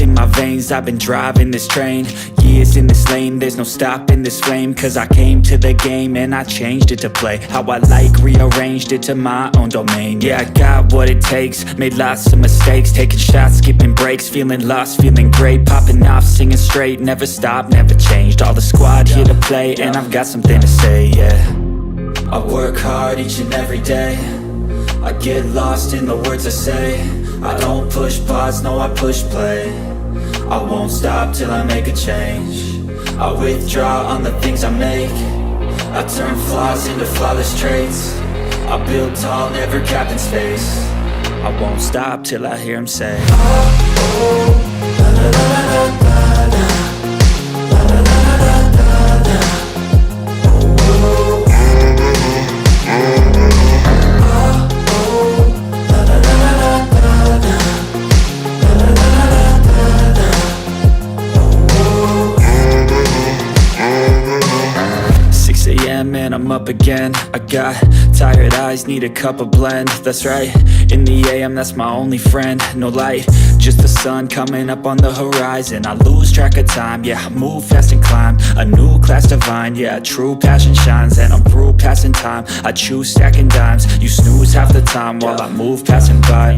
in my veins, I've been driving this train. Years in this lane, there's no stopping this flame. Cause I came to the game and I changed it to play how I like, rearranged it to my own domain. Yeah, I got what it takes, made lots of mistakes, taking shots, skipping breaks, feeling lost, feeling great, popping off, singing straight, never stopped, never changed. All the squad here to play, and I've got something to say, yeah. I work hard each and every day, I get lost in the words I say. I don't push pause, no I push play. I won't stop till I make a change. I withdraw on the things I make. I turn flaws into flawless traits. I build tall, never capped in space. I won't stop till I hear him say, oh, oh, la la la la la la. And I'm up again. I got tired eyes, need a cup of blend. That's right, in the AM, that's my only friend. No light, just the sun coming up on the horizon. I lose track of time, yeah, I move fast and climb a new class divine, yeah, true passion shines. And I'm through passing time, I choose stacking dimes. You snooze half the time while I move passing by.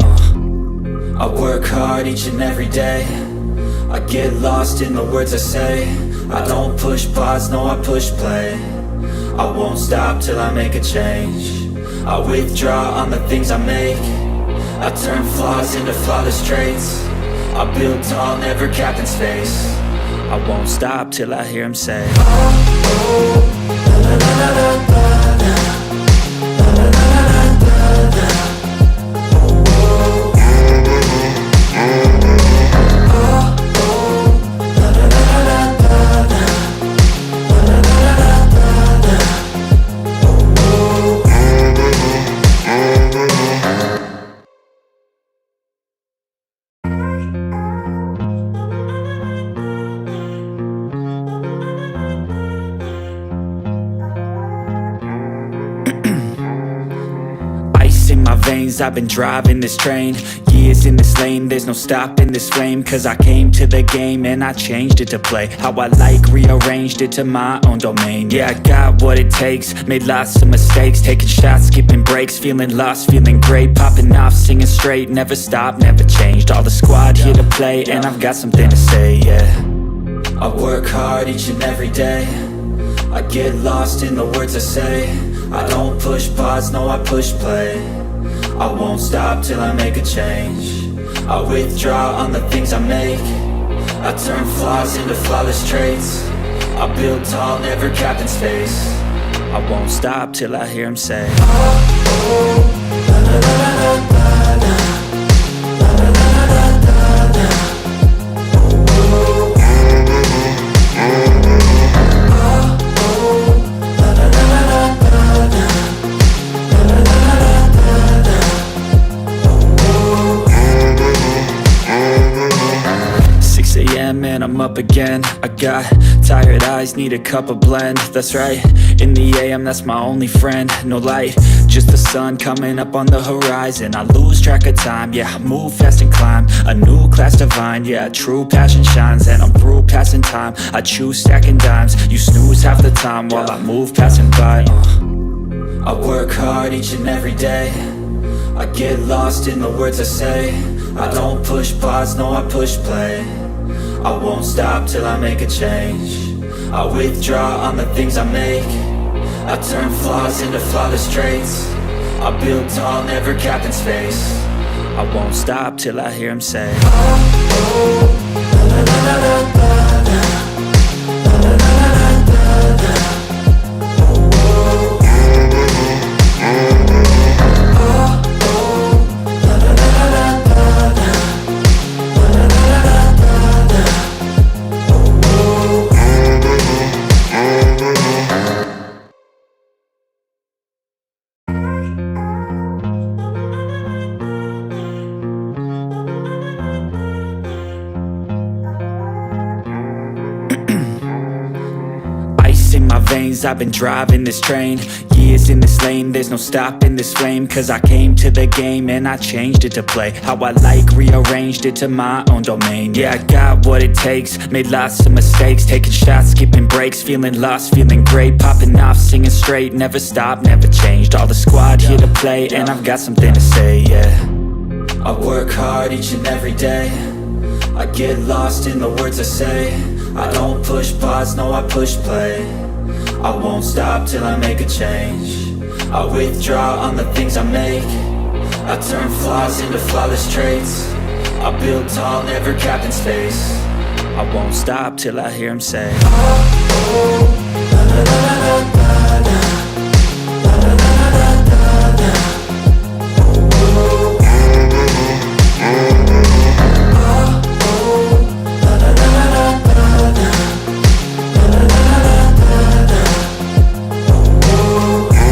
I work hard each and every day, I get lost in the words I say. I don't push pause, no I push play. I won't stop till I make a change. I withdraw on the things I make. I turn flaws into flawless traits. I build tall, never capped in space. I won't stop till I hear him say, oh, oh, la la la la la la. La la la la la la. Oh, oh, la la la la la la. 'Cause I've been driving this train. Years in this lane, there's no stopping this flame. Cause I came to the game and I changed it to play how I like, rearranged it to my own domain. Yeah, I got what it takes, made lots of mistakes, taking shots, skipping breaks, feeling lost, feeling great, popping off, singing straight, never stopped, never changed. All the squad here to play, and I've got something to say, yeah. I work hard each and every day, I get lost in the words I say. I don't push pause, no I push play. I won't stop till I make a change. I withdraw on the things I make. I turn flaws into flawless traits. I build tall, never capped in space. I won't stop till I hear him say, oh, oh, la la la la la la. La la la la la la la. Oh, oh, and I'm up again. I got tired eyes, need a cup of blend. That's right, in the AM, that's my only friend. No light, just the sun coming up on the horizon. I lose track of time, yeah, I move fast and climb a new class divine, yeah, true passion shines. And I'm through passing time, I choose stacking dimes. You snooze half the time while I move passing by. I work hard each and every day, I get lost in the words I say. I don't push pause, no I push play. I won't stop till I make a change. I withdraw on the things I make. I turn flaws into flawless traits. I build tall, never capped in space. I won't stop till I hear him say, oh, oh, la la la la la la. La la la la la la. Oh, oh, la la la la la la. La la la la la la. veins, I've been driving this train. Years in this lane, there's no stopping this flame. Cause I came to the game and I changed it to play how I like, rearranged it to my own domain. Yeah, I got what it takes, made lots of mistakes, taking shots, skipping breaks, feeling lost, feeling great, popping off, singing straight, never stopped, never changed. All the squad here to play, and I've got something to say, yeah. I work hard each and every day, I get lost in the words I say. I don't push pause, no I push play. I won't stop till I make a change. I withdraw on the things I make. I turn flaws into flawless traits. I build tall, never capped in space. I won't stop till I hear him say, oh, oh, la la la la la la, la la la la la la, oh, oh, oh, oh, la la la la la la, la la la la la la, oh, oh.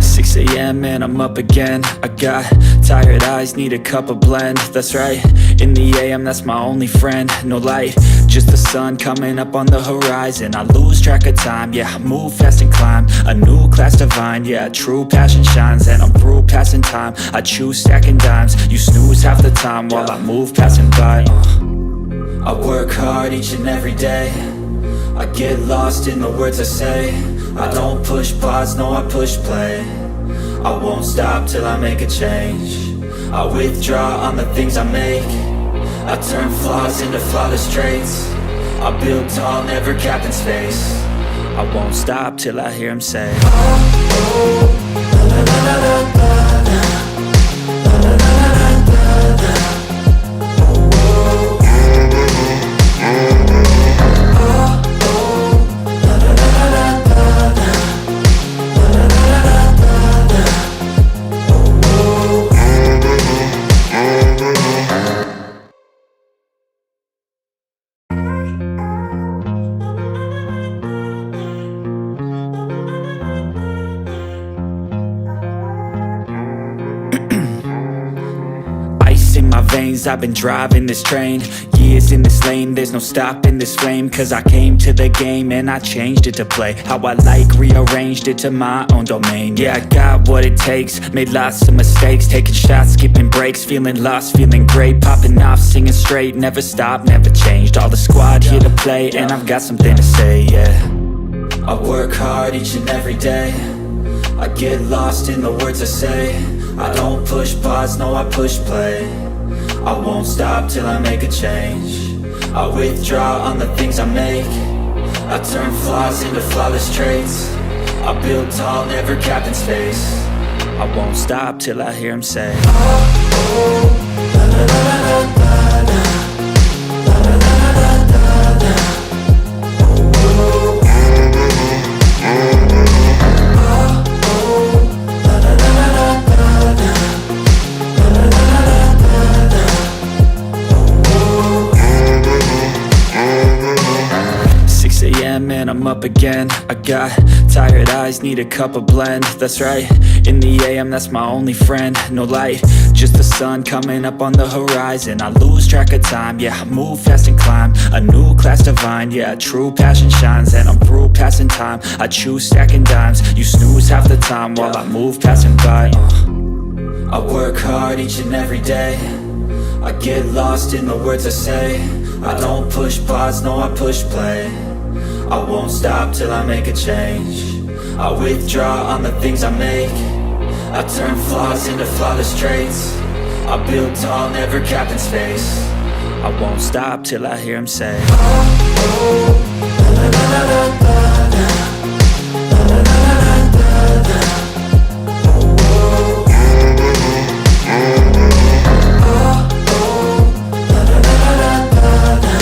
6 a.m. and I'm up again. I got tired eyes, need a cup of blend. That's right, in the AM, that's my only friend. No light, just the sun coming up on the horizon. I lose track of time, yeah, I move fast and climb a new class divine, yeah, true passion shines. And I'm through passing time, I choose stacking dimes. You snooze half the time while I move passing by. I work hard each and every day, I get lost in the words I say. I don't push pause, no I push play. I won't stop till I make a change. I withdraw on the things I make. I turn flaws into flawless traits. I build tall, never capped in space. I won't stop till I hear him say, oh, oh, la la la la la la, la la la la la la, oh, oh, oh, oh, la la la la la la, la la la la la la, oh, oh. In my veins, I've been driving this train. Years in this lane, there's no stopping this flame. Cause I came to the game and I changed it to play how I like, rearranged it to my own domain. Yeah, I got what it takes, made lots of mistakes, taking shots, skipping breaks, feeling lost, feeling great, popping off, singing straight, never stopped, never changed. All the squad here to play, and I've got something to say, yeah. I work hard each and every day, I get lost in the words I say. I don't push pause, no I push play. I won't stop till I make a change. I withdraw on the things I make. I turn flaws into flawless traits. I build tall, never capped in space. I won't stop till I hear him say, oh, oh, la la la la la la, la la la la la la, oh, oh, oh, oh, la la la la la la, la la la la la la, oh, oh. 6 a.m. and I'm up again. I got tired eyes, need a cup of blend. That's right, in the AM, that's my only friend. No light, just the sun coming up on the horizon. I lose track of time, yeah, I move fast and climb a new class divine, yeah, true passion shines. And I'm through passing time, I choose stacking dimes. You snooze half the time while I move passing by. I work hard each and every day, I get lost in the words I say. I don't push pause, no I push play. I won't stop till I make a change. I withdraw on the things I make. I turn flaws into flawless traits. I build tall, never capped in space. I won't stop till I hear him say, oh, oh, la la la la la la, la la la la la la, oh, oh, oh, oh, la la la la la la,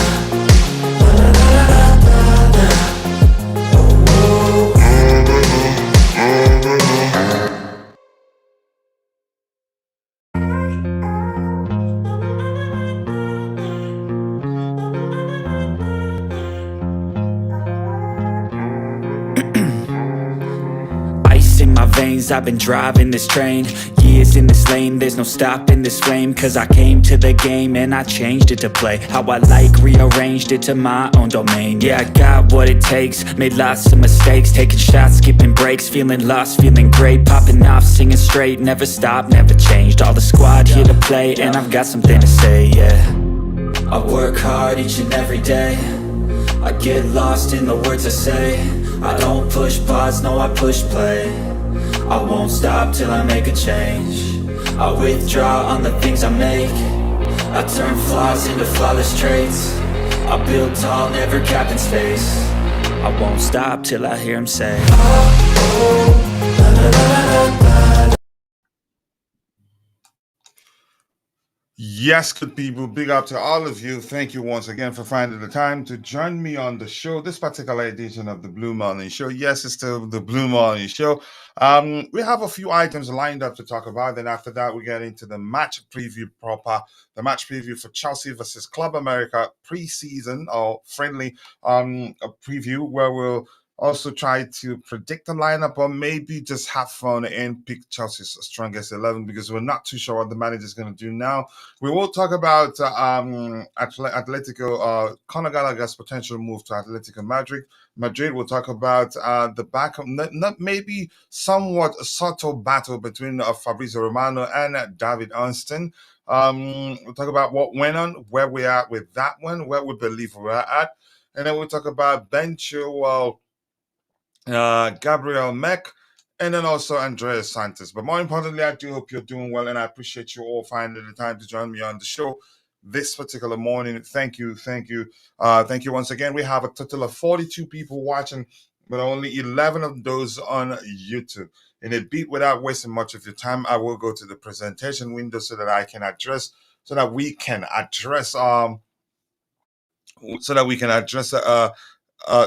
la la la la la la, oh, oh. In my veins, I've been driving this train. me is in this lane, there's no stopping this flame. Cause I came to the game and I changed it to play how I like, rearranged it to my own domain. Yeah, I got what it takes, made lots of mistakes, taking shots, skipping breaks, feeling lost, feeling great, popping off, singing straight, never stopped, never changed. All the squad here to play, and I've got something to say, yeah. I work hard each and every day, I get lost in the words I say. I don't push pause, no I push play. I won't stop till I make a change. I withdraw on the things I make. I turn flaws into flawless traits. I build tall, never capped in space. I won't stop till I hear him say, oh, la, la, la, la, la. Yes, good people, big up to all of you. Thank you once again for finding the time to join me on the show, this particular edition of the Blue Morning Show. Yes, it's still the Blue Morning Show. We have a few items lined up to talk about. Then after that, we get into the match preview proper, the match preview for Chelsea versus Club America preseason or friendly a preview where we'll also try to predict the lineup or maybe just have fun and pick Chelsea's strongest 11 because we're not too sure what the manager is going to do now. We will talk about Atletico, Conor Gallagher's potential move to Atletico Madrid. We'll talk about the backup, not maybe somewhat a subtle battle between Fabrizio Romano and David Ornstein. We'll talk about what went on, where we are with that one, where we believe we're at. And then we'll talk about Ben Chilwell, Gabriel Mec, and then also Andrey Santos. But more importantly, I do hope you're doing well, and I appreciate you all finding the time to join me on the show this particular morning. Thank you once again. We have a total of 42 people watching, but only 11 of those on YouTube. In a beat, without wasting much of your time, I will go to the presentation window so that we can address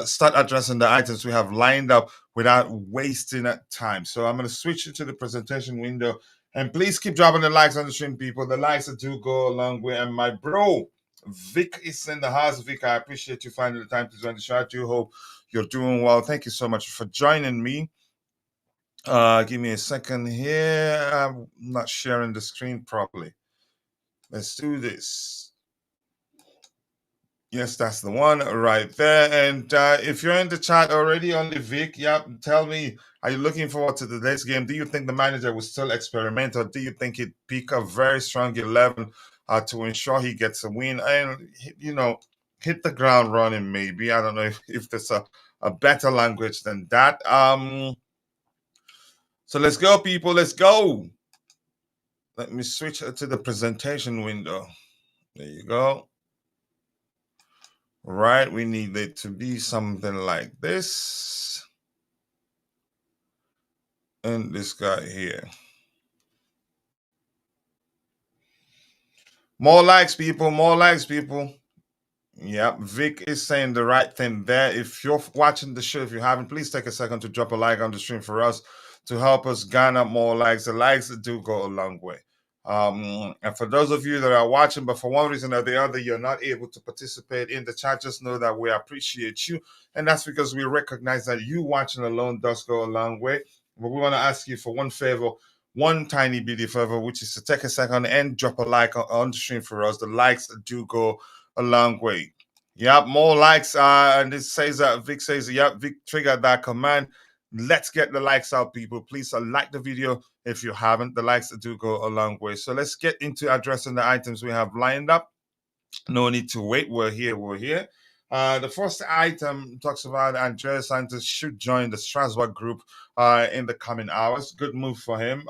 start addressing the items we have lined up without wasting time. So I'm going to switch to the presentation window, and please keep dropping the likes on the stream, people. The likes do go a long way. And my bro Vic is in the house. Vic, I appreciate you finding the time to join the show. I do hope you're doing well. Thank you so much for joining me. Give me a second here. I'm not sharing the screen properly. Let's do this. Yes, that's the one right there. And if you're in the chat already on the Vic, tell me, are you looking forward to today's game? Do you think the manager will still experiment, or do you think he'd pick a very strong 11 to ensure he gets a win and, hit the ground running maybe? I don't know if there's a better language than that. So let's go, people. Let's go. Let me switch to the presentation window. There you go. Right, we need it to be something like this. And this guy here. More likes, people. More likes, people. Yep, Vic is saying the right thing there. If you're watching the show, if you haven't, please take a second to drop a like on the stream for us to help us garner more likes. The likes do go a long way. And for those of you that are watching, but for one reason or the other, you're not able to participate in the chat, just know that we appreciate you. And that's because we recognize that you watching alone does go a long way. But we want to ask you for one favor, one tiny bitty favor, which is to take a second and drop a like on the stream for us. The likes do go a long way. Yep, more likes. And it says that Vic says, yep, Vic triggered that command. Let's get the likes out, people. Please like the video if you haven't. The likes do go a long way. So let's get into addressing the items we have lined up. No need to wait. We're here. The first item talks about Andrey Santos should join the Strasbourg group in the coming hours. Good move for him.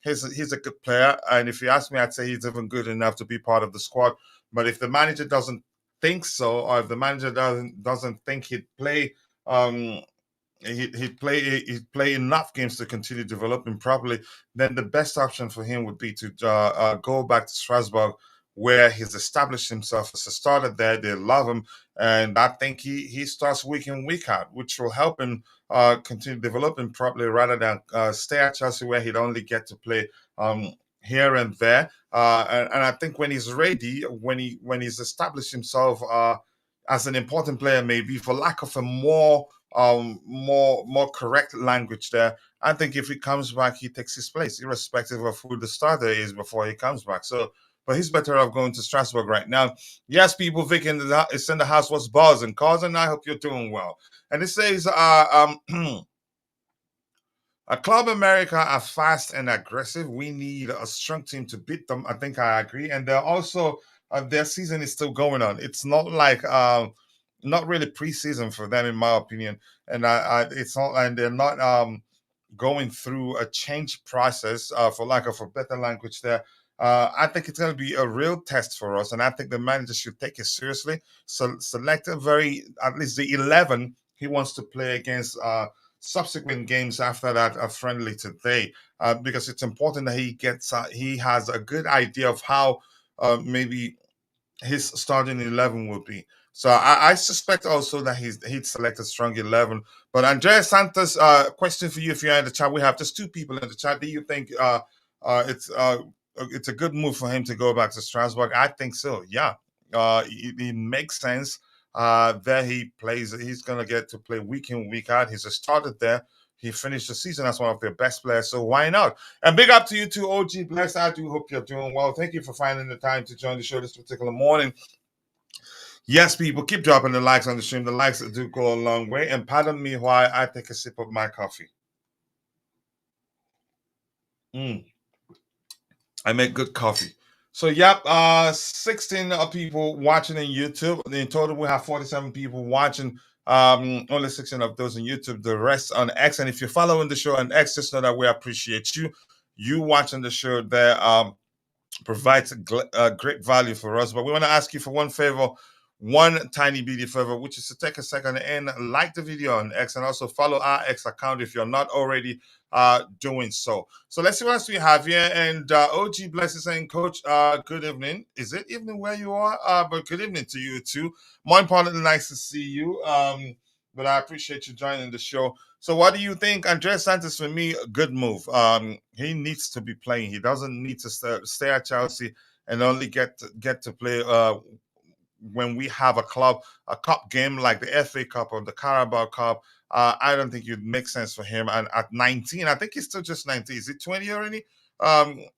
He's a good player, and if you ask me, I'd say he's even good enough to be part of the squad. But if the manager doesn't think so, or if the manager doesn't think he'd play, he'd play enough games to continue developing properly, then the best option for him would be to go back to Strasbourg, where he's established himself as a starter there. They love him, and I think he starts week in, week out, which will help him continue developing properly rather than stay at Chelsea, where he'd only get to play here and there. And I think when he's ready, when he's established himself as an important player, maybe for lack of a more more correct language there. I think if he comes back, he takes his place, irrespective of who the starter is before he comes back. So, but he's better off going to Strasbourg right now. Yes, people, Vic is in the house. What's buzzing? Cousin, I hope you're doing well. And it says, Club America are fast and aggressive. We need a strong team to beat them. I think I agree. And they're also their season is still going on. It's not like not really preseason for them, in my opinion. And it's not, and they're not going through a change process, for lack of a better language there. I think it's going to be a real test for us, and I think the manager should take it seriously. So select at least the 11 he wants to play against subsequent games after that are friendly today, because it's important that he has a good idea of how maybe his starting 11 will be. So I suspect also that he'd select a strong 11. But Andrey Santos, question for you: if you're in the chat, we have just two people in the chat. Do you think it's a good move for him to go back to Strasbourg? I think so. Yeah, it makes sense. There he plays. He's gonna get to play week in, week out. He's a starter there. He finished the season as one of their best players, so why not? And big up to you too, OG Bless. I do hope you're doing well. Thank you for finding the time to join the show this particular morning. Yes, people, keep dropping the likes on the stream. The likes do go a long way. And pardon me while I take a sip of my coffee. I make good coffee. So, yep, 16 people watching in YouTube. In total, we have 47 people watching. Only 16 of those on YouTube, the rest on X. And if you're following the show on X, just know that we appreciate you. You watching the show there provides great value for us. But we want to ask you for one favor, one tiny bitty favor, which is to take a second and like the video on X, and also follow our X account if you're not already doing so. So let's see what else we have here. And OG Bless is saying, Coach, good evening. Is it evening where you are? But good evening to you too. More importantly, nice to see you. But I appreciate you joining the show. So what do you think? Andrey Santos, for me, a good move. He needs to be playing. He doesn't need to stay at Chelsea and only get to play when we have a cup game like the FA Cup or the Carabao Cup. I don't think it'd make sense for him. And at 19, I think he's still just 19. Is he 20 already?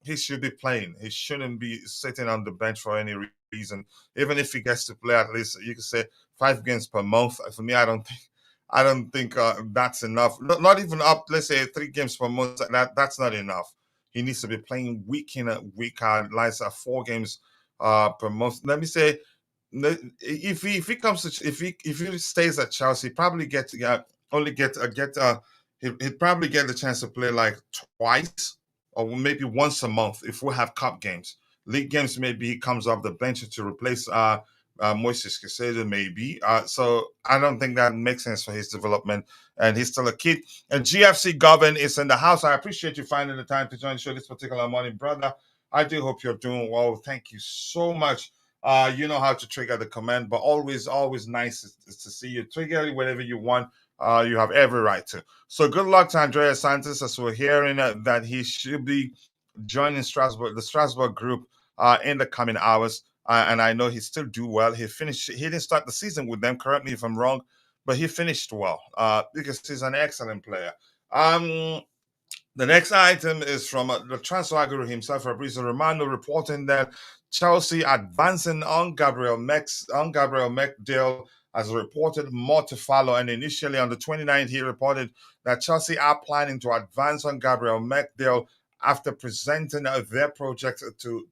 He should be playing. He shouldn't be sitting on the bench for any reason. Even if he gets to play at least, you could say 5 games per month. For me, I don't think that's enough. Not even up. Let's say 3 games per month. That's not enough. He needs to be playing week in, week out. Like 4 games per month. Let me say, if he comes to if he stays at Chelsea, probably he'd probably get the chance to play like twice or maybe once a month if we have cup games. League games, maybe he comes off the bench to replace Moises Caicedo, maybe. So I don't think that makes sense for his development, and he's still a kid. And GFC Govern is in the house. I appreciate you finding the time to join the show this particular morning, brother. I do hope you're doing well. Thank you so much. You know how to trigger the command, but always nice to see you. Trigger it whenever you want. You have every right to. So good luck to Andrey Santos, as we're hearing that he should be joining the Strasbourg group in the coming hours. And I know he still do well. He didn't start the season with them, correct me if I'm wrong, but he finished well because he's an excellent player. The next item is from the transfer guru himself, Fabrizio Romano, reporting that Chelsea advancing on Gabriel Mec deal, as reported, more to follow. And initially on the 29th, he reported that Chelsea are planning to advance on Gabriel Mec deal after presenting their project to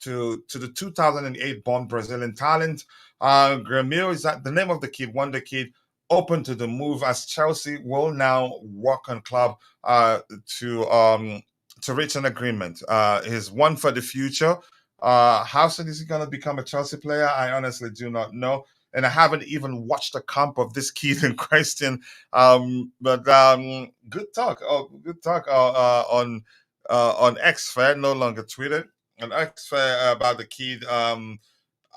the 2008 born Brazilian talent. Gremio is that the name of the kid, wonder kid, open to the move, as Chelsea will now work on club to reach an agreement. He's one for the future. How soon is he going to become a Chelsea player? I honestly do not know. And I haven't even watched a comp of this kid in question. But good talk. Oh, good talk on X Fair, no longer Twitter. On X Fair about the kid.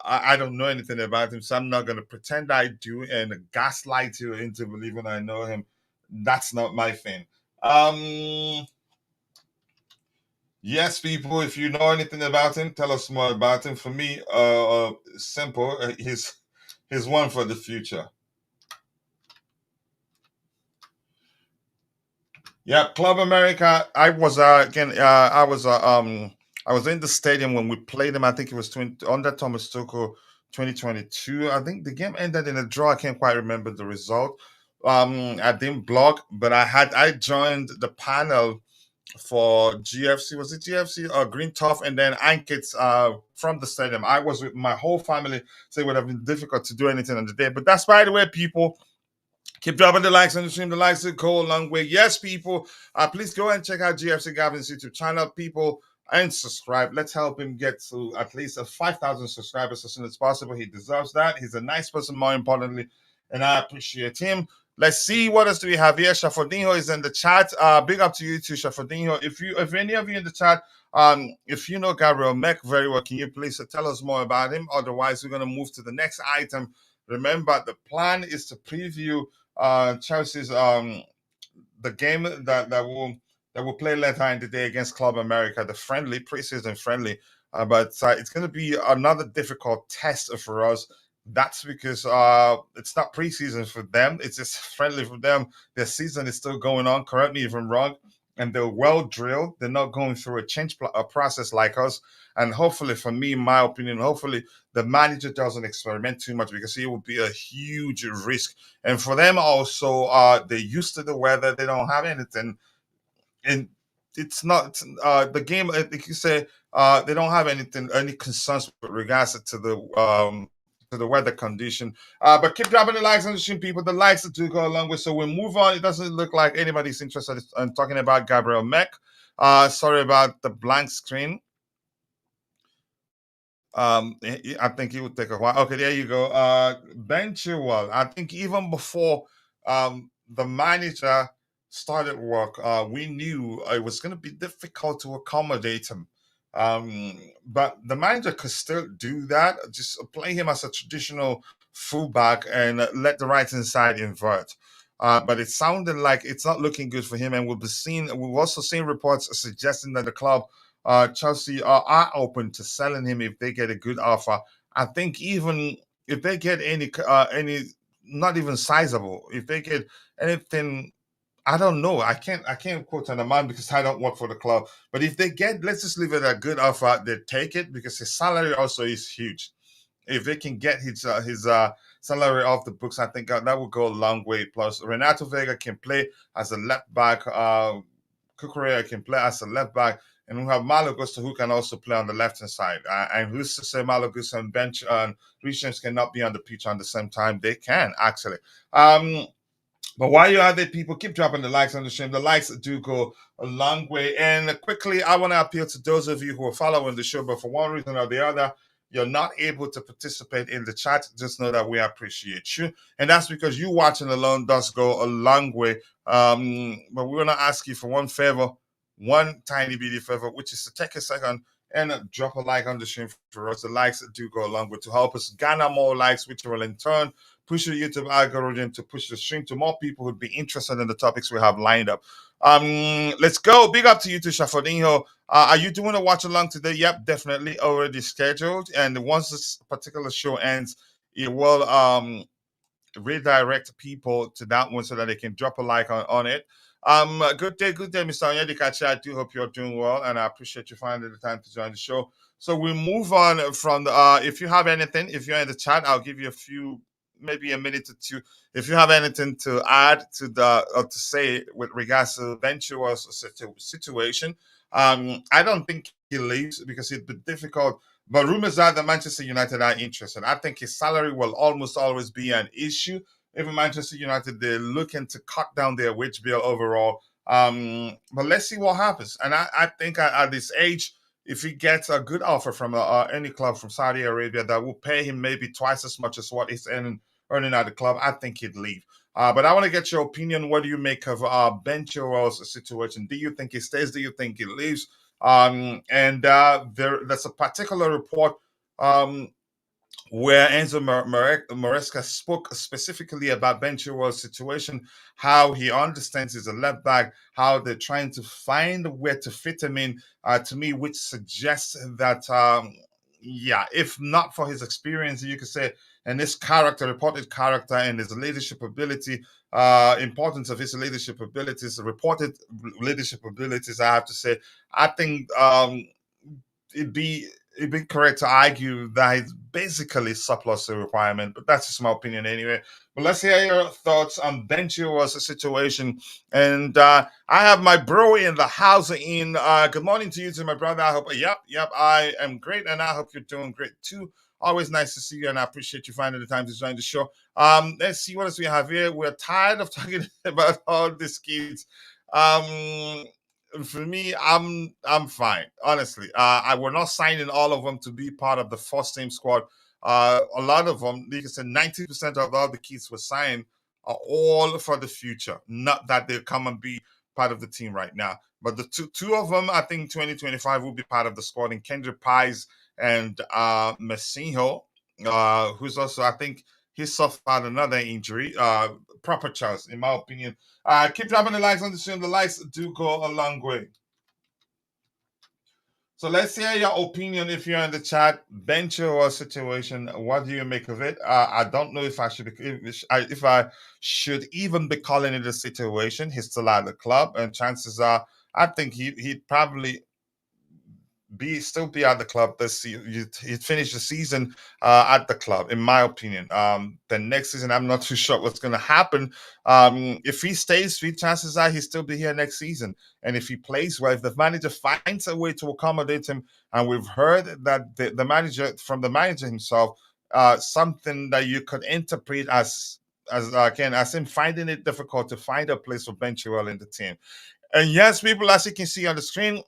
I don't know anything about him, so I'm not going to pretend I do and gaslight you into believing I know him. That's not my thing. Yes, people, if you know anything about him, tell us more about him. For me, simple. He's one for the future. Yeah, Club America. I was again. I was in the stadium when we played them. I think it was under Thomas Tuchel, 2022. I think the game ended in a draw. I can't quite remember the result. I didn't blog, but I joined the panel for GFC. Was it GFC or Green Tough? And then Ankits from the stadium. I was with my whole family, so it would have been difficult to do anything on the day. But that's by the way, people. Keep dropping the likes on the stream. The likes will go a long way. Yes, people. Please go and check out GFC Gavin's YouTube channel, people, and subscribe. Let's help him get to at least 5,000 subscribers as soon as possible. He deserves that. He's a nice person, more importantly, and I appreciate him. Let's see what else do we have here. Shafodinho is in the chat. Big up to you too, Shafodinho. If any of you in the chat, if you know Gabriel Mec very well, can you please tell us more about him? Otherwise, we're gonna move to the next item. Remember, the plan is to preview Chelsea's the game that will play later in the day against Club America, the friendly preseason friendly. But it's going to be another difficult test for us. That's because it's not preseason for them; it's just friendly for them. Their season is still going on. Correct me if I'm wrong. And they're well drilled. They're not going through a process like us. And hopefully, for me, in my opinion, hopefully the manager doesn't experiment too much because it would be a huge risk. And for them also, they're used to the weather. They don't have anything, and it's not the game. I think you say they don't have any concerns with regards to the weather condition. But keep dropping the likes on the stream, people. The likes do go along with. So we'll move on. It doesn't look like anybody's interested in talking about Gabriel Mec. Sorry about the blank screen. I think it would take a while. Okay, there you go. Ben Chilwell. I think even before the manager started work, we knew it was going to be difficult to accommodate him. But the manager could still do that. Just play him as a traditional fullback and let the right hand side invert. But it sounded like it's not looking good for him, and we've also seen reports suggesting that the club Chelsea are open to selling him if they get a good offer. I think even if they get any, not even sizable, if they get anything, I don't know. I can't quote an amount because I don't work for the club. But if they get, let's just leave it a good offer, they take it because his salary also is huge. If they can get his salary off the books, I think that will go a long way. Plus, Renato Veiga can play as a left back. Kukurea can play as a left back, and we have Malo Gusto who can also play on the left hand side. And who's to say Malo Gusto and bench and Richards cannot be on the pitch on the same time? They can actually. But while you're out there, people, keep dropping the likes on the stream. The likes do go a long way. And quickly, I want to appeal to those of you who are following the show, but for one reason or the other, you're not able to participate in the chat. Just know that we appreciate you. And that's because you watching alone does go a long way. But we're going to ask you for one favor, one tiny bitty favor, which is to take a second and drop a like on the stream for us. The likes do go a long way to help us garner more likes, which will in turn push the YouTube algorithm to push the stream to more people who'd be interested in the topics we have lined up. Let's go. Big up to you, to Shafodinho. Are you doing a watch along today? Yep, definitely already scheduled. And once this particular show ends, it will redirect people to that one so that they can drop a like on it. Good day, Mr. Onyedikachi. I do hope you're doing well, and I appreciate you finding the time to join the show. So we move on from the. If you have anything, if you're in the chat, I'll give you a few, maybe a minute or two. If you have anything to add to the or to say with regards to Venture's situation, I don't think he leaves because it'd be difficult. But rumors are that Manchester United are interested. I think his salary will almost always be an issue. Even Manchester United, they're looking to cut down their wage bill overall. But let's see what happens. And I think at this age, if he gets a good offer from any club from Saudi Arabia that will pay him maybe twice as much as what he's earning at the club, I think he'd leave. But I want to get your opinion. What do you make of Ben Chilwell's situation? Do you think he stays? Do you think he leaves? There's a particular report where Enzo Maresca spoke specifically about Ben Chilwell's situation, how he understands he's a left back, how they're trying to find where to fit him in, to me, which suggests that, yeah, if not for his experience, you could say and his character, reported character, and his leadership ability, importance of his leadership abilities, reported leadership abilities, I have to say, I think it'd be correct to argue that it's basically surplus to requirement, but that's just my opinion anyway. But let's hear your thoughts on Ben Chilwell's situation. And I have my bro in the house. Good morning to you, to my brother. I hope, yep, I am great, and I hope you're doing great too. Always nice to see you, and I appreciate you finding the time to join the show. Let's see what else we have here. We're tired of talking about all these kids. Um, for me, I'm fine. Honestly, I we're not signing all of them to be part of the first team squad. A lot of them, like I said, 90% of all the kids were signed are all for the future. Not that they come and be part of the team right now. But the two of them, I think 2025 will be part of the squad. And Kendrick Pies and Messinho, who's also, I think, he suffered another injury. Proper choice, in my opinion. Keep dropping the likes on the stream. The likes do go a long way. So let's hear your opinion if you're in the chat. Ben Chilwell situation, what do you make of it? I don't know if I should if I should even be calling it a situation. He's still at the club, and chances are, I think he'd probably still be at the club this season. He'd finish the season at the club, in my opinion. The next season, I'm not too sure what's going to happen. If he stays fit, chances are he'll still be here next season. And if he plays well, if the manager finds a way to accommodate him, and we've heard that the manager, from the manager himself, something that you could interpret as him finding it difficult to find a place for Ben Chilwell in the team. And yes, people, as you can see on the screen,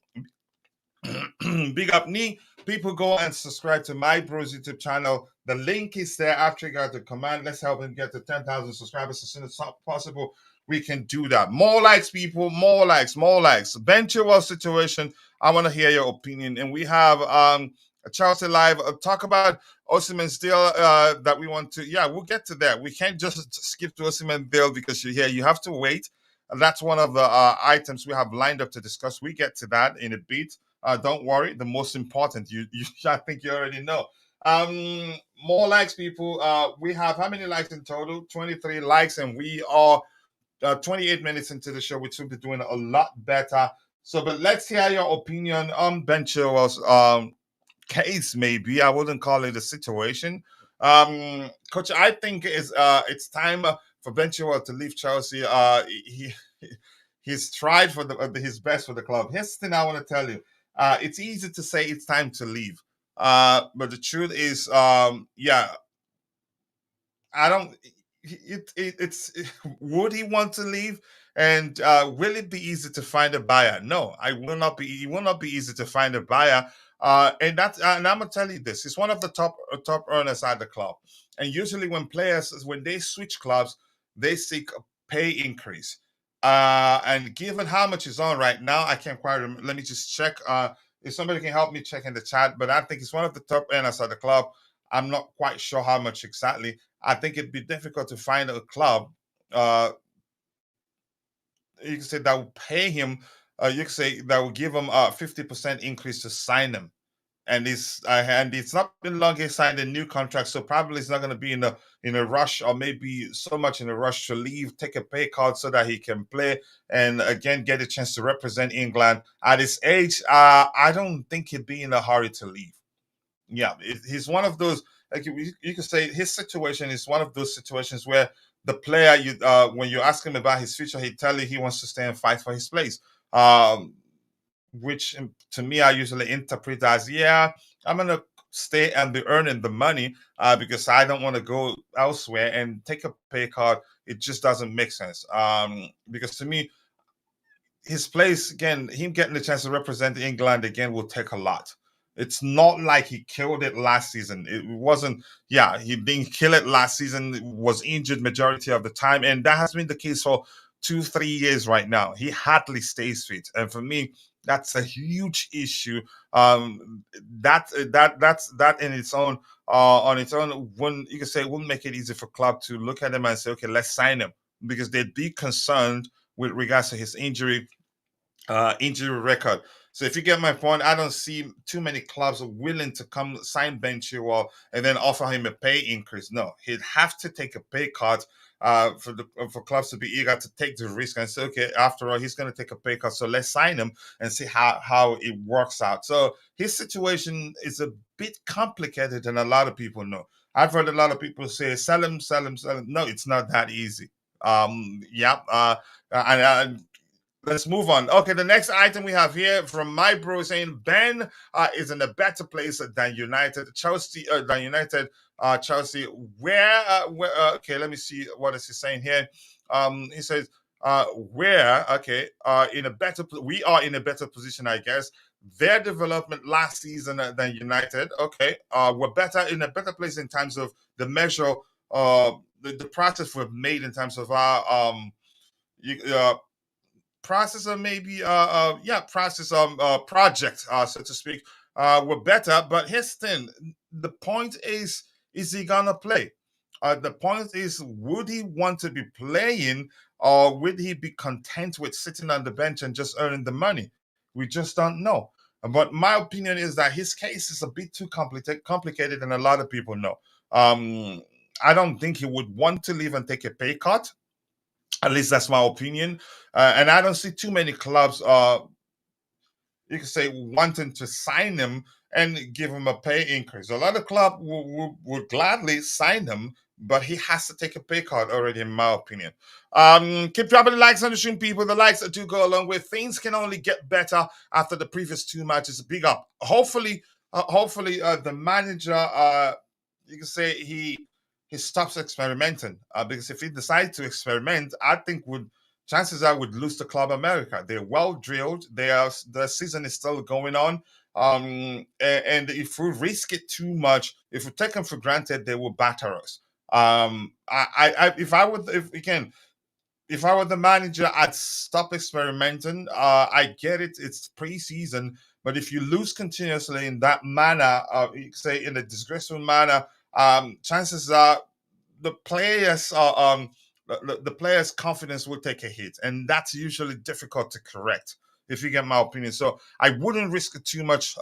big up me. People, go and subscribe to my bro's YouTube channel. The link is there after you got the command. Let's help him get to 10,000 subscribers as soon as possible. We can do that. More likes, people. More likes. Ben Chilwell situation. I want to hear your opinion. And we have a Chelsea Live talk about Osimhen deal that we want to. Yeah, we'll get to that. We can't just skip to Osimhen deal because you're here. You have to wait. That's one of the items we have lined up to discuss. We get to that in a bit. Don't worry. The most important, I think you already know. More likes, people. We have how many likes in total? 23 likes, and we are 28 minutes into the show. We should be doing a lot better. So, but let's hear your opinion on Ben Chilwell's case. Maybe I wouldn't call it a situation. Coach, I think it's time for Ben Chilwell to leave Chelsea. He's tried for his best for the club. Here's the thing I want to tell you. It's easy to say it's time to leave. But the truth is, yeah, I don't. It's would he want to leave? And will it be easy to find a buyer? No, I will not be. It will not be easy to find a buyer. And I'm gonna tell you this: it's one of the top earners at the club. And usually, when they switch clubs, they seek a pay increase. And given how much is on right now, I can't quite remember. Let me just check. If somebody can help me check in the chat, but I think it's one of the top earners at the club. I'm not quite sure how much exactly. I think it'd be difficult to find a club. You can say that will pay him. You can say that will give him a 50% increase to sign him. And it's not been long he signed a new contract, so probably he's not going to be in a rush, or maybe so much in a rush to leave, take a pay cut so that he can play and again get a chance to represent England at his age. I don't think he'd be in a hurry to leave. Yeah, he's one of those. Like you could say, his situation is one of those situations where the player, when you ask him about his future, he tell you he wants to stay and fight for his place. Which to me, I usually interpret as, yeah, I'm gonna stay and be earning the money because I don't want to go elsewhere and take a pay cut. It just doesn't make sense. Because to me, his place again, him getting the chance to represent England again will take a lot. It's not like he killed it last season. It wasn't, yeah, he didn't kill it last season, was injured majority of the time. And that has been the case for 2-3 years right now. He hardly stays fit. And for me, that's a huge issue. That's in its own, on its own, you can say it wouldn't make it easy for club to look at him and say, okay, let's sign him, because they'd be concerned with regards to his injury record. So if you get my point, I don't see too many clubs willing to come sign Ben Chilwell and then offer him a pay increase. No, he'd have to take a pay cut for clubs to be eager to take the risk and say, okay, after all, he's going to take a pay cut, so let's sign him and see how it works out. So his situation is a bit complicated than a lot of people know. I've heard a lot of people say, sell him, sell him, sell him. No, it's not that easy. Yeah. And let's move on. Okay, the next item we have here from my bro saying Ben is in a better place than United. Chelsea. Okay, let me see what is he saying here. He says where okay in a better we are in a better position, I guess. Their development last season than United. Okay, we're better in a better place in terms of the measure, the process we've made in terms of our process of maybe process project so to speak were better, but here's the thing. The point is he gonna play? The point is, would he want to be playing, or would he be content with sitting on the bench and just earning the money? We just don't know. But my opinion is that his case is a bit too complicated than a lot of people know. I don't think he would want to leave and take a pay cut. At least that's my opinion. And I don't see too many clubs, you could say, wanting to sign him and give him a pay increase. A lot of clubs would gladly sign him, but he has to take a pay cut already, in my opinion. Keep dropping the likes on the stream, people. The likes that do go along with things can only get better after the previous two matches. Big up. Hopefully, the manager, you can say he stops experimenting, because if he decides to experiment, I think chances are would lose to Club America. They're well drilled. The season is still going on. And if we risk it too much, if we take them for granted, they will batter us. If I would, if I were the manager, I'd stop experimenting. I get it; it's preseason, but if you lose continuously in that manner, say in a disgraceful manner, chances are the players are the players' confidence will take a hit, and that's usually difficult to correct, if you get my opinion. So I wouldn't risk it too much.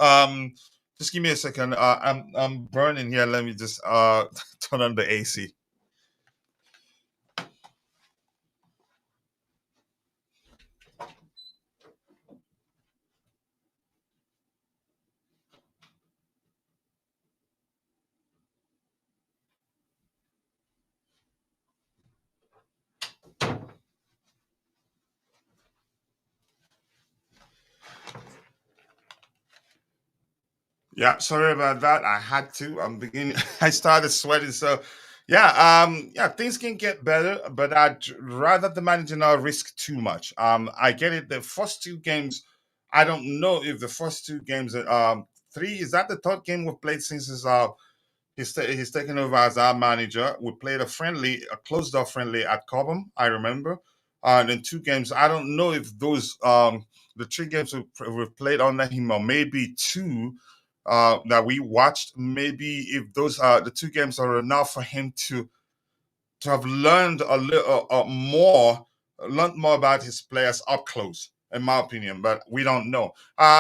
Just give me a second. I'm burning here. Let me just turn on the AC. Yeah, sorry about that. I had to. I'm beginning. I started sweating. So, yeah. Things can get better, but I'd rather the manager not risk too much. I get it. The first two games, I don't know if the first two games, three is that the third game we've played since he's taken over as our manager. We played a closed door friendly at Cobham, I remember. And then two games. I don't know if those the three games we've played under him, or maybe two that we watched. Maybe if those the two games are enough for him to have learned a little learned more about his players up close, in my opinion. But we don't know.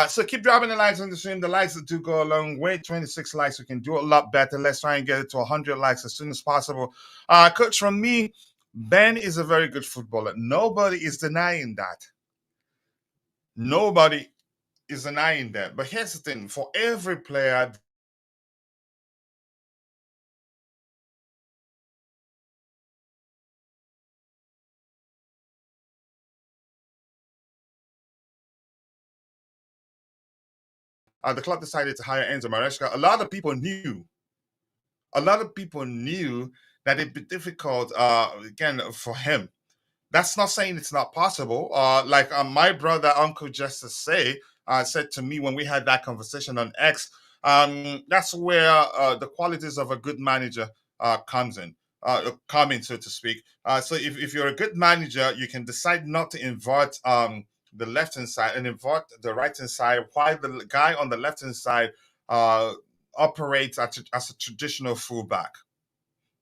So keep dropping the likes on the stream. The likes that do go a long way. 26 likes. We can do a lot better. Let's try and get it to 100 likes as soon as possible. Coach, from me, Ben is a very good footballer. Nobody is denying that. Nobody is denying that. But here's the thing: for every player, the club decided to hire Enzo Maresca. A lot of people knew that it'd be difficult again for him. That's not saying it's not possible. Like my brother, Uncle Justice said to me when we had that conversation on X, that's where the qualities of a good manager come in, so to speak. So if you're a good manager, you can decide not to invert the left hand side and invert the right hand side, while the guy on the left hand side uh, operates as a traditional fullback.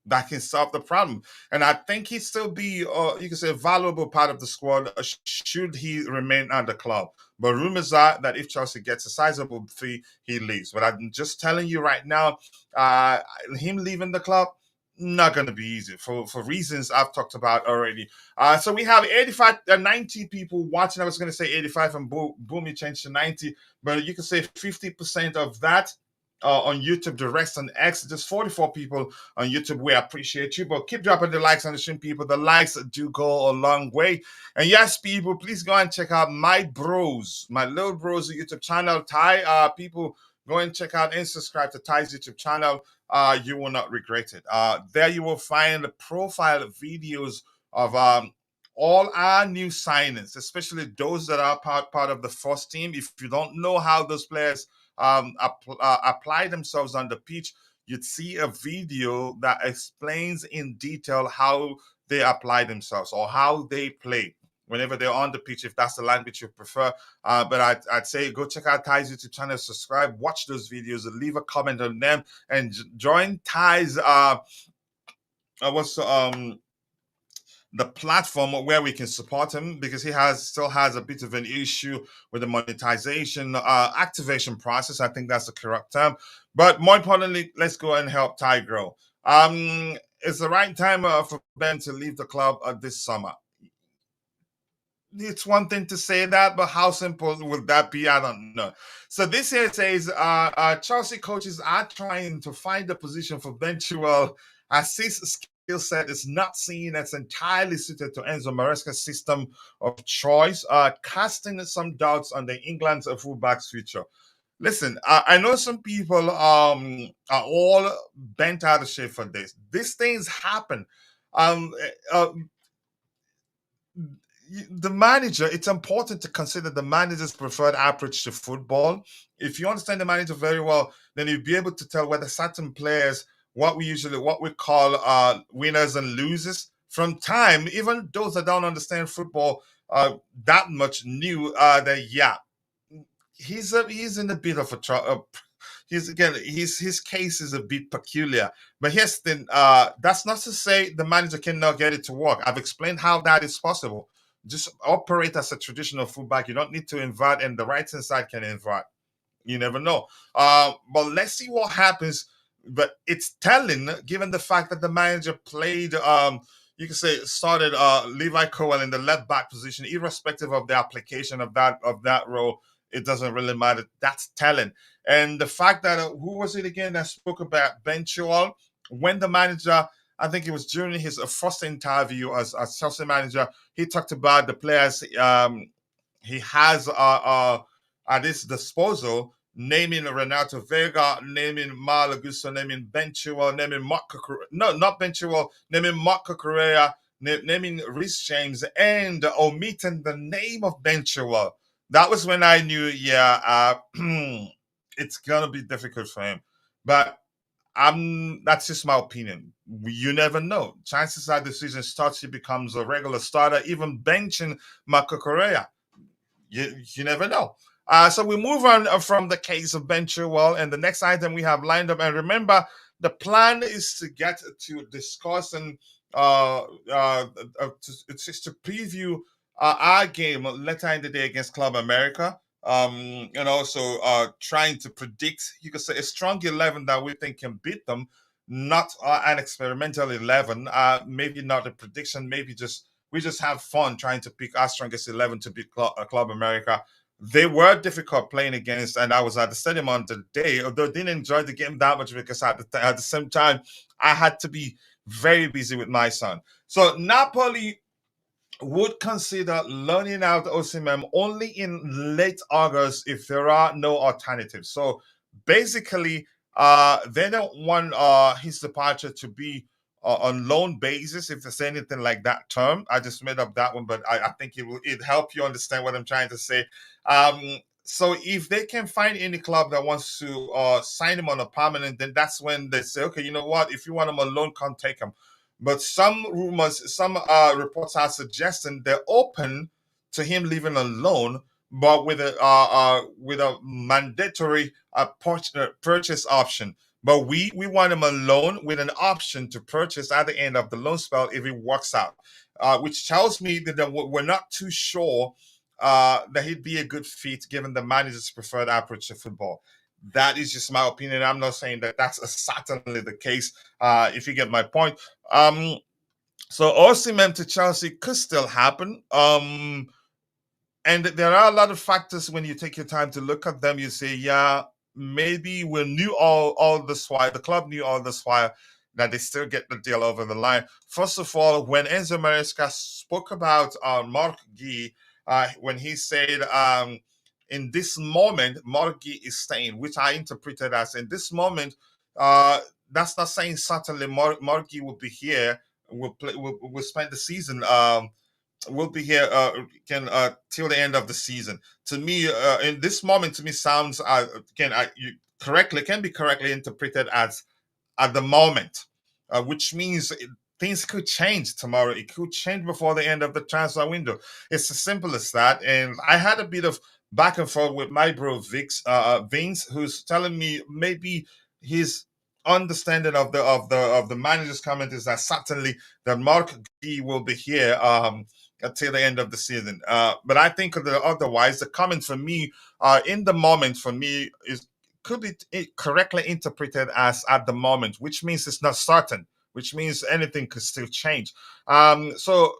that can solve the problem. And I think he'd still be, you can say, a valuable part of the squad should he remain at the club. But rumors are that if Chelsea gets a sizable fee, he leaves. But I'm just telling you right now, uh, him leaving the club, not going to be easy for reasons I've talked about already. So we have 85, 90 people watching. I was going to say 85 and boom, it changed to 90. But you can say 50% of that on YouTube, the rest on X, just 44 people on YouTube. We appreciate you, but keep dropping the likes on the stream, people. The likes do go a long way. And yes, people, please go and check out my little bros YouTube channel. Ty, people, go and check out and subscribe to Ty's YouTube channel. You will not regret it. There you will find the profile videos of all our new signings, especially those that are part of the first team. If you don't know how those players apply themselves on the pitch, you'd see a video that explains in detail how they apply themselves or how they play whenever they're on the pitch, if that's the language you prefer. But I'd say go check out Ty's YouTube channel, subscribe, watch those videos, leave a comment on them, and join Ty's the platform where we can support him, because he still has a bit of an issue with the monetization activation process. I think that's the correct term. But more importantly, let's go and help Ty grow. It's the right time for Ben to leave the club this summer. It's one thing to say that, but how simple would that be? I don't know. So this here says Chelsea coaches are trying to find a position for Ben Chilwell, as his skill set is not seen as entirely suited to Enzo Maresca's system of choice, casting some doubts on the England's fullback's future. Listen, I know some people are all bent out of shape for this. These things happen. The manager, it's important to consider the manager's preferred approach to football. If you understand the manager very well, then you'll be able to tell whether certain players, what we call winners and losers, from time, even those that don't understand football that much, knew that he's in a bit of a trouble. His case is a bit peculiar. But here's the thing, that's not to say the manager cannot get it to work. I've explained how that is possible. Just operate as a traditional fullback. You don't need to invert, and the right hand side can invert. You never know. But let's see what happens. But it's telling, given the fact that the manager played, you can say, started Levi Cowell in the left back position, irrespective of the application of that role. It doesn't really matter. That's telling. And the fact that who was it again that spoke about Ben Chilwell? When the manager, I think it was during his first interview as Chelsea manager, he talked about the players he has at his disposal, naming Renato Veiga, naming Malo Gusto, naming Ben Chilwell, naming not Ben Chilwell, naming Marco Correa, naming Reece James, and omitting the name of Ben Chilwell. That was when I knew, it's gonna be difficult for him. But that's just my opinion. You never know. Chances are the season starts, he becomes a regular starter, even benching Marco Correa. You never know. So we move on from the case of Ben Chilwell, and the next item we have lined up. And remember, the plan is to get to discuss and it's to preview our game later in the day against Club America. And also trying to predict, you could say, a strong 11 that we think can beat them, not an experimental 11, maybe not a prediction, maybe we just have fun trying to pick our strongest 11 to beat Club America. They were difficult playing against, and I was at the stadium on the day, although I didn't enjoy the game that much because at the same time, I had to be very busy with my son. So Napoli would consider loaning out Osimhen only in late August if there are no alternatives. So basically, they don't want his departure to be on loan basis, if there's anything like that term. I just made up that one, but I think it help you understand what I'm trying to say. So if they can find any club that wants to sign him on a permanent, then that's when they say, okay, you know what? If you want him on loan, come take him. But some reports are suggesting they're open to him leaving on loan, but with a mandatory purchase option. but we want him on loan with an option to purchase at the end of the loan spell if it works out, which tells me that we're not too sure that he'd be a good fit given the manager's preferred approach to football. That is just my opinion. I'm not saying that that's certainly the case. If you get my point. So Osimhen to Chelsea could still happen. And there are a lot of factors when you take your time to look at them. You say, yeah, maybe we knew all this while, the club knew all this while that they still get the deal over the line. First of all, when Enzo Maresca spoke about Marc Guy, when he said, in this moment, Marc Guy is staying, which I interpreted as in this moment, that's not saying certainly Marc Guy will be here, will play, will spend the season. Will be here till the end of the season. To me, in this moment, to me sounds can be correctly interpreted as at the moment, which means things could change tomorrow. It could change before the end of the transfer window. It's as simple as that. And I had a bit of back and forth with my bro Vince, who's telling me maybe his understanding of the manager's comment is that certainly that Marc Guy will be here until the end of the season. But I think otherwise, the comment for me, in the moment for me, is could be correctly interpreted as at the moment, which means it's not certain, which means anything could still change. So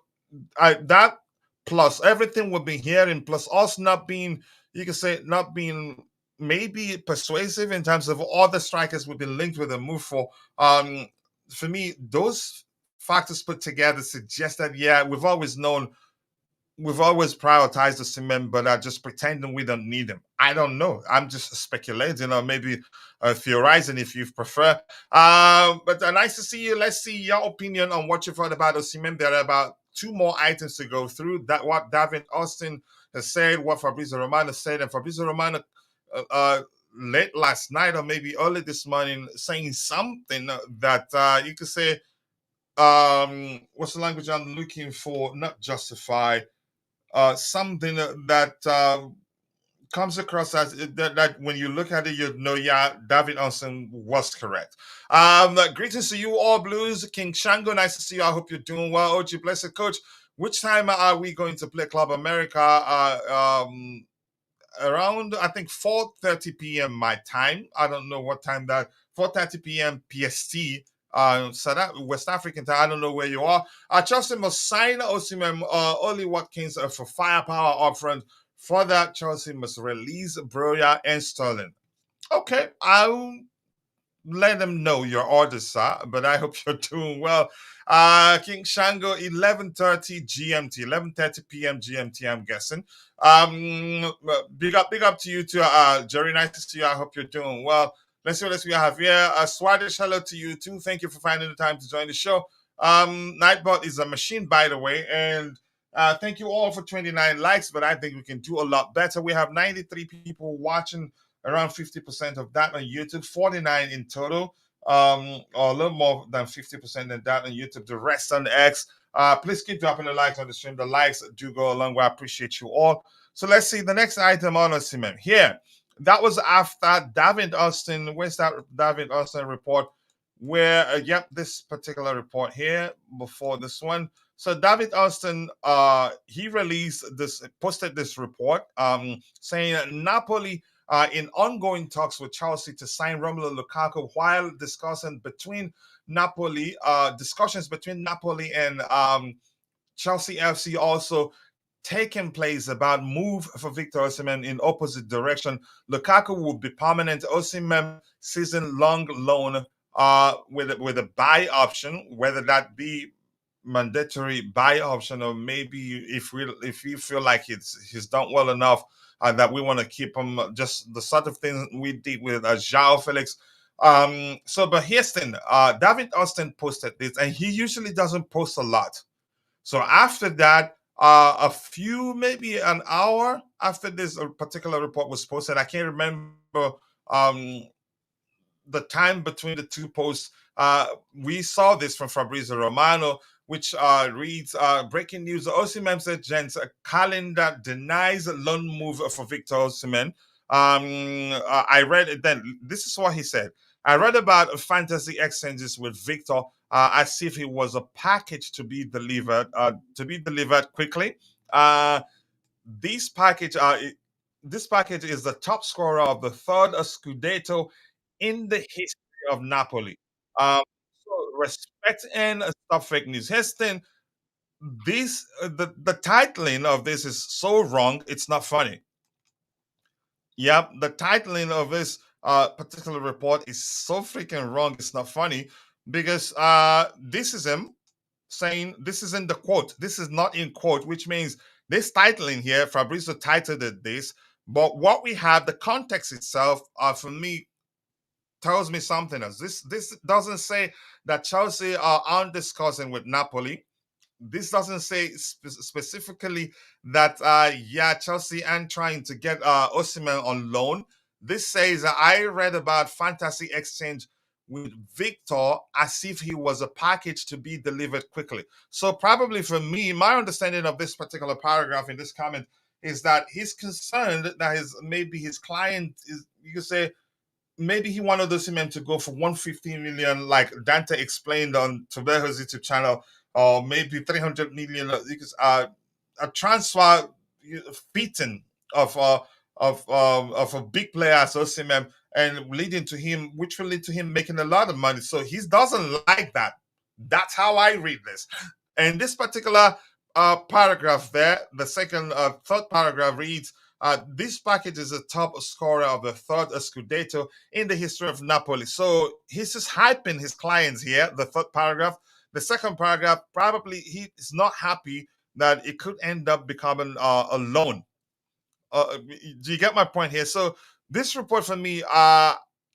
that plus everything we've been hearing, plus us not being, you can say, not being maybe persuasive in terms of all the strikers we've been linked with and move for. For me, those factors put together suggest that, yeah, we've always prioritized the cement, but are just pretending we don't need them. I don't know. I'm just speculating or maybe theorizing if you prefer. But nice to see you. Let's see your opinion on what you've heard about Osimhen. There are about two more items to go through. That what David Austin has said, what Fabrizio Romano said, and Fabrizio Romano late last night or maybe early this morning saying something that you could say, what's the language I'm looking for? Not justify. Something that comes across as that when you look at it, you know, yeah, David Austin was correct. Greetings to you all, Blues. King Shango, nice to see you. I hope you're doing well. OG Blessed Coach, which time are we going to play Club America? Around, I think, 4:30 p.m. my time. I don't know what time that, 4:30 p.m. PST. So that West African time, I don't know where you are. Chelsea must sign Osimhen, Oli Watkins for firepower up front. For that, Chelsea must release Broya and Sterling. Okay, I'll let them know your orders, sir, but I hope you're doing well. King Shango, 11:30 GMT, 11:30 p.m. GMT, I'm guessing. Big up to you too, Jerry. Nice to see you. I hope you're doing well. Let's see what else we have here. Swedish, hello to you too. Thank you for finding the time to join the show. Nightbot is a machine, by the way, and thank you all for 29 likes, but I think we can do a lot better. We have 93 people watching, around 50% of that on YouTube, 49 in total, or a little more than 50% than that on YouTube. The rest on X. Please keep dropping the likes on the stream. The likes do go a long way. I appreciate you all. So let's see the next item on Osimhen here. That was after David Austin. Where's that David Austin report? Where, yep, this particular report here before this one. So David Austin, he posted this report saying Napoli in ongoing talks with Chelsea to sign Romelu Lukaku while discussions between Napoli and Chelsea FC also taking place about move for Victor Osimhen in opposite direction. Lukaku will be permanent. Osimhen season-long loan with a buy option, whether that be mandatory buy option or maybe if we feel like he's done well enough that we want to keep him, just the sort of thing we did with João Felix. But here's the thing, David Austin posted this, and he usually doesn't post a lot. So after that, a few, maybe an hour after this particular report was posted, I can't remember the time between the two posts, we saw this from Fabrizio Romano, which reads, breaking news, Osimhen's agent calendar denies loan move for Victor Osimhen. I read it then. This is what he said. I read about fantasy exchanges with Victor as if it was a package to be delivered quickly. Uh, this package, this package is the top scorer of the third Scudetto in the history of Napoli. Um, so respect and stop fake news. Heston, the titling of this is so wrong. It's not funny. Yep, the titling of this particular report is so freaking wrong. It's not funny because this is him saying this is in the quote. This is not in quote, which means this titling here, Fabrizio titled it this. But what we have, the context itself, for me, tells me something else. This doesn't say that Chelsea aren't discussing with Napoli. This doesn't say specifically that yeah, Chelsea aren't trying to get Osimhen on loan. This says I read about fantasy exchange with Victor as if he was a package to be delivered quickly. So probably for me, my understanding of this particular paragraph in this comment is that he's concerned that maybe his client is, you could say, maybe he wanted Osimhen to go for 150 million, like Dante explained on Trevoh's YouTube channel, or maybe 300 million. Because a transfer fitting of of a big player as Osimhen, and leading to him, which will lead to him making a lot of money. So he doesn't like that. That's how I read this. And this particular paragraph there, the third paragraph reads, this package is the top scorer of the third Scudetto in the history of Napoli. So he's just hyping his clients here, the third paragraph. The second paragraph, probably he is not happy that it could end up becoming a loan. Do you get my point here? So this report for me,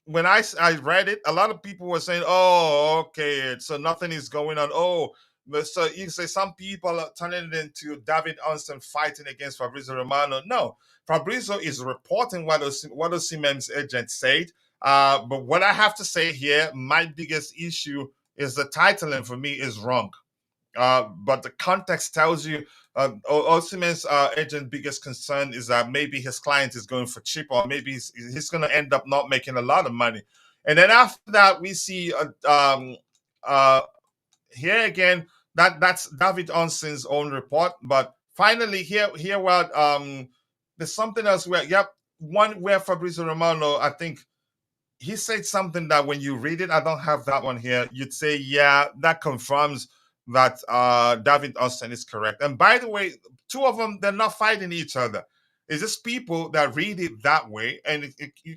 when I read it, a lot of people were saying, "Oh, okay, so nothing is going on." Oh, but so you can say some people are turning it into David Ornstein fighting against Fabrizio Romano. No, Fabrizio is reporting what Osimhen's agent said. But what I have to say here, my biggest issue is the titling for me is wrong. But the context tells you Osimhen's agent biggest concern is that maybe his client is going for cheap, or maybe he's going to end up not making a lot of money. And then after that, we see uh, here again that's David Onsen's own report. But finally, here what there's something else where one where Fabrizio Romano, I think he said something that when you read it, I don't have that one here. You'd say, yeah, that confirms that David Austin is correct. And by the way, two of them, they're not fighting each other. It's just people that read it that way. And you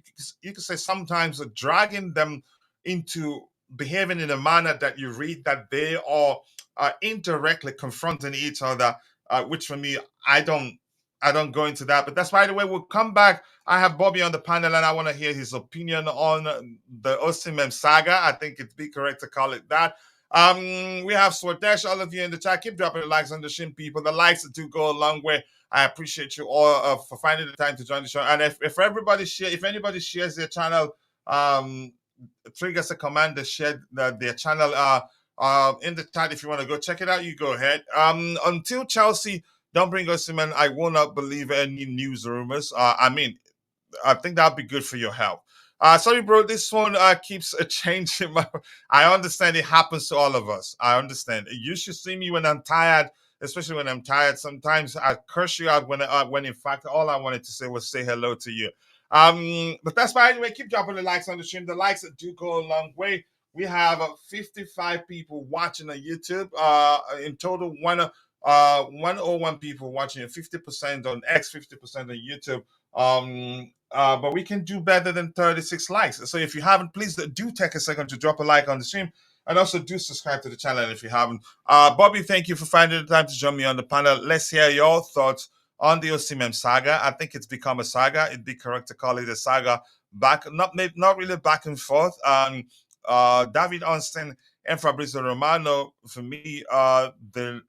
could say sometimes dragging them into behaving in a manner that you read that they are indirectly confronting each other, which for me, I don't go into that. But that's, by the way, we'll come back. I have Bobby on the panel, and I want to hear his opinion on the Osimhen saga. I think it'd be correct to call it that. We have Swadesh, all of you in the chat. Keep dropping the likes on the stream, people. The likes do go a long way. I appreciate you all for finding the time to join the show. And if anybody shares their channel, triggers a command to share their channel in the chat. If you want to go check it out, you go ahead. Until Chelsea don't bring Osimhen, I will not believe any news rumors. I think that'd be good for your health. Sorry, bro. This one keeps changing. I understand it happens to all of us. I understand. You should see me when I'm tired, especially when I'm tired. Sometimes I curse you out when in fact all I wanted to say was say hello to you. But that's fine. Anyway, keep dropping the likes on the stream. The likes do go a long way. We have 55 people watching on YouTube. In total, 101 people watching, 50% on X, 50% on YouTube. But we can do better than 36 likes. So if you haven't, please do take a second to drop a like on the stream, and also do subscribe to the channel if you haven't. Bobby, thank you for finding the time to join me on the panel. Let's hear your thoughts on the Osimhen saga. I think it's become a saga. It'd be correct to call it a saga. Not really back and forth. David Ornstein and Fabrizio Romano, for me, they're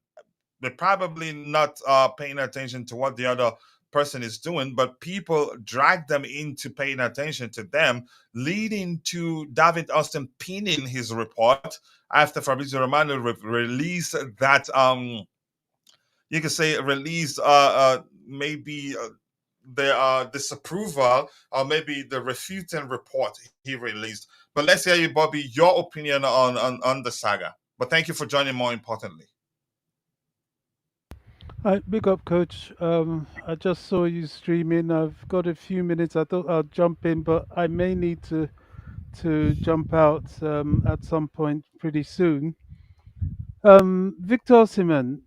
probably not paying attention to what the other person is doing, but people drag them into paying attention to them, leading to David Austin pinning his report after Fabrizio Romano released that you can say released maybe the disapproval, or maybe the refuting report he released. But let's hear you, Bobby, your opinion on the saga. But thank you for joining. More importantly, Hi, big up, coach. I just saw you streaming. I've got a few minutes. I thought I'll jump in, but I may need to jump out at some point pretty soon. Victor Osimhen,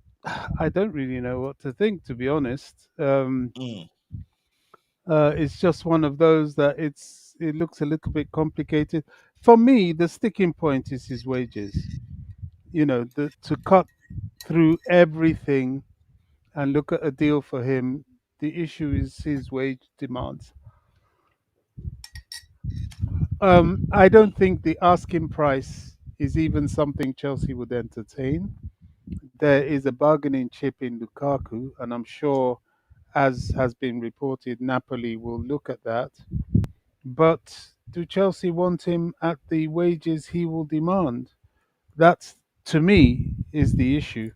I don't really know what to think, to be honest. mm, It's just one of those that it looks a little bit complicated. For me, the sticking point is his wages. To cut through everything and look at a deal for him, the issue is his wage demands. I mm, don't think the asking price is even something Chelsea would entertain. There is a bargaining chip in Lukaku, and I'm sure, as has been reported, Napoli will look at that. But do Chelsea want him at the wages he will demand? That's, to me, is the issue.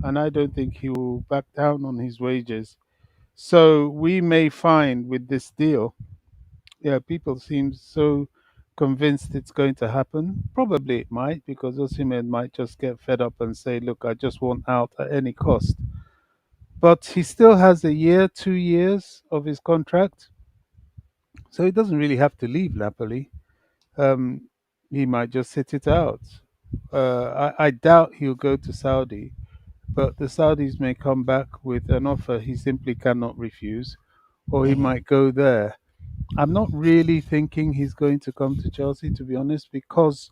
And I don't think he will back down on his wages. So we may find with this deal, yeah, people seem so convinced it's going to happen. Probably it might, because Osimhen might just get fed up and say, "Look, I just want out at any cost." But he still has a year, 2 years of his contract, so he doesn't really have to leave Napoli. Um, he might just sit it out. I doubt he'll go to Saudi, but the Saudis may come back with an offer he simply cannot refuse, or he mhm. might go there. I'm not really thinking he's going to come to Chelsea, to be honest, because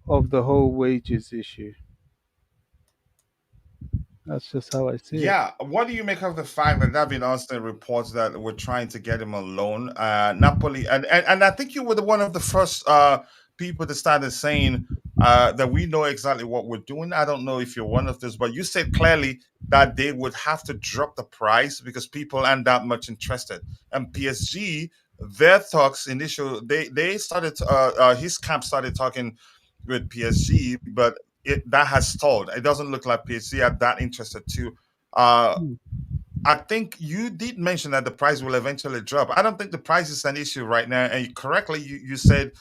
of the whole wages issue. That's just how I see it. Yeah, what do you make of the fact that David Ornstein reports that we're trying to get him a loan? Napoli, and I think you were one of the first people that started saying that we know exactly what we're doing. I don't know if you're one of those, but you said clearly that they would have to drop the price because people aren't that much interested. And PSG, their talks initial, they started, his camp started talking with PSG, but that has stalled. It doesn't look like PSG are that interested too. uh, Hmm. I think you did mention that the price will eventually drop. I don't think the price is an issue right now. And correctly, you said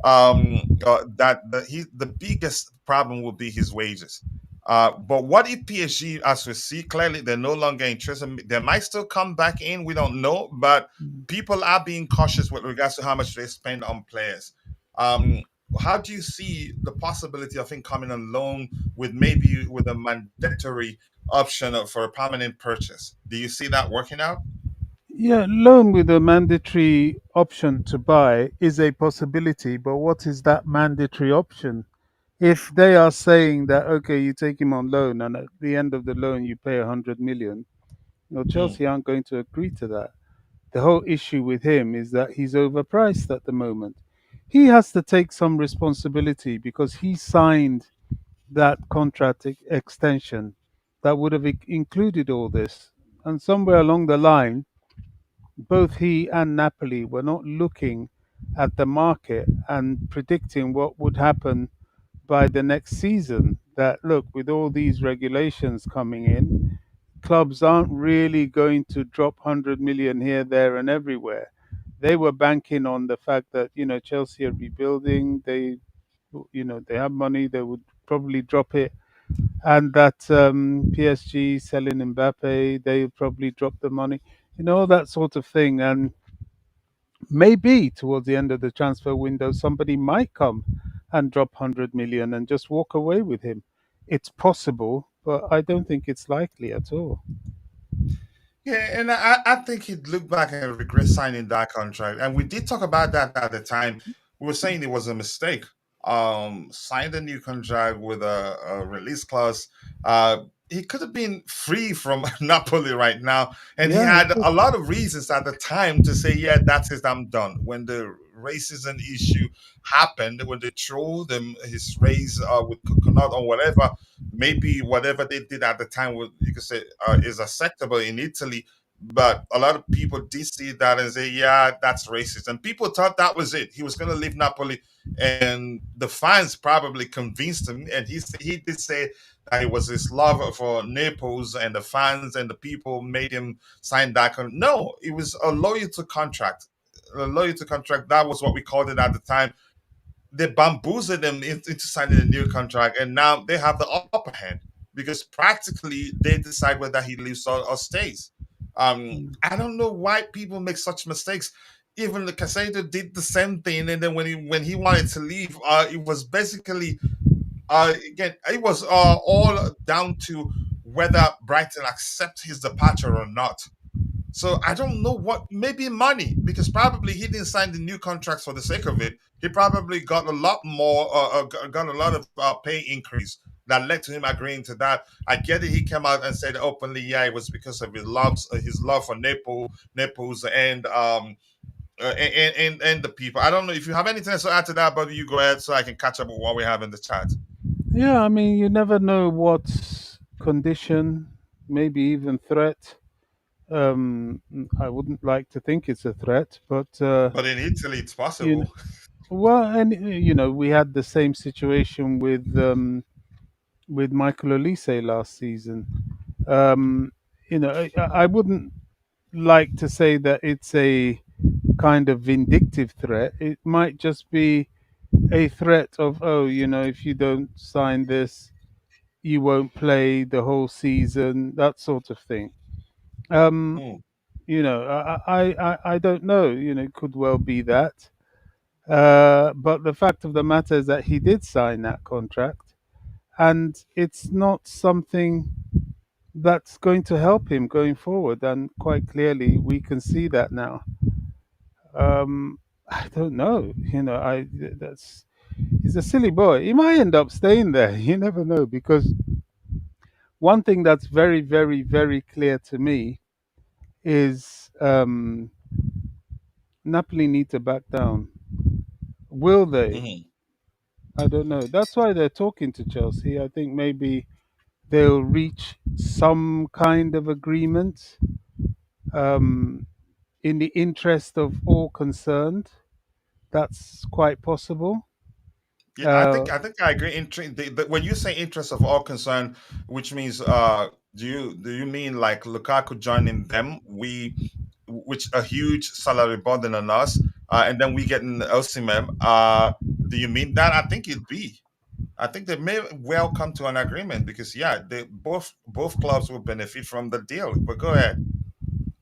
that the biggest problem will be his wages. But what if PSG, as we see clearly, they're no longer interested? They might still come back in. We don't know, but people are being cautious with regards to how much they spend on players. Um, how do you see the possibility of him coming on loan with maybe with a mandatory option for a permanent purchase? Do you see that working out? Yeah, loan with a mandatory option to buy is a possibility, but what is that mandatory option? If they are saying that, okay, you take him on loan and at the end of the loan you pay 100 million, well, Mm, Chelsea aren't going to agree to that. The whole issue with him is that he's overpriced at the moment. He has to take some responsibility because he signed that contract extension that would have included all this. And somewhere along the line, both he and Napoli were not looking at the market and predicting what would happen by the next season. That, look, with all these regulations coming in, clubs aren't really going to drop 100 million here, there, and everywhere. They were banking on the fact that, Chelsea are rebuilding. They have money. They would probably drop it, and that PSG selling Mbappe, they would probably drop the money. All that sort of thing. And maybe towards the end of the transfer window, somebody might come and drop 100 million and just walk away with him. It's possible, but I don't think it's likely at all. yeah, and I think he'd look back and regret signing that contract. And we did talk about that at the time. We were saying it was a mistake. Signed a new contract with a release clause. He could have been free from Napoli right now, and he Yeah, he had could. a lot of reasons at the time to say, "Yeah, that's it, I'm done." When the racism issue happened, when they trolled him, his race with coconut or whatever, maybe whatever they did at the time would, you could say, is acceptable in Italy. But a lot of people did see that and say, yeah, that's racist. And people thought that was it. He was going to leave Napoli. And the fans probably convinced him. And he did say that it was his love for Naples and the fans and the people made him sign that. No, it was a loyalty contract. A loyalty contract. That was what we called it at the time. they bamboozled them into signing a new contract, and now they have the upper hand because practically they decide whether he leaves or stays. I don't know why people make such mistakes. Even the Casado did the same thing, and then when he wanted to leave, it was basically again it was all down to whether Brighton accept his departure or not. So I don't know what, maybe money, because probably he didn't sign the new contracts for the sake of it. He probably got a lot more, got a lot of pay increase that led to him agreeing to that. I get it. He came out and said openly, yeah, it was because of his love for Naples, and and the people. I don't know if you have anything else to add to that, but you go ahead so I can catch up with what we have in the chat. Yeah, I mean, you never know what condition, maybe even threat. I wouldn't like to think it's a threat, but But in Italy, it's you know, possible. well, and we had the same situation with Michael Olise last season. Um, I wouldn't like to say that it's a kind of vindictive threat. It might just be a threat of, oh, if you don't sign this, you won't play the whole season, that sort of thing. Um, Hmm. I don't know. It could well be that. But the fact of the matter is that he did sign that contract, and it's not something that's going to help him going forward. And quite clearly, we can see that now. I don't know. That's he's a silly boy. He might end up staying there. You never know, because one thing that's very, very, very clear to me is Napoli need to back down. Will they? Mhm. I don't know. That's why they're talking to Chelsea. I think maybe they'll reach some kind of agreement um, in the interest of all concerned. That's quite possible. Yeah, I Uh, think I think I agree. When you say interest of all concerned, which means do you mean like Lukaku joining them? Which a huge salary burden on us, and then we get in Osimhen. Do you mean that? I think it'd be. I think they may well come to an agreement because yeah, they both clubs will benefit from the deal. But go ahead.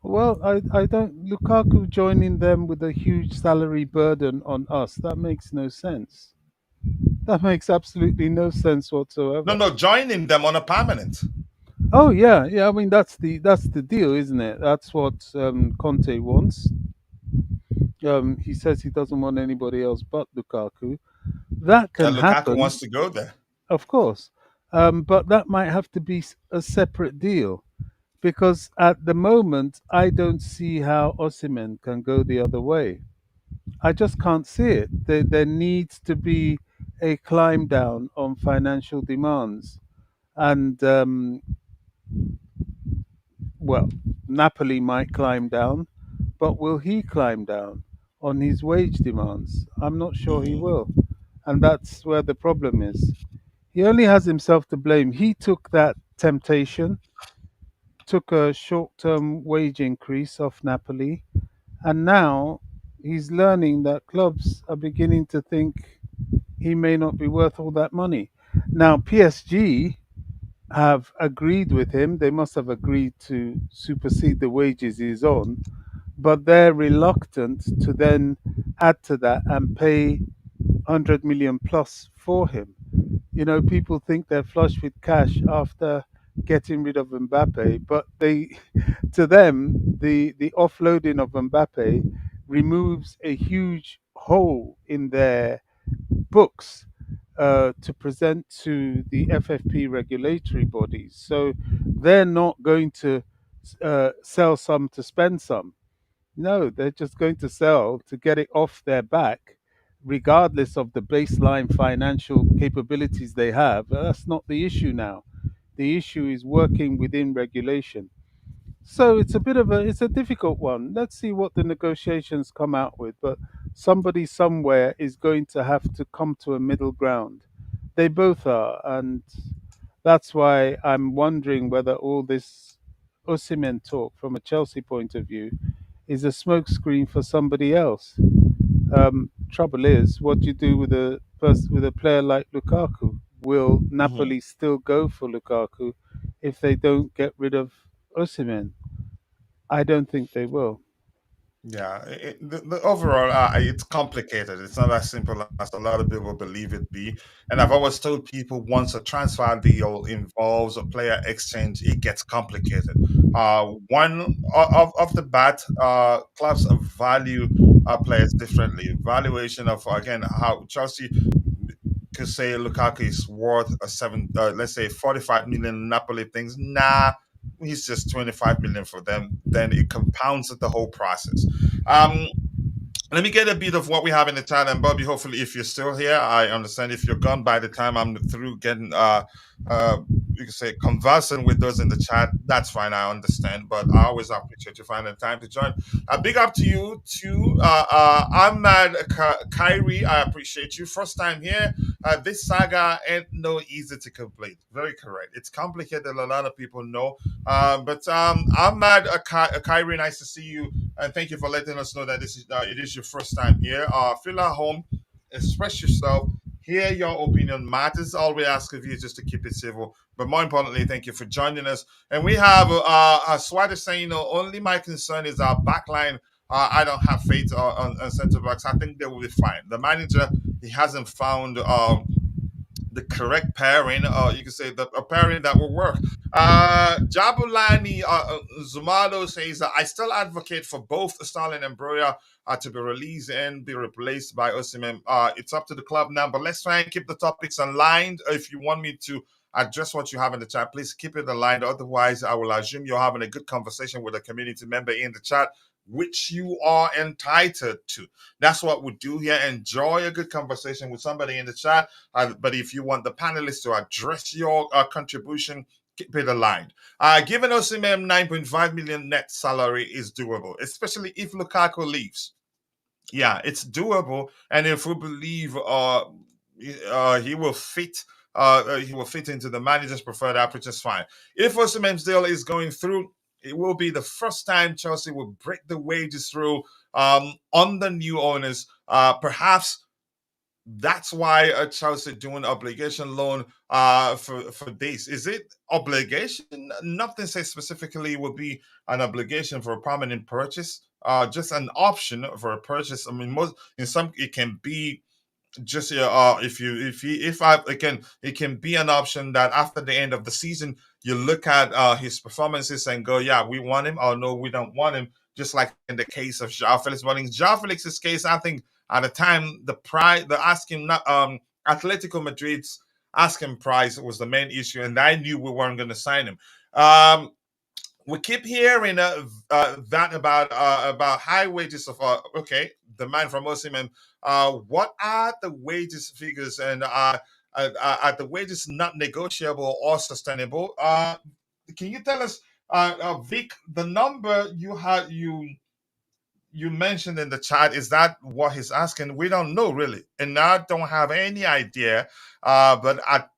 well, I don't. Lukaku joining them with a huge salary burden on us. That makes no sense. That makes absolutely no sense No, whatsoever. no, joining them on a permanent. Oh yeah, yeah. I mean, that's the deal, isn't it? That's what Conte wants. He says he doesn't want anybody else but Lukaku. That can Lukaku happen, wants to go there. of course, but that might have to be a separate deal, because at the moment I don't see how Osimhen can go the other way. I just can't see it. There needs to be a climb down on financial demands, and well, Napoli might climb down, but will he climb down on his wage demands? I'm not sure he Hmm. will. And that's where the problem is. He only has himself to blame. He took that temptation, took a short term wage increase off Napoli, and now he's learning that clubs are beginning to think he may not be worth all that money. Now, PSG have agreed with him. They must have agreed to supersede the wages he's on, but they're reluctant to then add to that and pay 100 million plus for him. People think they're flush with cash after getting rid of Mbappe, but to them, the offloading of Mbappe removes a huge hole in their books to present to the FFP regulatory bodies. So they're not going to sell some to spend some. No, they're just going to sell to get it off their back, regardless of the baseline financial capabilities they have. That's not the issue now. The issue is working within regulation. So it's a difficult one. Let's see what the negotiations come out with. But somebody somewhere is going to have to come to a middle ground. They both are, and that's why I'm wondering whether all this Osimhen talk, from a Chelsea point of view, is a smokescreen for somebody else. trouble is, what do you do with a player like Lukaku? Will Mhm. Napoli still go for Lukaku if they don't get rid of Osimhen? I don't think they will. Yeah, the overall, it's complicated. It's not as simple as a lot of people believe it be. And I've always told people once a transfer deal involves a player exchange, it gets complicated. Of the bat, clubs value players differently. Valuation of, again, how Chelsea could say Lukaku is worth let's say 45 million. Napoli thinks, nah, he's just 25 million for them. Then it compounds the whole process. Um, Let me get a bit of what we have in the chat. And Bobby, hopefully, if you're still here, I understand. If you're gone by the time I'm through getting uh you can say conversing with those in the chat, that's fine. I understand. But I always appreciate you finding time to join. Big up to you too. Ahmad Kyrie, I appreciate you. First time here. This saga ain't no easy to complete. Very correct. It's complicated. A lot of people know. But Ahmad Kyrie, nice to see you, and thank you for letting us know that it is your first time here. Feel at home, express yourself. Hear your opinion matters. All we ask of you is just to keep it civil. But more importantly, thank you for joining us. And we have Swada saying, only my concern is our backline. I don't have faith on centre backs. I think they will be fine. The manager, he hasn't found the correct pairing, you can say a pairing that will work. Jabulani Zumado says that I still advocate for both Stalin and Broya to be released and be replaced by Osimhen. It's up to the club now, but let's try and keep the topics aligned. If you want me to address what you have in the chat, please keep it aligned. Otherwise, I will assume you're having a good conversation with a community member in the chat, which you are entitled to. That's what we do here. Enjoy a good conversation with somebody in the chat. But if you want the panelists to address your contribution, keep it aligned. Given Osimhen 9.5 million net salary is doable, especially if Lukaku leaves. Yeah, it's doable, and if we believe he will fit. He will fit into the manager's preferred app, just fine. If Osimhen's deal is going through, it will be the first time Chelsea will break the wages through on the new owners. Perhaps that's why Chelsea doing obligation loan for this. Is it obligation? Nothing says specifically it will be an obligation for a permanent purchase. Just an option for a purchase. I mean, most in some it can be just if I again it can be an option that after the end of the season you look at his performances and go, yeah, we want him, or no, we don't want him. Just like in the case of Joao Felix. But in Joao Felix's case, I think at the time the asking Atletico Madrid's asking price was the main issue, and I knew we weren't going to sign him. We keep hearing that about high wages of okay, the man from Osimhen. What are the wages figures, and are the wages not negotiable or sustainable? Can you tell us, Vic, the number you mentioned in the chat, is that what he's asking? We don't know really, and I don't have any idea. But at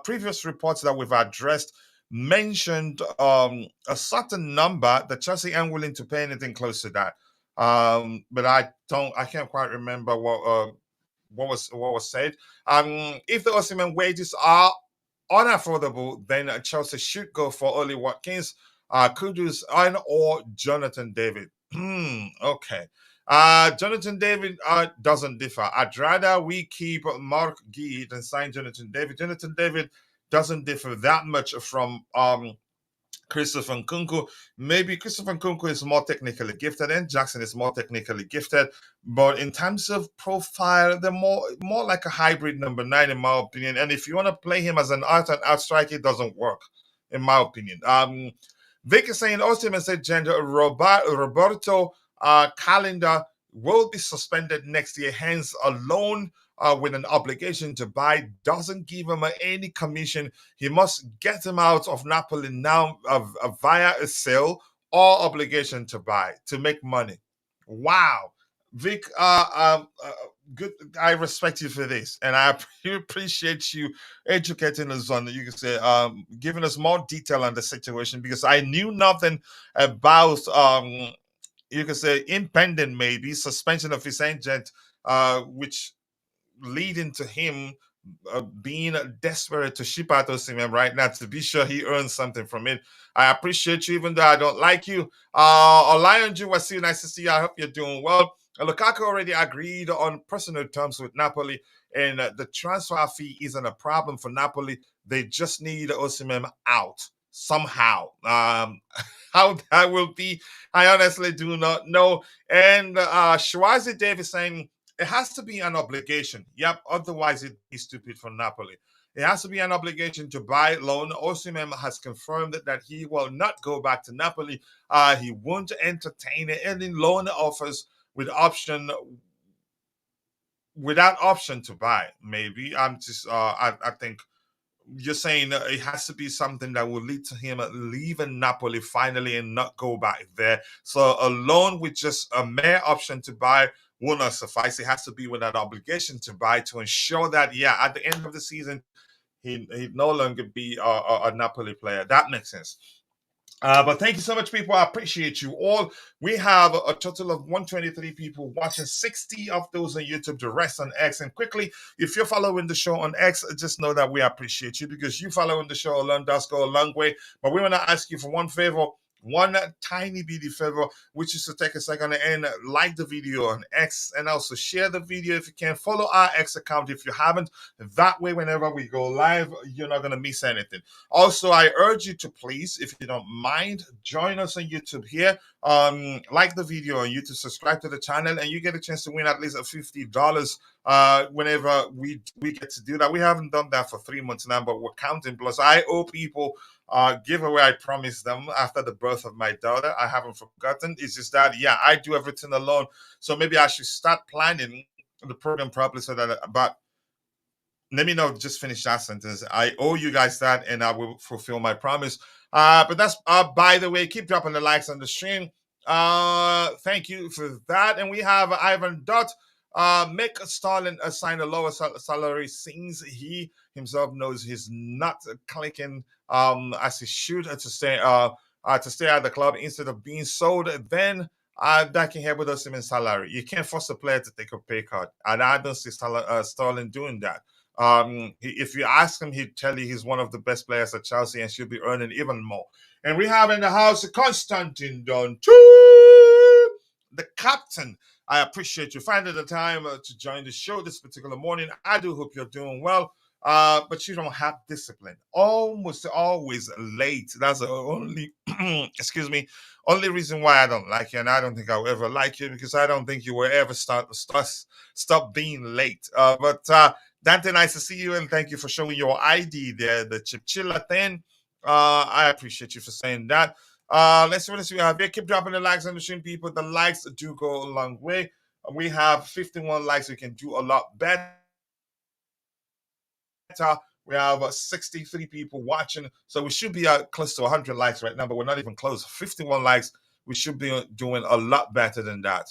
previous reports that we've addressed mentioned a certain number that Chelsea aren't willing to pay anything close to that. But I can't quite remember what was said. If the Osimhen wages are unaffordable, then Chelsea should go for Oli Watkins, Kudus, and or Jonathan David. Okay. Jonathan David doesn't differ. I'd rather we keep Mark Gee than sign Jonathan David. Jonathan David doesn't differ that much from Christopher Nkunku. Maybe Christopher Nkunku is more technically gifted and Jackson is more technically gifted. But in terms of profile, they're more like a hybrid number 9, in my opinion. And if you want to play him as an out-and-out striker, it doesn't work, in my opinion. Vic is saying, Osimhen said gender, Roberto Calendar will be suspended next year, hence a loan with an obligation to buy doesn't give him any commission. He must get him out of Napoli now via a sale or obligation to buy to make money. Wow. Vic, good. I respect you for this, and I appreciate you educating us on. You can say, giving us more detail on the situation, because I knew nothing about you can say impending maybe suspension of his agent which leading to him being desperate to ship out Osimhen right now to be sure he earns something from it. I appreciate you, even though I don't like you. Lion Jew, I see you. Nice to see you. I hope you're doing well. Lukaku already agreed on personal terms with Napoli, and the transfer fee isn't a problem for Napoli. They just need Osimhen out somehow. How that will be, I honestly do not know. And Shwazi Davis saying, it has to be an obligation. Yep, otherwise it'd be stupid for Napoli. It has to be an obligation to buy loan. Osimhen has confirmed that he will not go back to Napoli. He won't entertain any loan offers with option without option to buy. Maybe I'm just I think you're saying it has to be something that will lead to him leaving Napoli finally and not go back there. So a loan with just a mere option to buy will not suffice. It has to be with an obligation to buy to ensure that, yeah, at the end of the season, he'd no longer be a Napoli player. That makes sense. But thank you so much, people. I appreciate you all. We have a total of 123 people watching, 60 of those on YouTube, the rest on X. And quickly, if you're following the show on X, just know that we appreciate you because you following the show alone does go a long way. But we want to ask you for one favor. One tiny bitty favor, which is to take a second and like the video on X and also share the video if you can. Follow our X account if you haven't. That way, whenever we go live, you're not going to miss anything. Also, I urge you to please, if you don't mind, join us on YouTube here. Like the video on YouTube, subscribe to the channel, and you get a chance to win at least $50 whenever we get to do that. We haven't done that for 3 months now, but we're counting. Plus, I owe people giveaway I promised them after the birth of my daughter. I haven't forgotten. It's just that, yeah, I do everything alone. So maybe I should start planning the program properly so that about let me know, just finish that sentence. I owe you guys that and I will fulfill my promise. But that's by the way, keep dropping the likes on the stream. Thank you for that. And we have Ivan Dot. Make Stalin assign a lower salary since he himself knows he's not clicking as he should to stay at the club instead of being sold. Then that can help with Osimhen's salary. You can't force a player to take a pay cut, and I don't see Stalin doing that. If you ask him, he'd tell you he's one of the best players at Chelsea and should be earning even more. And we have in the house Constantine Don, the captain. I appreciate you finding the time to join the show this particular morning. I do hope you're doing well, but you don't have discipline. Almost always late. That's the only, excuse me, only reason why I don't like you, and I don't think I'll ever like you because I don't think you will ever stop being late. But Dante, nice to see you, and thank you for showing your ID there, the Chipchilla thing. I appreciate you for saying that. Let's see what we have here. Keep dropping the likes on the stream, people. The likes do go a long way. We have 51 likes. We can do a lot better. We have 63 people watching, so we should be close to 100 likes right now, but we're not even close. 51 likes. We should be doing a lot better than that.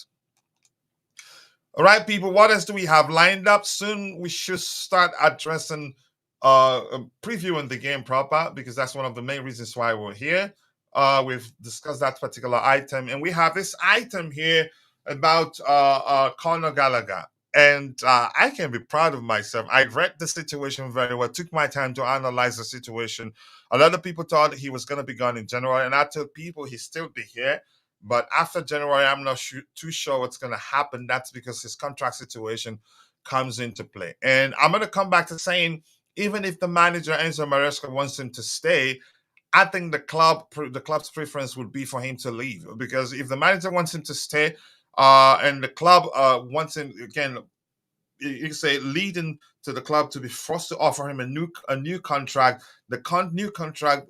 All right, people, what else do we have lined up? Soon we should start addressing previewing the game proper because that's one of the main reasons why we're here. We've discussed that particular item, and we have this item here about Conor Gallagher. And I can be proud of myself. I read the situation very well, took my time to analyze the situation. A lot of people thought he was going to be gone in January, and I told people he'd still be here. But after January, I'm not too sure what's going to happen. That's because his contract situation comes into play. And I'm going to come back to saying, even if the manager, Enzo Maresca, wants him to stay, I think the club's preference would be for him to leave. Because if the manager wants him to stay and the club wants him, again, you say leading to the club to be forced to offer him a new contract, the new contract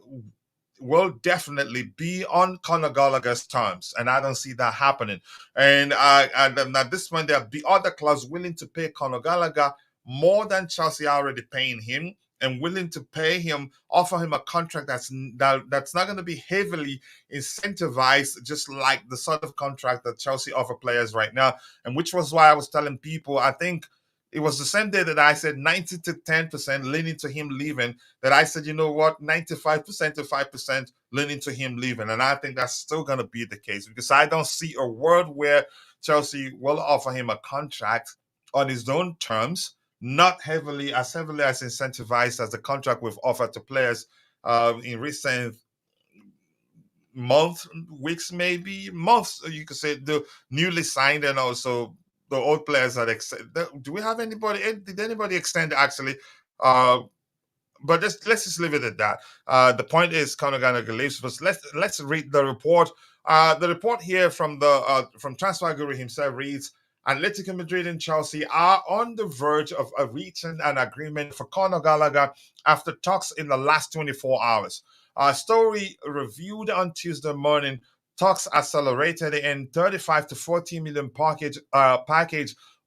will definitely be on Conor Gallagher's terms, and I don't see that happening. And at this point, there'll be other clubs willing to pay Conor Gallagher more than Chelsea are already paying him, and willing to pay him, offer him a contract that's not going to be heavily incentivized, just like the sort of contract that Chelsea offer players right now. And which was why I was telling people, I think it was the same day that I said 90 to 10% leaning to him leaving, that I said, you know what, 95% to 5% leaning to him leaving. And I think that's still going to be the case because I don't see a world where Chelsea will offer him a contract on his own terms, not heavily as incentivized as the contract we've offered to players in recent months, weeks, maybe months. You could say the newly signed and also the old players that do we have anybody? Did anybody extend actually? Uh, but let's just leave it at that. The point is Conor Gallagher leaves, but let's read the report. The report here from Transfer Guru himself reads: Atletico Madrid and Chelsea are on the verge of reaching an agreement for Conor Gallagher after talks in the last 24 hours. A story reviewed on Tuesday morning. Talks accelerated in 35 to 40 million package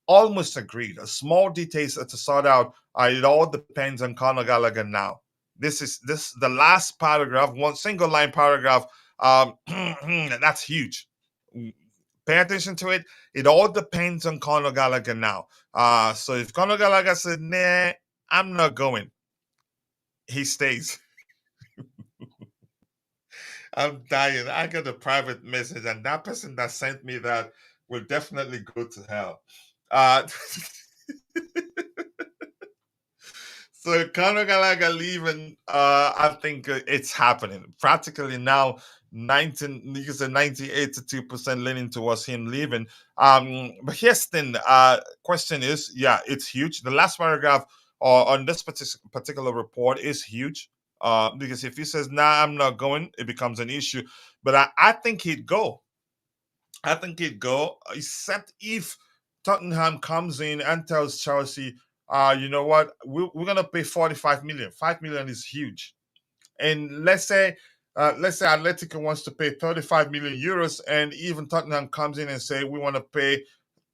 almost agreed. Small details to sort out. It all depends on Conor Gallagher now. This the last paragraph, one single line paragraph. That's huge. Pay attention to it. It all depends on Conor Gallagher now. So if Conor Gallagher said, "Nah, I'm not going," he stays. I'm dying. I got a private message, and that person that sent me that will definitely go to hell. Uh, So Conor Gallagher leaving, I think it's happening practically now. 19, you can say 98% leaning towards him leaving. But here's the thing. Question is, yeah, it's huge. The last paragraph on this particular report is huge. Because if he says, "Nah, I'm not going," it becomes an issue. But I think he'd go. I think he'd go, except if Tottenham comes in and tells Chelsea, you know what, we're gonna pay 45 million. 5 million is huge. And let's say Atletico wants to pay 35 million euros, and even Tottenham comes in and say we want to pay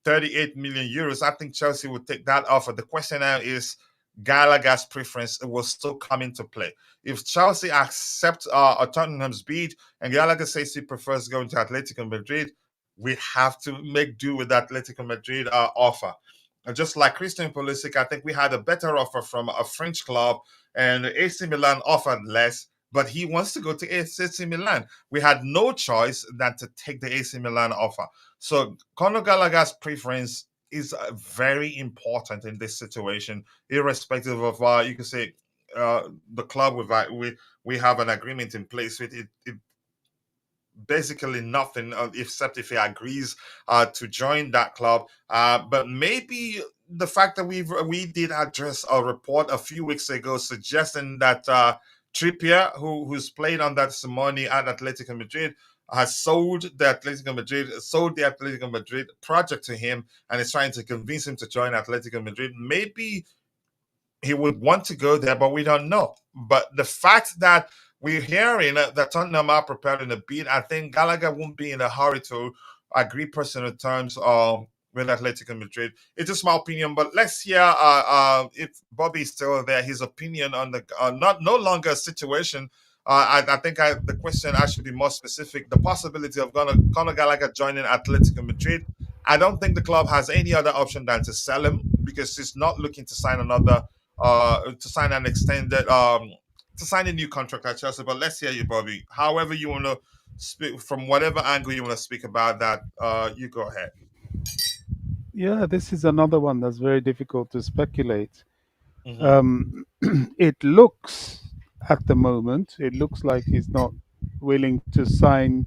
38 million euros. I think Chelsea would take that offer. The question now is Gallagher's preference will still come into play. If Chelsea accept a Tottenham's bid and Gallagher says he prefers going to Atletico Madrid, we have to make do with the Atletico Madrid offer. And just like Christian Pulisic, I think we had a better offer from a French club, and AC Milan offered less, but he wants to go to AC Milan. We had no choice than to take the AC Milan offer. So Conor Gallagher's preference is very important in this situation, irrespective of you can say the club we have an agreement in place with it basically nothing except if he agrees to join that club. But maybe the fact that we did address a report a few weeks ago suggesting that Trippier, who's played on that money at Atletico Madrid, has sold the Atletico Madrid project to him and is trying to convince him to join Atletico Madrid. Maybe he would want to go there, but we don't know. But the fact that we're hearing that Tottenham are preparing a bid, I think Gallagher won't be in a hurry to agree personal terms with Atletico Madrid. It's just my opinion, but let's hear if Bobby is still there, his opinion on the not no longer situation. I think the question I should be more specific. The possibility of Conor Gallagher joining Atletico Madrid. I don't think the club has any other option than to sell him because he's not looking to sign another to sign an extended to sign a new contract at Chelsea. But let's hear you, Bobby. However you want to speak, from whatever angle you want to speak about that, you go ahead. Yeah, this is another one that's very difficult to speculate. Hmm. Um, it looks at the moment, it looks like he's not willing to sign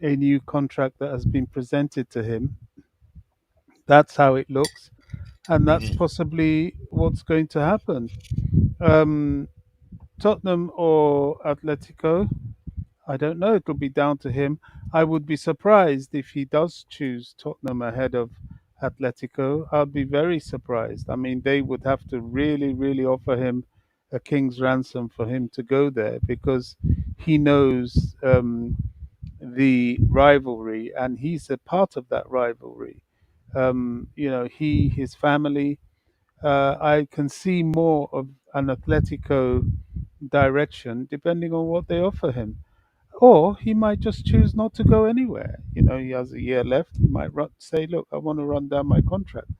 a new contract that has been presented to him. That's how it looks, and that's Hmm. possibly what's going to happen. Um, Tottenham or Atletico, I don't know. It'll be down to him. I would be surprised if he does choose Tottenham ahead of Atletico. I'd be very surprised. I mean, they would have to really, really offer him a king's ransom for him to go there because he knows the rivalry and he's a part of that rivalry. His family. I can see more of an Atletico direction depending on what they offer him. Or he might just choose not to go anywhere. He has a year left. He might say, "Look, I want to run down my contract."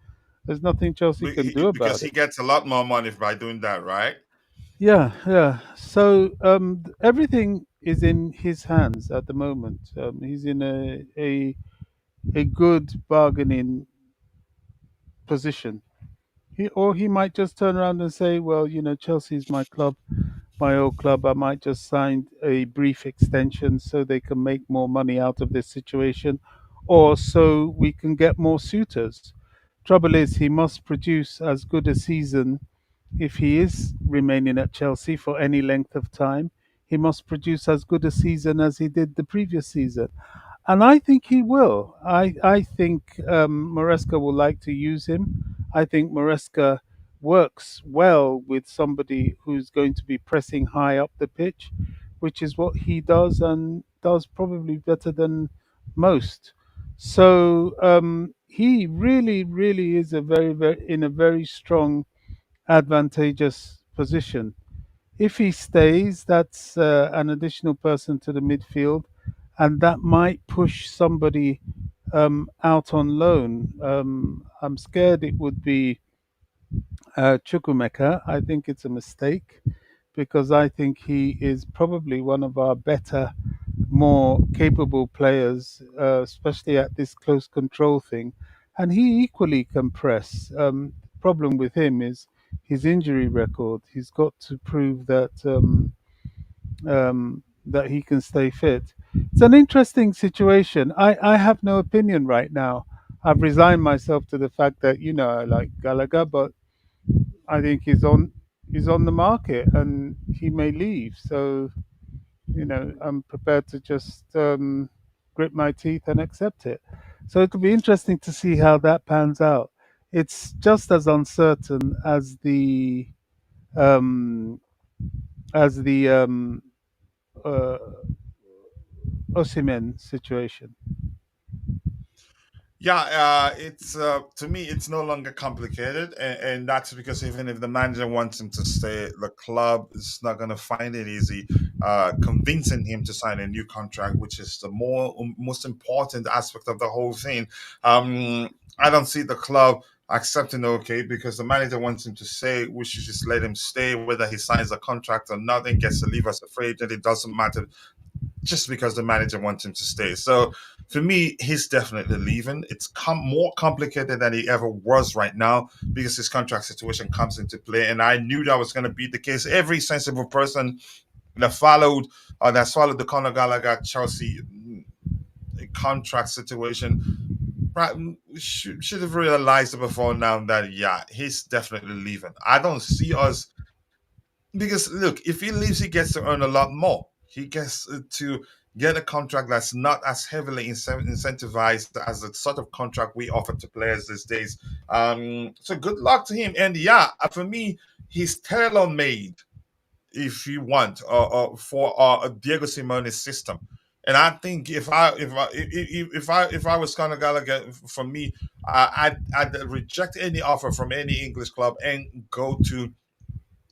There's nothing Chelsea can do Because about he it. gets a lot more money by doing that, right? Yeah, yeah. So everything is in his hands at the moment. He's in a good bargaining position. Or he might just turn around and say, "Well, Chelsea's my club, my old club. I might just sign a brief extension so they can make more money out of this situation, or so we can get more suitors." Trouble is, he must produce as good a season if he is remaining at Chelsea for any length of time. He must produce as good a season as he did the previous season. And I think he will. I think Maresca will like to use him. I think Maresca works well with somebody who's going to be pressing high up the pitch, which is what he does and does probably better than most. So he really, really is a very in a very strong, advantageous position. If he stays, that's an additional person to the midfield, and that might push somebody out on loan. I'm scared it would be Chukwemeka. I think it's a mistake because I think he is probably one of our better, more capable players, especially at this close control thing. And he equally can press. Problem with him is his injury record. He's got to prove that he can stay fit. It's an interesting situation. I have no opinion right now. I've resigned myself to the fact that I like Gallagher, but I think he's on the market and he may leave. So I'm prepared to just grit my teeth and accept it. So it'll be interesting to see how that pans out. It's just as uncertain um, as the uh, Osimhen situation. Yeah, it's to me, it's no longer complicated, and that's because even if the manager wants him to stay, the club is not going to find it easy convincing him to sign a new contract, which is the most important aspect of the whole thing. I don't see the club accepting okay because the manager wants him to stay. We should just let him stay, whether he signs a contract or not, and gets to leave as a free agent. It doesn't matter just because the manager wants him to stay. So for me, he's definitely leaving. It's more complicated than he ever was right now because his contract situation comes into play. And I knew that was going to be the case. Every sensible person that followed the Conor Gallagher Chelsea contract situation right, should have realized it before now that yeah, he's definitely leaving. I don't see us because look, if he leaves, he gets to earn a lot more. He gets to get a contract that's not as heavily incentivized as the sort of contract we offer to players these days. So good luck to him. And yeah, for me, he's tailor made if you want for Diego Simone's system. And I think if I was Conor Gallagher, for me, I'd reject any offer from any English club and go to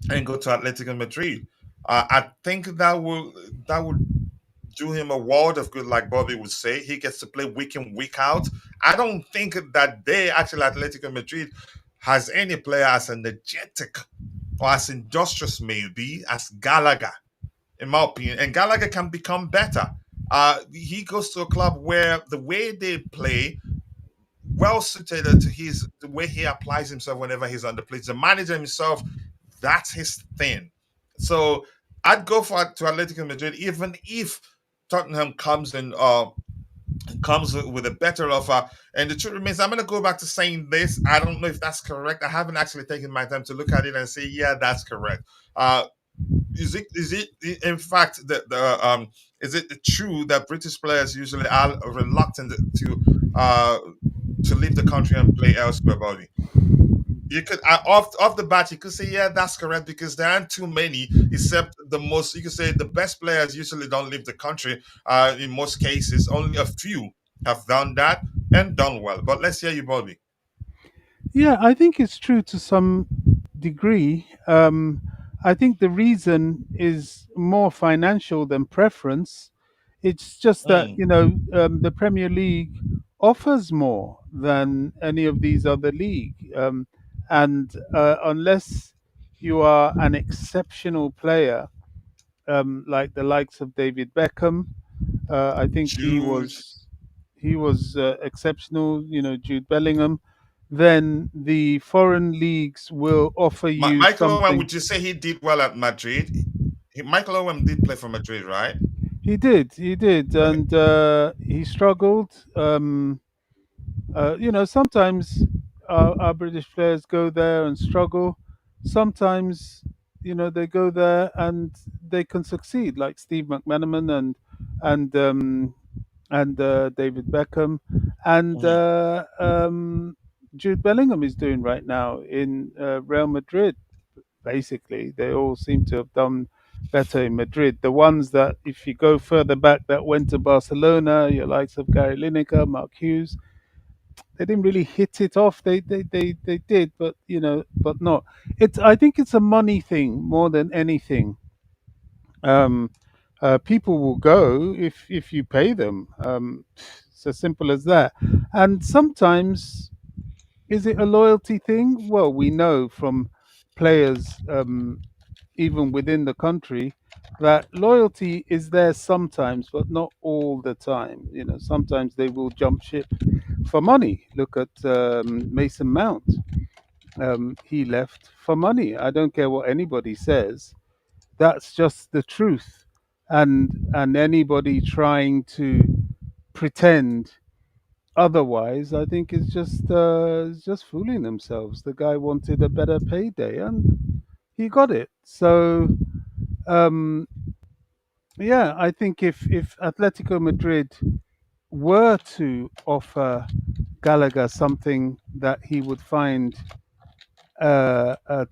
Atletico Madrid. I think that would do him a world of good, like Bobby would say. He gets to play week in, week out. I don't think that they actually Atletico Madrid has any player as energetic or as industrious maybe as Gallagher, in my opinion. And Gallagher can become better. He goes to a club where the way they play well suited to his the way he applies himself whenever he's on the pitch. The manager himself, that's his thing. So I'd go for to Atletico Madrid, even if Tottenham comes with a better offer. And the truth remains, I'm going to go back to saying this. I don't know if that's correct. I haven't actually taken my time to look at it and say, yeah, that's correct. Is it in fact that the is it true that British players usually are reluctant uh to leave the country and play elsewhere, Bobby? You could off the bat, you could say, yeah, that's correct because there aren't too many, except the most. You could say the best players usually don't leave the country. In most cases, only a few have done that and done well. But let's hear you, Bobby. Yeah, I think it's true to some degree. I think the reason is more financial than preference. It's just that, Mm, the Premier League offers more than any of these other league. And unless you are an exceptional player, like the likes of David Beckham, I think he Jude. was he was exceptional. Jude Bellingham. then the foreign leagues will offer you Michael Owen, something. would you say he did well at Madrid? Michael Owen did play for Madrid, right? He did, Okay. and he struggled. Sometimes our British players go there and struggle. Sometimes, they go there and they can succeed, like Steve McManaman and David Beckham, and Mhm. Jude Bellingham is doing right now in Real Madrid. Basically, they all seem to have done better in Madrid. The ones that, if you go further back, that went to Barcelona, your likes of Gary Lineker, Mark Hughes, they didn't really hit it off. They did, but but not. I think it's a money thing more than anything. Um, People will go if you pay them. It's as simple as that. And sometimes, is it a loyalty thing? Well, we know from players, even within the country, that loyalty is there sometimes, but not all the time. Sometimes they will jump ship for money. Look at Mason Mount. He left for money. I don't care what anybody says. That's just the truth. And anybody trying to pretend otherwise, I think is just fooling themselves. The guy wanted a better payday, and he got it. So um, yeah, I think if Atletico Madrid were to offer Gallagher something that he would find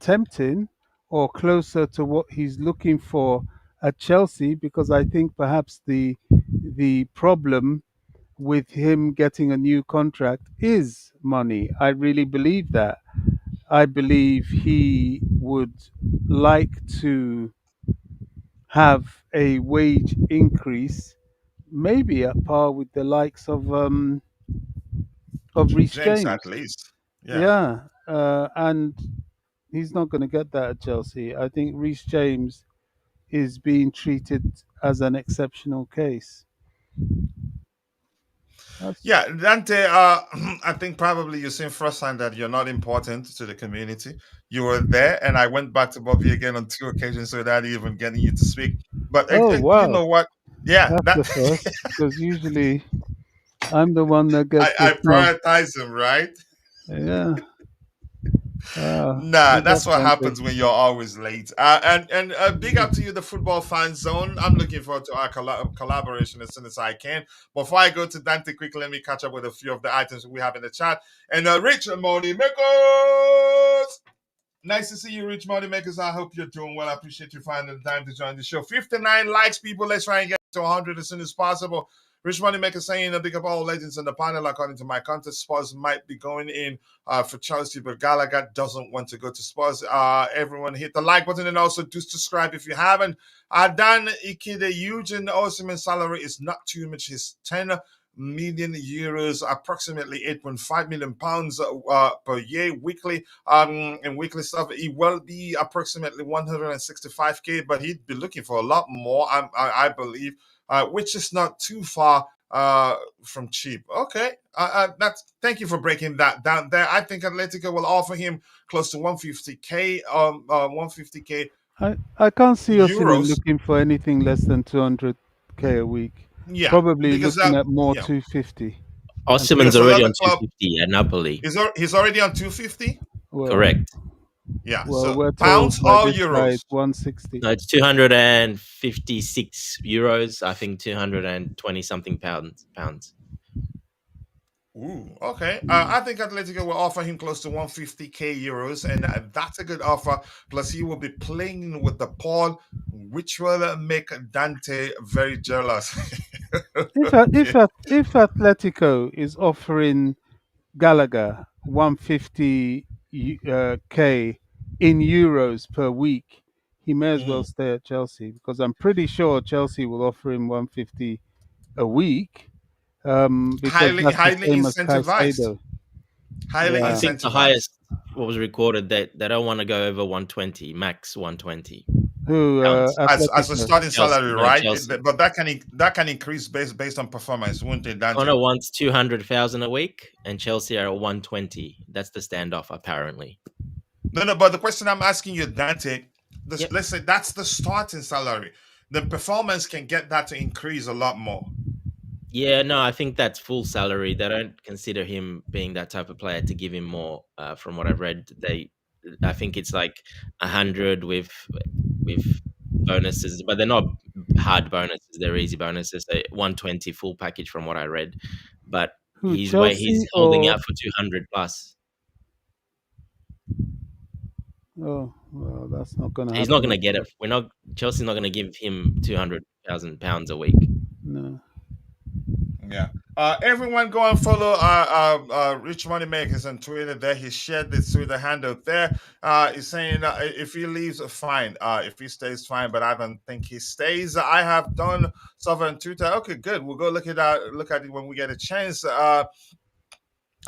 tempting or closer to what he's looking for at Chelsea, because I think perhaps the problem with him getting a new contract is money. I really believe that. I believe he would like to have a wage increase, maybe at par with the likes of Reece James, at James. least. Yeah. Yeah, and he's not going to get that at Chelsea. I think Reece James is being treated as an exceptional case. That's Yeah, Dante, I think probably you're seeing firsthand that you're not important to the community. You were there, and I went back to Bobby again on two occasions without even getting you to speak. But oh you wow, know what? Yeah, that's that the first, because usually I'm the one that gets the I snub. prioritize him, right? Yeah, Nah, big up that's what Dante. happens when you're always late. And big up to you, the Football Fan Zone. I'm looking forward to our collaboration as soon as I can. Before I go to Dante, quickly let me catch up with a few of the items we have in the chat. And Rich Money Makers. Nice to see you, Rich Money Makers. I hope you're doing well. I appreciate you finding the time to join the show. 59 likes, people. Let's try and get to 100 as soon as possible. Rich Money Maker saying a big up all legends in the panel. According to my contest, Spurs might be going in for Chelsea, but Gallagher doesn't want to go to Spurs. Everyone hit the like button and also do subscribe if you haven't. Dan Ikeda, Eugene Osimhen's salary is not too much. His 10 million euros, approximately 8.5 million pounds per year weekly. And weekly stuff, it will be approximately 165k, but he'd be looking for a lot more, I believe, which is not too far from cheap. Okay, that's thank you for breaking that down there. I think Atletico will offer him close to 150k, 150k I can't see Osimhen euros. looking for anything less than 200k a week. Yeah, Probably because looking that at more yeah, 250. And Osimhen's because already another on club 250 at Napoli. he's already on 250. well, Correct. Yeah, well, so we're told pounds by or this guy euros. it's 160. No, it's 256 euros. I think 220 something pounds. Ooh, okay. I think Atletico will offer him close to 150k euros, and that's a good offer. Plus, he will be playing with the Paul, which will make Dante very jealous. Okay. If Atletico is offering Gallagher 150 k in euros per week, he may as well Mhm. stay at Chelsea, because I'm pretty sure Chelsea will offer him 150 a week, because Highly, that's the highly same as incentivized. Caicedo. Highly I Yeah, think the incentivized. highest what was recorded that they don't want to go over 120, max 120. Who? Pounds. as a Atletico. starting Chelsea, salary, no, right? Chelsea. But that can increase based on performance, won't it, Dante? Connor wants 200,000 a week, and Chelsea are at 120. That's the standoff, apparently. No. But the question I'm asking you, Dante, Yep. let's say that's the starting salary. The performance can get that to increase a lot more. Yeah, no, I think that's full salary. They don't consider him being that type of player to give him more. From what I've read, I think it's like 100 with bonuses, but they're not hard bonuses. They're easy bonuses. 120 full package from what I read, but Who? he's Chelsea holding or? out for 200 plus. Oh, well, that's not going to He's not happen. going to get it. Chelsea's not going to give him 200,000 pounds a week. No. Yeah. Everyone go and follow Rich Moneymakers on Twitter. There, he shared this Twitter handle there. He's saying if he leaves, fine. If he stays, fine. But I don't think he stays. I have done stuff on Twitter. Okay, good. We'll go look at that. Look at it when we get a chance.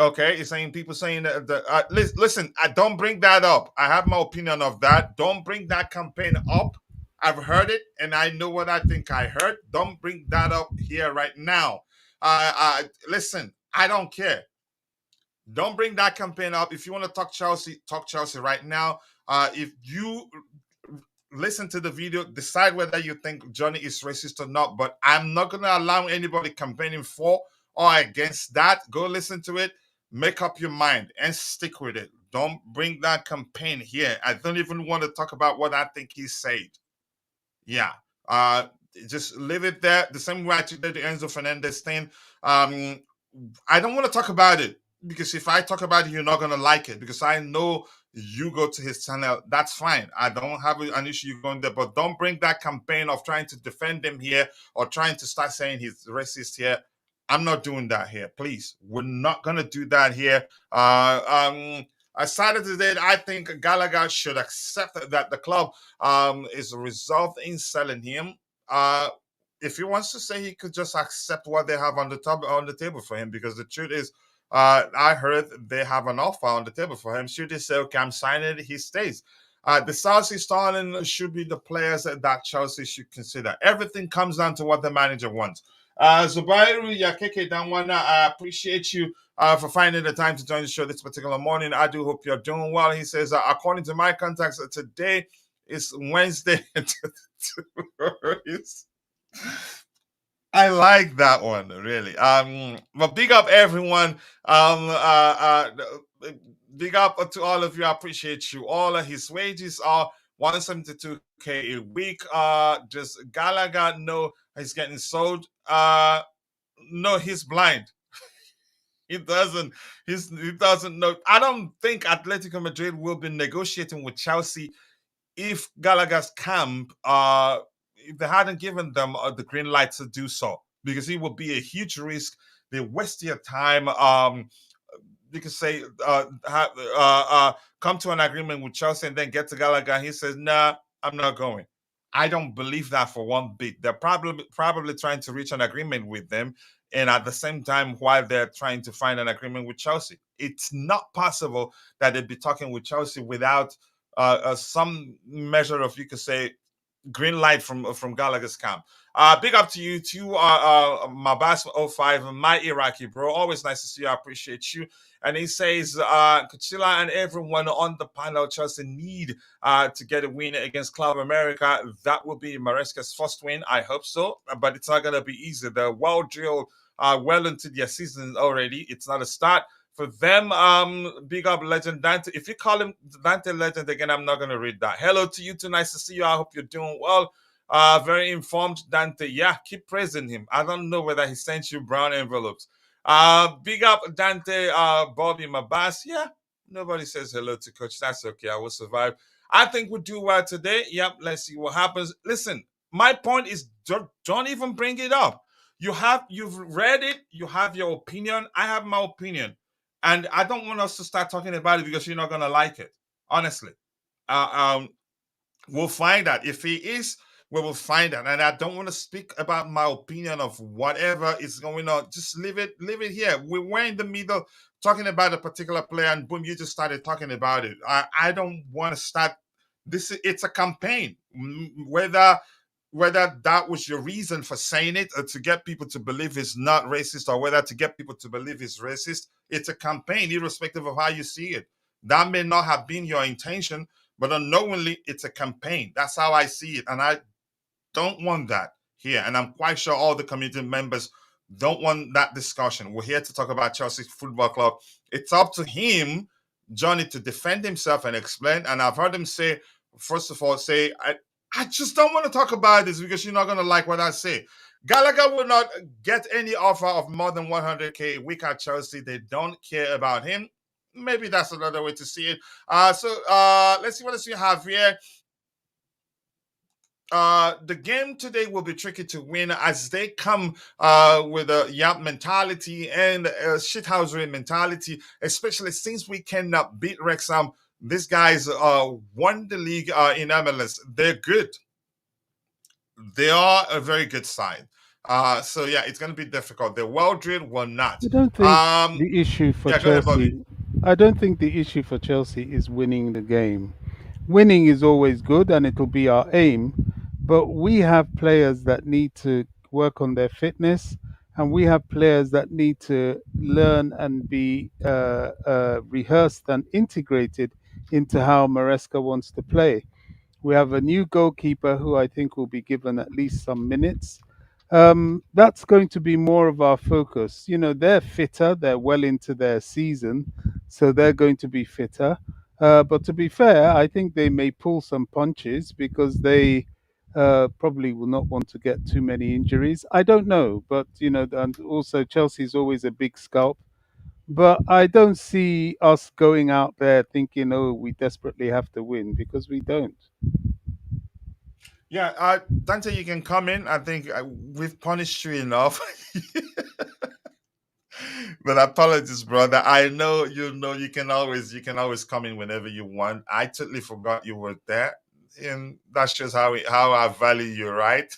Okay, he's saying people saying that listen, I don't bring that up. I have my opinion of that. Don't bring that campaign up. I've heard it and I know what I think I heard. Don't bring that up here right now. Listen, I don't care. Don't bring that campaign up. If you want to talk Chelsea right now. If you listen to the video, decide whether you think Johnny is racist or not. But I'm not going to allow anybody campaigning for or against that. Go listen to it, make up your mind, and stick with it. Don't bring that campaign here. I don't even want to talk about what I think he said. Yeah. Just leave it there. The same way I did the Enzo Fernandez thing. I don't want to talk about it because if I talk about it, you're not gonna like it because I know you go to his channel. That's fine. I don't have an issue you going there, but don't bring that campaign of trying to defend him here or trying to start saying he's racist here. I'm not doing that here. Please, we're not gonna do that here. I started today. I think Gallagher should accept that the club is resolved in selling him. If he wants to say, he could just accept what they have on the table for him, because the truth is, I heard they have an offer on the table for him. Should he say, okay, I'm signing it, he stays. The Chelsea starting should be the players that Chelsea should consider. Everything comes down to what the manager wants. Zubairu Yakeke Danwana, I appreciate you for finding the time to join the show this particular morning. I do hope you're doing well. He says, according to my contacts, today is Wednesday. I like that one, really. But big up everyone. Big up to all of you. I appreciate you all. His wages are 172K a week. Just Gallagher, no, he's getting sold. No, he's blind. He doesn't. He doesn't know. I don't think Atletico Madrid will be negotiating with Chelsea if Gallagher's camp, if they hadn't given them the green light to do so, because it would be a huge risk. They waste their time. You could say come to an agreement with Chelsea and then get to Gallagher. He says, "Nah, I'm not going." I don't believe that for one bit. They're probably trying to reach an agreement with them, and at the same time, while they're trying to find an agreement with Chelsea, it's not possible that they'd be talking with Chelsea without some measure of, you could say, green light from Gallagher's camp. Big up to you too, Mabas 05, my Iraqi bro. Always nice to see you. I appreciate you. And he says, Kachila and everyone on the panel, Chelsea need to get a win against Club America. That will be Maresca's first win. I hope so, but it's not going to be easy. They're well drilled, well into their season already. It's not a start for them. Big up Legend Dante. If you call him Dante Legend again, I'm not going to read that. Hello to you too. Nice to see you. I hope you're doing well. Very informed Dante. Yeah, keep praising him. I don't know whether he sent you brown envelopes. Big up Dante, Bobby Mabas. Yeah, nobody says hello to Coach. That's okay. I will survive. I think we'll do well today. Yep, let's see what happens. Listen, my point is don't even bring it up. You've read it, you have your opinion. I have my opinion. And I don't want us to start talking about it because you're not gonna like it. Honestly. We'll find out. If he is, we will find out. And I don't want to speak about my opinion of whatever is going on. Just leave it here. We were in the middle talking about a particular player, and boom, you just started talking about it. I don't want to start It's a campaign. Whether that was your reason for saying it, or to get people to believe it's not racist, or whether to get people to believe it's racist, it's a campaign, irrespective of how you see it. That may not have been your intention, but unknowingly, it's a campaign. That's how I see it, and I don't want that here. And I'm quite sure all the community members don't want that discussion. We're here to talk about Chelsea Football Club. It's up to him, Johnny, to defend himself and explain. And I've heard him say, first of all, I just don't want to talk about this because you're not going to like what I say. Gallagher will not get any offer of more than 100K a week at Chelsea. They don't care about him. Maybe that's another way to see it. Let's see what else you have here. The game today will be tricky to win as they come with a yap mentality and a shithousery mentality, especially since we cannot beat Wrexham. These guys won the league in MLS. They're good. They are a very good side. So yeah, it's going to be difficult. They're well drilled, we're not. I don't think the issue for Yeah, go ahead, Bobby. Chelsea. I don't think the issue for Chelsea is winning the game. Winning is always good, and it'll be our aim. But we have players that need to work on their fitness, and we have players that need to learn and be rehearsed and integrated into how Maresca wants to play. We have a new goalkeeper who I think will be given at least some minutes. That's going to be more of our focus. You know, they're fitter, they're well into their season, so they're going to be fitter. But to be fair, I think they may pull some punches because they probably will not want to get too many injuries. I don't know, but you know, and also Chelsea is always a big scalp. But I don't see us going out there thinking, oh, we desperately have to win because we don't. Yeah, Dante, you can come in. I think we've punished you enough. But apologies, brother. I know you can always come in whenever you want. I totally forgot you were there, and that shows how I value you, right?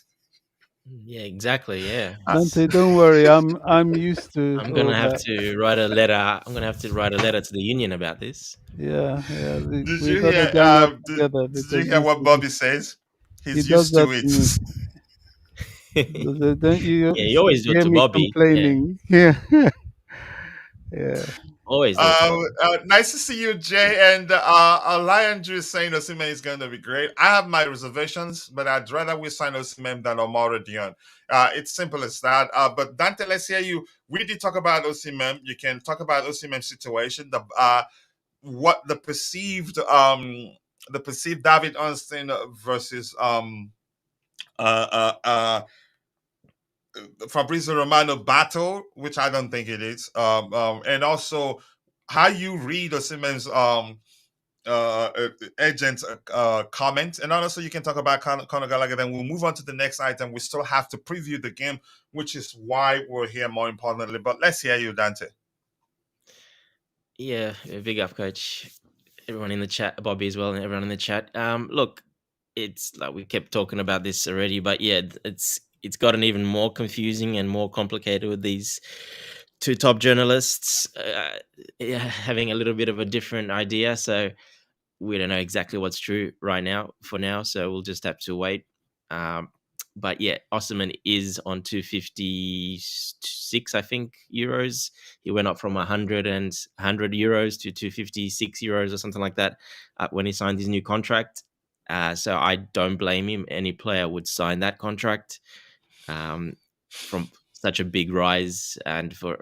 Yeah, exactly. Yeah. Dante, don't worry. I'm used to I'm gonna all have that. to write a letter. I'm gonna have to write a letter to the union about this. Yeah, yeah. Did We you got to hear? gang up Did, together did you because hear what Bobby says? he He's does used that to to it. me. Don't you Yeah, you always do it hear to me Bobby. Yeah, complaining? Yeah, yeah. always do it to Bobby. Nice to see you, Jay. And Lion Drew is saying Osimhen is going to be great. I have my reservations, but I'd rather we sign Osimhen than Omar Dion. It's simple as that. But Dante, let's hear you. We did talk about Osimhen. You can talk about Osimhen's situation. What the perceived David Ornstein versus uh, uh, uh, Fabrizio Romano battle, which I don't think it is, and also how you read Osimhen's agent's comment, and also you can talk about Conor Gallagher. Then we'll move on to the next item. We still have to preview the game, which is why we're here more importantly. But let's hear you, Dante. Yeah, big up, coach. Everyone in the chat, Bobby as well, and everyone in the chat. Look, it's like we kept talking about this already, but yeah, it's gotten even more confusing and more complicated with these two top journalists yeah, having a little bit of a different idea. So we don't know exactly what's true right now for now. So we'll just have to wait. But yeah, Osimhen is on 256, I think, euros. He went up from 100 euros to 256 euros or something like that when he signed his new contract. So I don't blame him. Any player would sign that contract from such a big rise, and for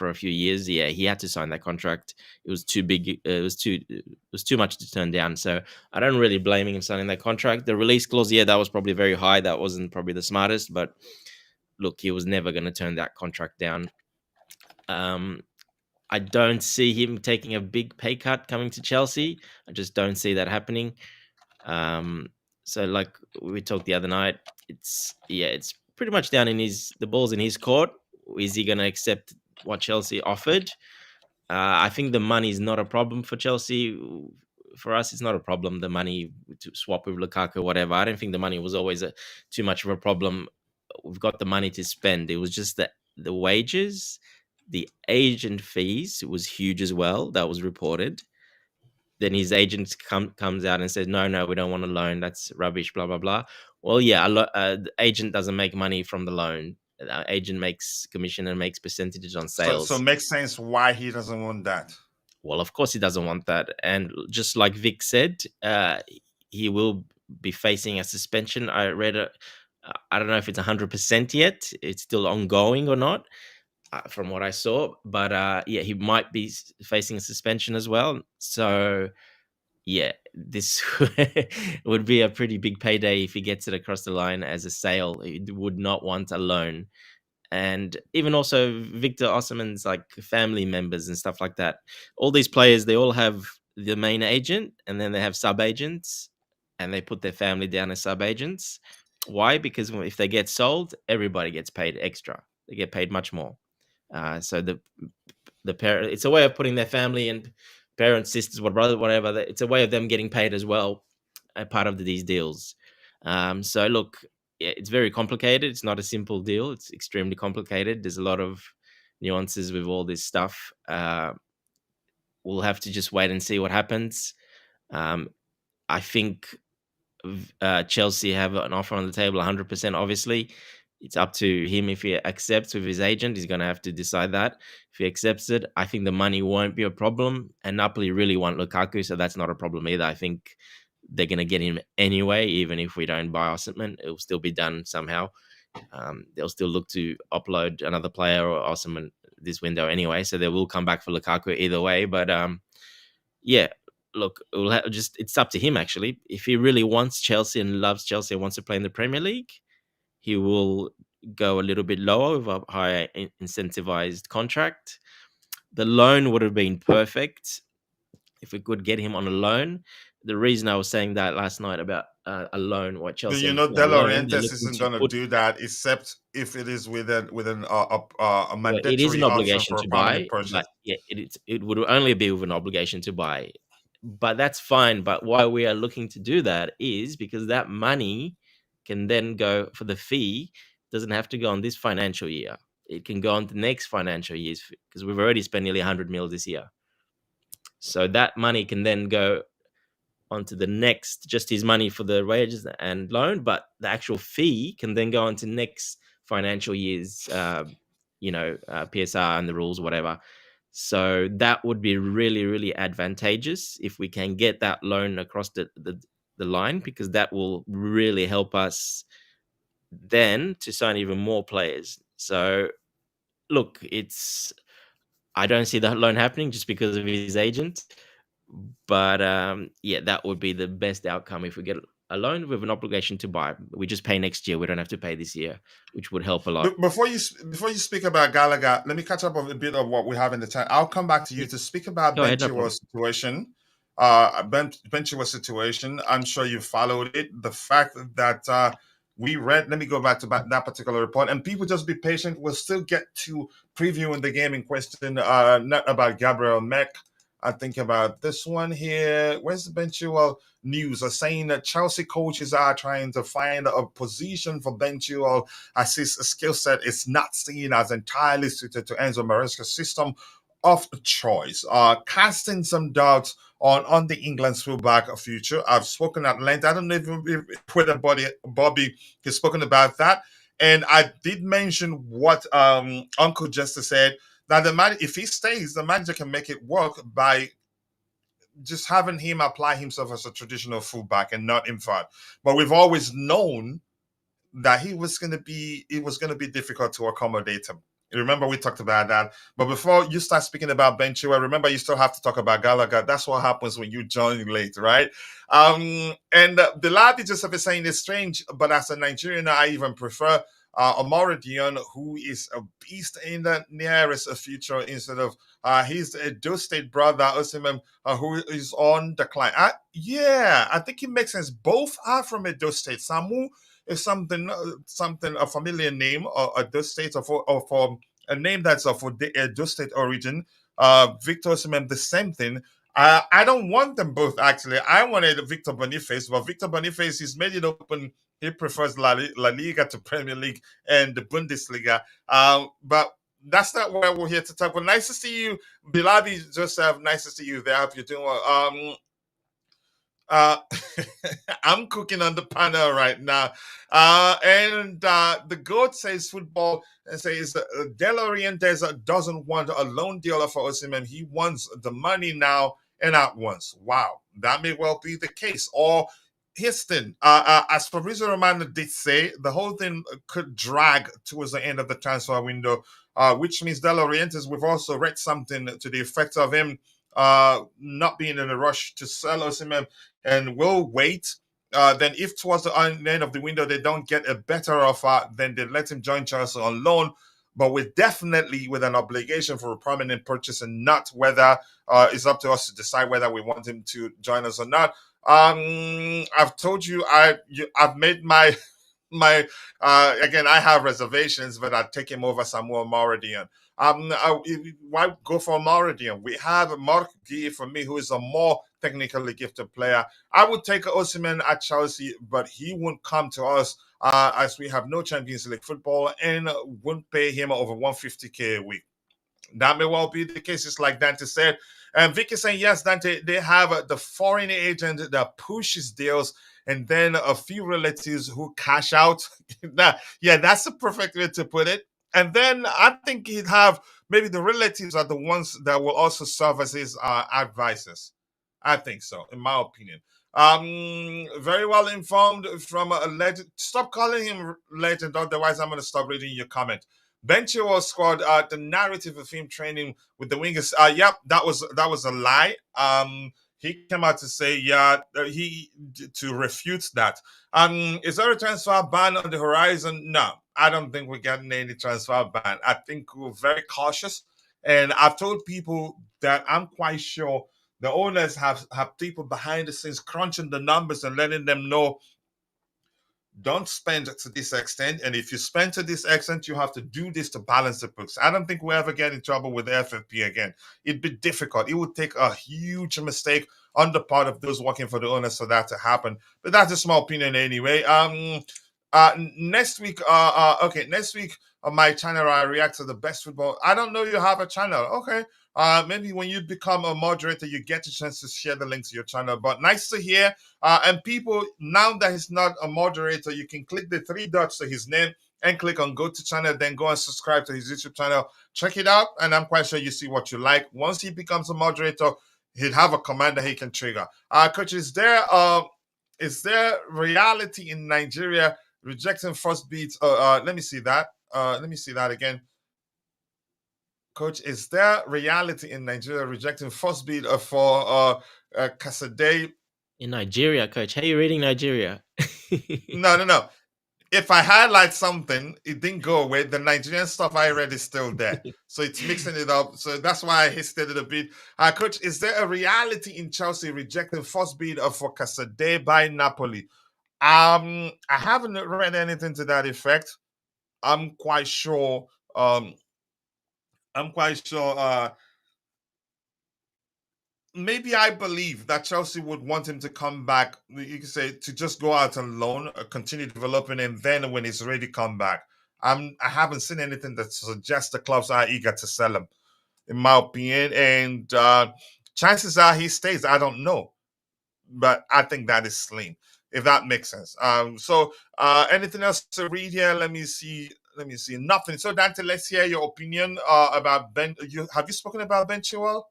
a few years, yeah, he had to sign that contract. It was too big. It was too much to turn down. So I don't really blame him signing that contract. The release clause, yeah, that was probably very high. That wasn't probably the smartest, but look, he was never going to turn that contract down. I don't see him taking a big pay cut coming to Chelsea. I just don't see that happening. So like we talked the other night, it's pretty much down in the ball's in his court. Is he going to accept what Chelsea offered? I think the money is not a problem for Chelsea. For us, it's not a problem. The money to swap with Lukaku, whatever. I don't think the money was always too much of a problem. We've got the money to spend. It was just the wages, the agent fees was huge as well. That was reported. then his agent comes out and says, no, we don't want a loan. That's rubbish, blah, blah, blah. Well, yeah, the agent doesn't make money from the loan. The agent makes commission and makes percentages on sales. So makes sense why he doesn't want that. Well, of course he doesn't want that. And just like Vic said, he will be facing a suspension. I read it. I don't know if it's 100% yet. It's still ongoing or not, from what I saw. But yeah, he might be facing a suspension as well. So yeah, this would be a pretty big payday if he gets it across the line as a sale. He would not want a loan. And even also Victor Osimhen's like family members and stuff like that. All these players, they all have the main agent, and then they have sub agents, and they put their family down as sub agents. Why? Because if they get sold, everybody gets paid extra. They get paid much more. So the parent, it's a way of putting their family and parents, sisters, brother, whatever. It's a way of them getting paid as well, a part of these deals. So look, it's very complicated. It's not a simple deal. It's extremely complicated. There's a lot of nuances with all this stuff. We'll have to just wait and see what happens. I think Chelsea have an offer on the table, 100%. Obviously, it's up to him if he accepts with his agent. He's going to have to decide that. If he accepts it, I think the money won't be a problem. And Napoli really want Lukaku, so that's not a problem either. I think they're going to get him anyway, even if we don't buy Osimhen. It will still be done somehow. They'll still look to upload another player or Osimhen this window anyway, so they will come back for Lukaku either way. But yeah, look, it's up to him actually. If he really wants Chelsea and loves Chelsea and wants to play in the Premier League, he will go a little bit lower with a higher incentivized contract. The loan would have been perfect if we could get him on a loan. The reason I was saying that last night about a loan, what Do Chelsea, you know De Laurentiis isn't going to do that except if it is with a it mandatory is an option obligation for a to permanent buy, purchase? but yeah, it would only be with an obligation to buy. But that's fine. But why we are looking to do that is because that money can then go for the fee. Doesn't have to go on this financial year. It can go on the next financial years because we've already spent nearly 100 mil this year. So that money can then go onto the next, just his money for the wages and loan, but the actual fee can then go onto next financial year's, PSR and the rules, whatever. So that would be really, really advantageous if we can get that loan across the line, because that will really help us then to sign even more players. So look, I don't see that loan happening just because of his agent. But yeah, that would be the best outcome if we get a loan with an obligation to buy. We just pay next year. We don't have to pay this year, which would help a lot. Before you speak about Gallagher, let me catch up on a bit of what we have in the chat. I'll come back to you to speak about Go Ben ahead, no Chilwell's problem. situation. Ben Chilwell's situation. I'm sure you followed it. The fact that we read. Let me go back to that particular report, and people just be patient. We'll still get to previewing the game in question. Not about Gabriel Mec. I think about this one here. Where's the Ben Chilwell news? Are saying that Chelsea coaches are trying to find a position for Ben Chilwell as his skill set is not seen as entirely suited to Enzo Maresca's system of choice, casting some doubts on the England's fullback future. I've spoken at length. I don't know if whether Bobby has spoken about that, and I did mention what Uncle Justice said. Now, if he stays, the manager can make it work by just having him apply himself as a traditional fullback and not in front. But we've always known that it was going to be difficult to accommodate him. Remember, we talked about that. But before you start speaking about Ben Chilwell, remember, you still have to talk about Gallagher. That's what happens when you join late, right? And the lad is just saying it's strange, but as a Nigerian, I even prefer Omar Dion, who is a beast in the nearest future, instead of his Edo State brother, Osimhen, who is on decline. I think it makes sense. Both are from Edo State. Samu is something a familiar name, or Edo State, or for a name that's for the Edo State origin. Victor Osimhen, the same thing. I don't want them both, actually. I wanted Victor Boniface, but Victor Boniface is made it open. He prefers La Liga to Premier League and the Bundesliga. But that's not why we're here to talk. But nice to see you, Biladi Joseph. Nice to see you there. Hope you're doing well. Uh, I'm cooking on the panel right now. And the GOAT says football and says De Laurentiis doesn't want a loan deal for Osimhen. He wants the money now and at once. Wow, that may well be the case. Or Houston, as Fabrizio Romano did say, the whole thing could drag towards the end of the transfer window, which means De Laurentiis, we've also read something to the effect of him not being in a rush to sell Osimhen and will wait. Then, if towards the end of the window they don't get a better offer, then they let him join Chelsea on loan, but with definitely with an obligation for a permanent purchase, and not whether it's up to us to decide whether we want him to join us or not. I've told you, I've made my again, I have reservations, but I'd take him over Samuel Moradian. Why go for Moradian? We have Mark Guy for me, who is a more technically gifted player. I would take Osimhen at Chelsea, but he won't come to us as we have no Champions League football and won't pay him over 150k a week. That may well be the case. It's like Dante said. And Vicky saying, yes, Dante, they have the foreign agent that pushes deals and then a few relatives who cash out. Yeah, that's the perfect way to put it. And then I think he'd have maybe the relatives are the ones that will also serve as his advisors. I think so, in my opinion. Very well informed from a legend. Stop calling him legend, otherwise I'm going to stop reading your comment. Ben Chilwell scored the narrative of him training with the wingers. Yep, that was a lie. He came out to say, to refute that. Is there a transfer ban on the horizon? No, I don't think we're getting any transfer ban. I think we're very cautious, and I've told people that I'm quite sure the owners have people behind the scenes crunching the numbers and letting them know, don't spend to this extent, and if you spend to this extent, you have to do this to balance the books. I don't think we'll ever get in trouble with the FFP again. It'd be difficult. It would take a huge mistake on the part of those working for the owners for that to happen. But that's a small opinion anyway. Next week, next week on my channel, I react to the best football. I don't know you have a channel. Okay. Maybe when you become a moderator, you get a chance to share the link to your channel. But nice to hear. And people, now that he's not a moderator, you can click the three dots to his name and click on go to channel, then go and subscribe to his YouTube channel. Check it out, and I'm quite sure you see what you like. Once he becomes a moderator, he'd have a command that he can trigger. Coach, is there reality in Nigeria rejecting first beats? Let me see that. Let me see that again. Coach, is there reality in Nigeria rejecting first bid for Kasade? In Nigeria, Coach, how are you reading Nigeria? No. If I highlight something, it didn't go away. The Nigerian stuff I read is still there. So it's mixing it up. So that's why I hasted it a bit. Coach, is there a reality in Chelsea rejecting first bid for Kasade by Napoli? I haven't read anything to that effect. I'm quite sure. Maybe I believe that Chelsea would want him to come back. You can say to just go out on loan, continue developing, and then when he's ready, come back. I haven't seen anything that suggests the clubs are eager to sell him, in my opinion. And chances are he stays. I don't know, but I think that is slim, if that makes sense. Anything else to read here? Let me see. Nothing. So Dante, let's hear your opinion about Ben. Have you spoken about Ben Chilwell?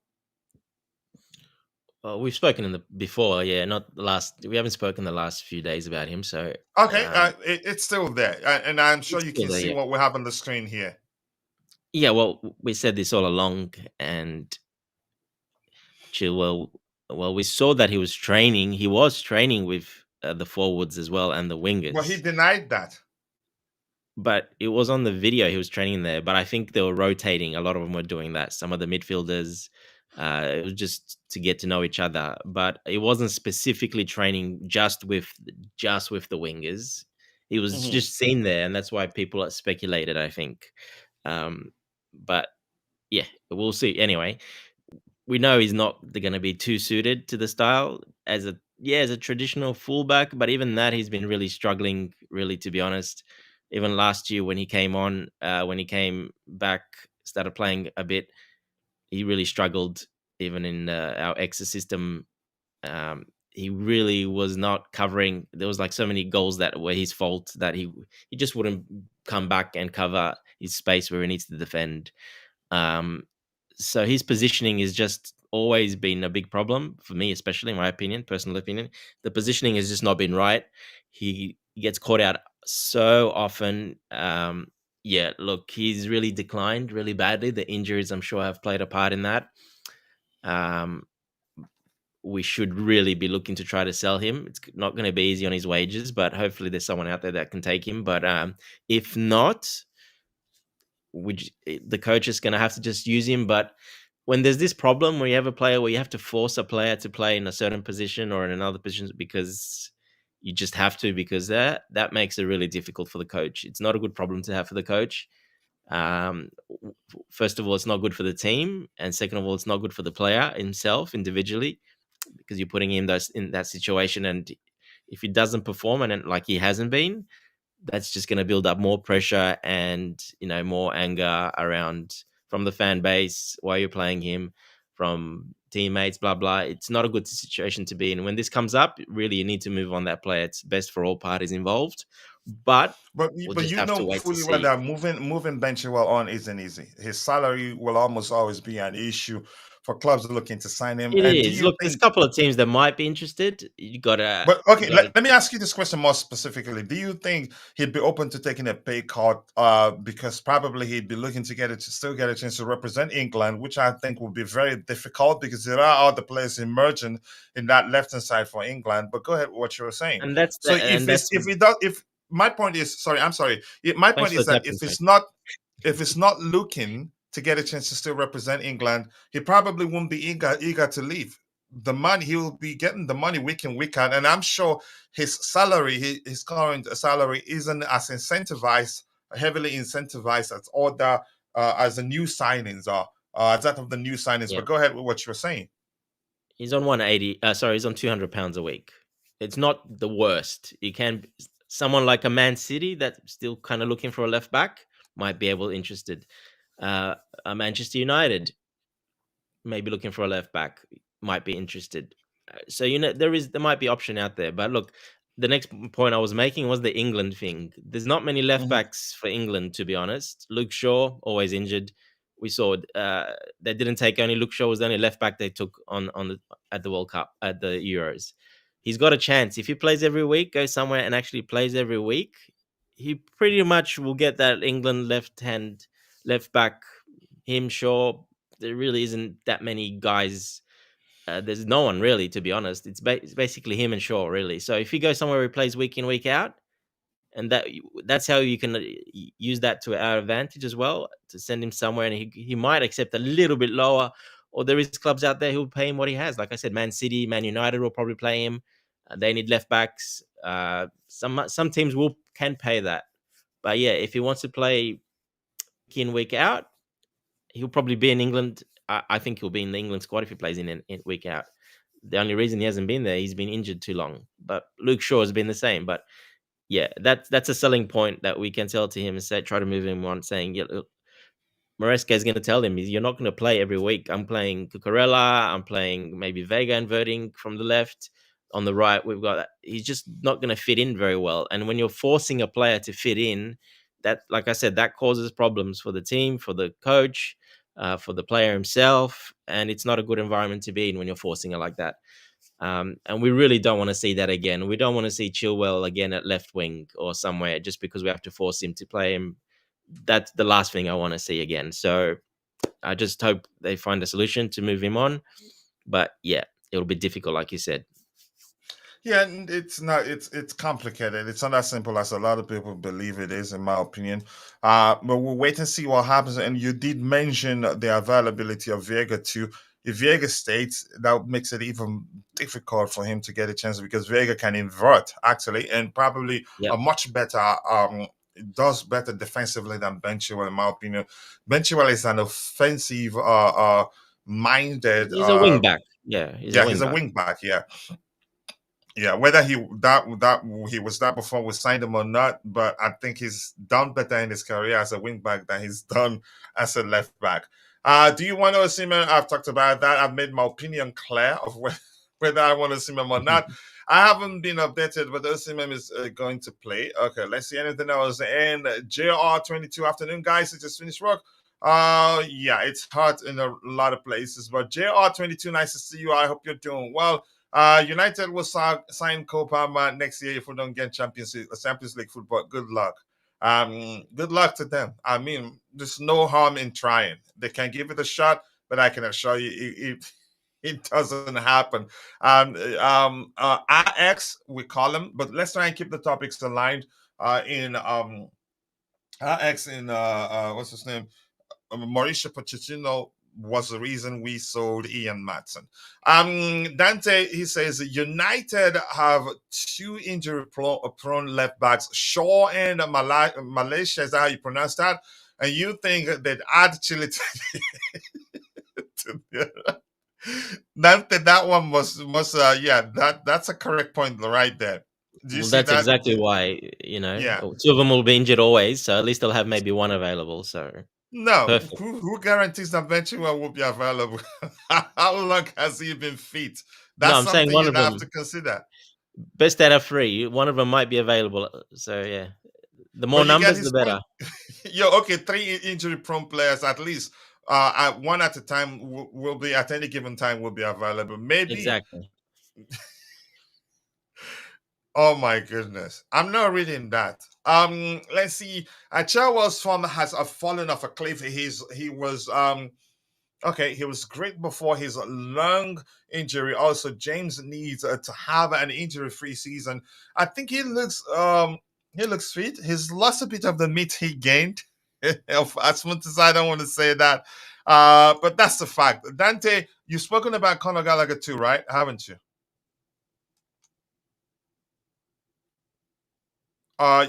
Well, we've spoken before, yeah. Not the last. We haven't spoken the last few days about him, so okay. It's still there, and I'm sure you can see what we have on the screen here. Yeah, well, we said this all along, and Chilwell. Well, we saw that he was training. He was training with the forwards as well and the wingers. Well, he denied that. But it was on the video. He was training there. But I think they were rotating. A lot of them were doing that. Some of the midfielders. It was just to get to know each other. But it wasn't specifically training just with the wingers. He was just seen there, and that's why people speculated, I think. But yeah, we'll see. Anyway, we know he's not going to be too suited to the style as a traditional fullback, but even that, he's been really struggling, really, to be honest. Even last year when he came on, when he came back started playing a bit, he really struggled. Even in our extra system, he really was not covering. There was like so many goals that were his fault that he just wouldn't come back and cover his space where he needs to defend. So his positioning has just always been a big problem for me, especially in my opinion, personal opinion. The positioning has just not been right. He gets caught out so often. Yeah, look, he's really declined really badly. The injuries, I'm sure, have played a part in that. We should really be looking to try to sell him. It's not going to be easy on his wages, but hopefully there's someone out there that can take him. But if not, the coach is going to have to just use him. But when there's this problem where you have a player where you have to force a player to play in a certain position or in another position because you just have to, because that makes it really difficult for the coach. It's not a good problem to have for the coach. First of all, it's not good for the team, and second of all, it's not good for the player himself individually, because you're putting him in that situation, and if he doesn't perform, and like he hasn't been, that's just going to build up more pressure and more anger around from the fan base. Why you're playing him, from teammates, blah blah. It's not a good situation to be in. When this comes up, really you need to move on that player. It's best for all parties involved. But we'll just you have to know wait to fully well see. that moving Ben Chilwell on isn't easy. His salary will almost always be an issue for clubs looking to sign him. It And do is. you Look, there's a think? couple of teams that might be interested. You gotta, But okay, let me ask you this question more specifically. Do you think he'd be open to taking a pay cut? Because probably he'd be looking to still get a chance to represent England, which I think would be very difficult because there are other players emerging in that left hand side for England. But go ahead with what you were saying. and that's So the, and that's. if it does, if my point is, sorry, I'm sorry. My Thanks point for is the that captain's mate. if it's not looking to get a chance to still represent England, he probably won't be eager to leave. The money, he will be getting the money week in, week out, and I'm sure his salary, his current salary, isn't as incentivized, heavily incentivized as other as the new signings are, as that of the new signings. Yeah, But go ahead with what you were saying. he's on 180. Sorry, he's on £200 a week. It's not the worst. You can someone like a Man City that's still kind of looking for a left back might be interested. A Manchester United maybe looking for a left back might be interested. So there might be option out there. But look, the next point I was making was the England thing. There's not many left Mhm. backs for England, to be honest. Luke Shaw always injured. We saw they didn't take only Luke Shaw was the only left back they took at the World Cup at the Euros. He's got a chance if he plays every week, goes somewhere and actually plays every week. He pretty much will get that England left back. Him, Shaw. There really isn't that many guys. There's no one really, to be honest. It's basically him and Shaw, really. So if he goes somewhere where he plays week in, week out, and that's how you can use that to our advantage as well, to send him somewhere, and he might accept a little bit lower. Or there is clubs out there who will pay him what he has. Like I said, Man City, Man United will probably play him. They need left backs. Some teams can pay that. But yeah, if he wants to play week in, week out, he'll probably be in England. I think he'll be in the England squad if he plays in week out. The only reason he hasn't been there, he's been injured too long. But Luke Shaw has been the same. But yeah, that's a selling point that we can sell to him and try to move him on, saying, yeah, look, Maresca is going to tell him, you're not going to play every week. I'm playing Cucurella. I'm playing maybe Veiga inverting from the left. On the right, we've got that. He's just not going to fit in very well. And when you're forcing a player to fit in, that, like I said, that causes problems for the team, for the coach, for the player himself. And it's not a good environment to be in when you're forcing it like that. And we really don't want to see that again. We don't want to see Chilwell again at left wing or somewhere just because we have to force him to play him. That's the last thing I want to see again. So I just hope they find a solution to move him on. But yeah, it'll be difficult, like you said. Yeah, it's not. It's complicated. It's not as simple as a lot of people believe it is, in my opinion. But we'll wait and see what happens. And you did mention the availability of Veiga too. If Veiga stays, that makes it even difficult for him to get a chance because Veiga can invert actually, and probably Yep. a much better. Does better defensively than Ben Chilwell, in my opinion. Ben Chilwell is an offensive minded. He's a wing back. Yeah, he's a wing He's a back. wing back. Yeah. Yeah, whether he was that before we signed him or not, but I think he's done better in his career as a wing back than he's done as a left back. Do you want to see him? I've talked about that. I've made my opinion clear of whether I want to see him or not. I haven't been updated, but Osimhen is going to play. Okay, let's see anything else. And JR22 afternoon, guys. It just finished work. Yeah, it's hot in a lot of places, but JR22, nice to see you. I hope you're doing well. United will sign Cole Palmer next year if we don't get Champions League football. Good luck. Good luck to them. I mean, there's no harm in trying. They can give it a shot, but I can assure you, it doesn't happen. RX we call them, but let's try and keep the topics aligned. In RX in what's his name? Mauricio Pochettino was the reason we sold Ian Matson. Dante, he says United have two injury-prone left backs, Shaw and Malaysia. Is that how you pronounce that? And you think they'd add Chile to Dante, that one must yeah, that's a correct point right there. Do you Well, see that's that? exactly why, Yeah. two of them will be injured always, so at least they'll have maybe one available. So No, perfect. who guarantees that Ventura will be available? How long has he been fit? No, That's I'm saying something one you'd of have to them, consider. best out of three, one of them might be available. So yeah, the more But you get numbers, the his better. point. Yo, okay, three injury prone players at least. At one at a time will be at any given time will be available. Maybe. Exactly. Oh my goodness, I'm not reading that. Let's see. Chilwell's form has fallen off a cliff. He was okay, he was great before his lung injury. Also, James needs to have an injury-free season. I think he looks fit. He's lost a bit of the meat he gained. As much as I don't want to say that, but that's the fact. Dante, you've spoken about Conor Gallagher too, right? Haven't you?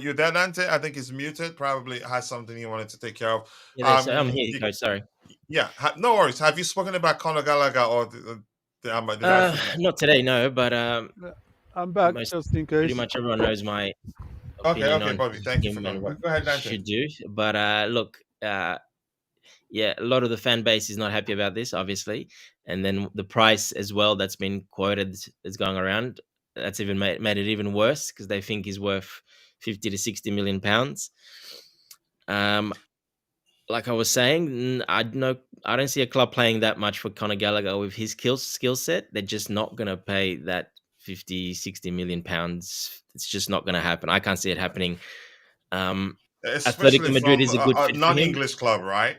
You there, Dante? I think he's muted. Probably has something he wanted to take care of. Yeah, there's, I'm here, You, coach. Sorry. yeah, no worries. Have you spoken about Conor Gallagher or did I forget? Not today, no, but I'm back most just in pretty case. much everyone knows my Okay, opinion okay, on Bobby. Thank you for him and coming what back. Go ahead, he Dante. should do. But look, yeah, a lot of the fan base is not happy about this, obviously, and then the price as well that's been quoted is going around. That's even made it even worse because they think he's worth 50 to 60 million pounds. Like I was saying, I don't see a club paying that much for Conor Gallagher with his skill set. They're just not going to pay that 50, 60 million pounds. It's just not going to happen. I can't see it happening. Especially Atletico Madrid from is a good a fit for him. non-English club, right?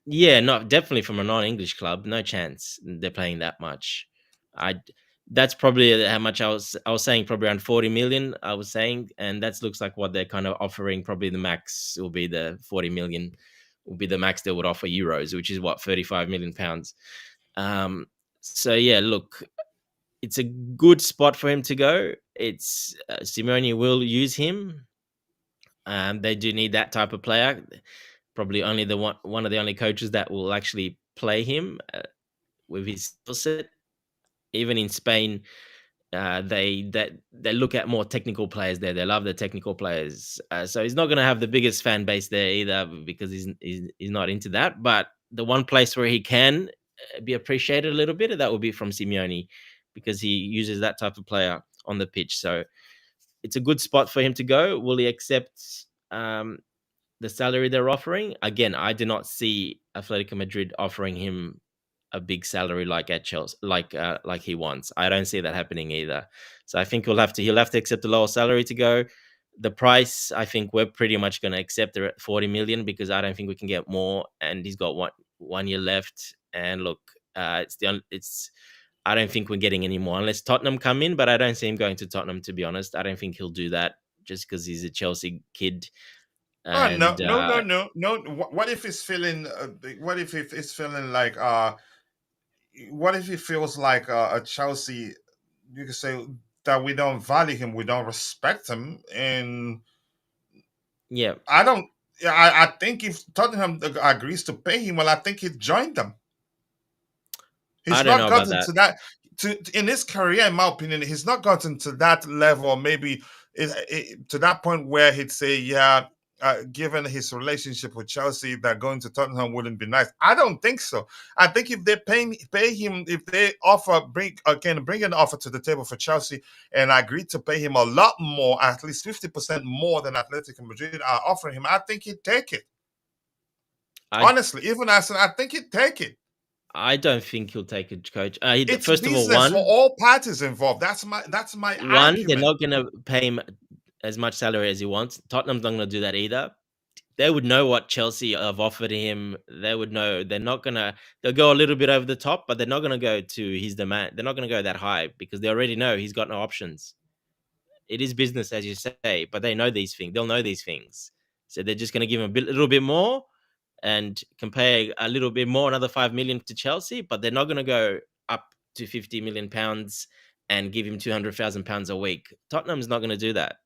Yeah, not definitely from a non-English club. No chance they're playing that much. I That's probably how much I was saying, probably around 40 million. I was saying, and that looks like what they're kind of offering. Probably the max will be the 40 million. Will be the max they would offer euros, which is what, 35 million pounds. So yeah, look, it's a good spot for him to go. It's Simeone will use him. They do need that type of player. Probably only the one of the only coaches that will actually play him with his skill set. Even in Spain, they look at more technical players there. They love the technical players. So he's not going to have the biggest fan base there either because he's not into that. But the one place where he can be appreciated a little bit, that will be from Simeone because he uses that type of player on the pitch. So it's a good spot for him to go. Will he accept the salary they're offering? Again, I do not see Atletico Madrid offering him a big salary like at Chelsea, like he wants. I don't see that happening either. So I think he'll have to accept a lower salary to go. The price, I think we're pretty much going to accept it at 40 million because I don't think we can get more. And he's got one year left. And look, it's I don't think we're getting any more unless Tottenham come in. But I don't see him going to Tottenham, to be honest. I don't think he'll do that just because he's a Chelsea kid. Oh no, And no, no, no, no. What if it's feeling? What if it's feeling like? What if it feels like a Chelsea? You could say that we don't value him, we don't respect him, and yeah, I don't. Yeah, I think if Tottenham agrees to pay him, well, I think he'd join them. I He's don't not know about gotten that. to that. in his career, in my opinion, he's not gotten to that level, maybe to that point where he'd say, yeah, given his relationship with Chelsea, that going to Tottenham wouldn't be nice. I don't think so. I think if they pay him, if they bring an offer to the table for Chelsea and agree to pay him a lot more, at least 50% more than Atletico Madrid are offering him, I think he'd take it. Honestly, even Arsenal, I think he'd take it. I don't think he'll take it, coach. It's First of all, business for all parties involved. That's my they're argument. not going to pay him as much salary as he wants. Tottenham's not going to do that either. They would know what Chelsea have offered him. They would know they're not going to. They'll go a little bit over the top, but they're not going to go to his demand. They're not going to go that high because they already know he's got no options. It is business, as you say, but they know these things. They'll know these things, so they're just going to give him a little bit more and compare a little bit more, another 5 million to Chelsea, but they're not going to go up to 50 million pounds and give him 200,000 pounds a week. Tottenham's not going to do that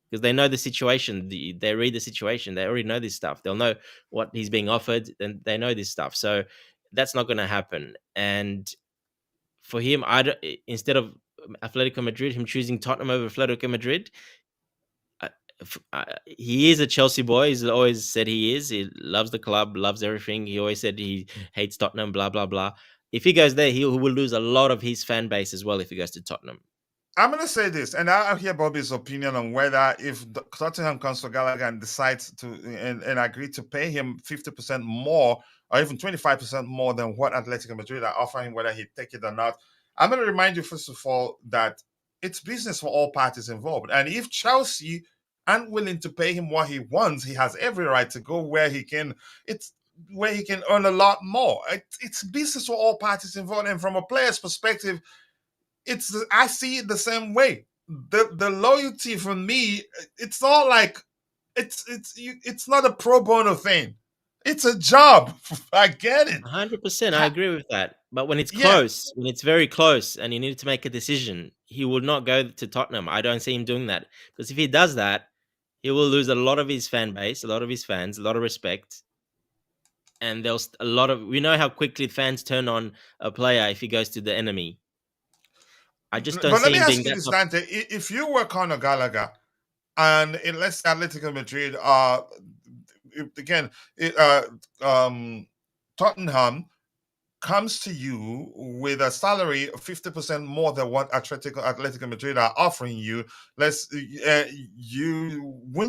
because they know the situation. They read the situation. They already know this stuff. They'll know what he's being offered, and they know this stuff. So that's not going to happen. And for him, instead of Atletico Madrid, him choosing Tottenham over Atletico Madrid, he is a Chelsea boy. He's always said he is. He loves the club, loves everything. He always said he hates Tottenham, blah, blah, blah. If he goes there, he will lose a lot of his fan base as well if he goes to Tottenham. I'm going to say this, and I'll hear Bobby's opinion on whether if Tottenham comes to Gallagher and decides to and agree to pay him 50% more or even 25% more than what Atletico Madrid are offering, whether he'd take it or not. I'm going to remind you, first of all, that it's business for all parties involved. And if Chelsea aren't willing to pay him what he wants, he has every right to go where he can. It's where he can earn a lot more. It's business for all parties involved. And from a player's perspective, I see it the same way. The loyalty for me, it's not like it's not a pro bono thing. It's a job. I get it. 100%. I agree with that. But when it's close, when it's very close and you need to make a decision, he will not go to Tottenham. I don't see him doing that. Because if he does that, he will lose a lot of his fan base, a lot of his fans, a lot of respect. And there's a lot of... We know how quickly fans turn on a player if he goes to the enemy. I just don't see him being that... But let me ask you this, Dante. If you were Conor Gallagher and let's say Atletico Madrid Tottenham comes to you with a salary of 50% more than what Atletico Madrid are offering you, wouldn't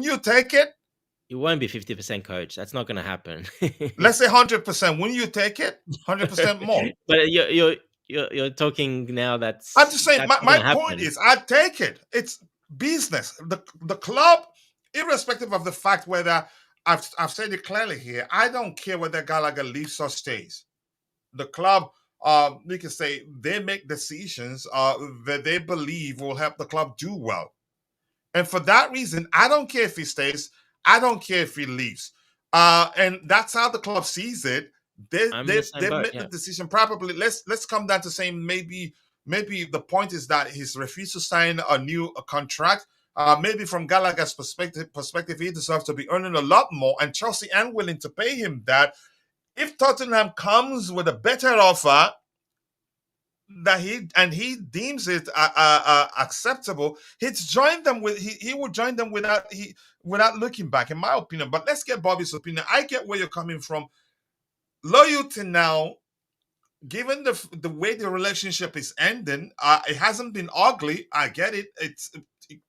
you take it? It won't be 50%, coach. That's not going to happen. Let's say 100%. Wouldn't you take it? 100% more. But you're talking now. I'm just saying. My point is, I'd take it. It's business. The club, irrespective of the fact whether I've said it clearly here, I don't care whether Gallagher leaves or stays. The club, we can say they make decisions that they believe will help the club do well. And for that reason, I don't care if he stays. I don't care if he leaves. And that's how the club sees it. They made the decision probably. Let's come down to saying maybe the point is that he's refused to sign a new contract. Maybe from Gallagher's perspective, he deserves to be earning a lot more, and Chelsea aren't willing to pay him that. If Tottenham comes with a better offer that he deems it acceptable, he would join them without looking back, in my opinion. But let's get Bobby's opinion. I get where you're coming from. Loyalty now, given the way the relationship is ending, it hasn't been ugly. I get it. It's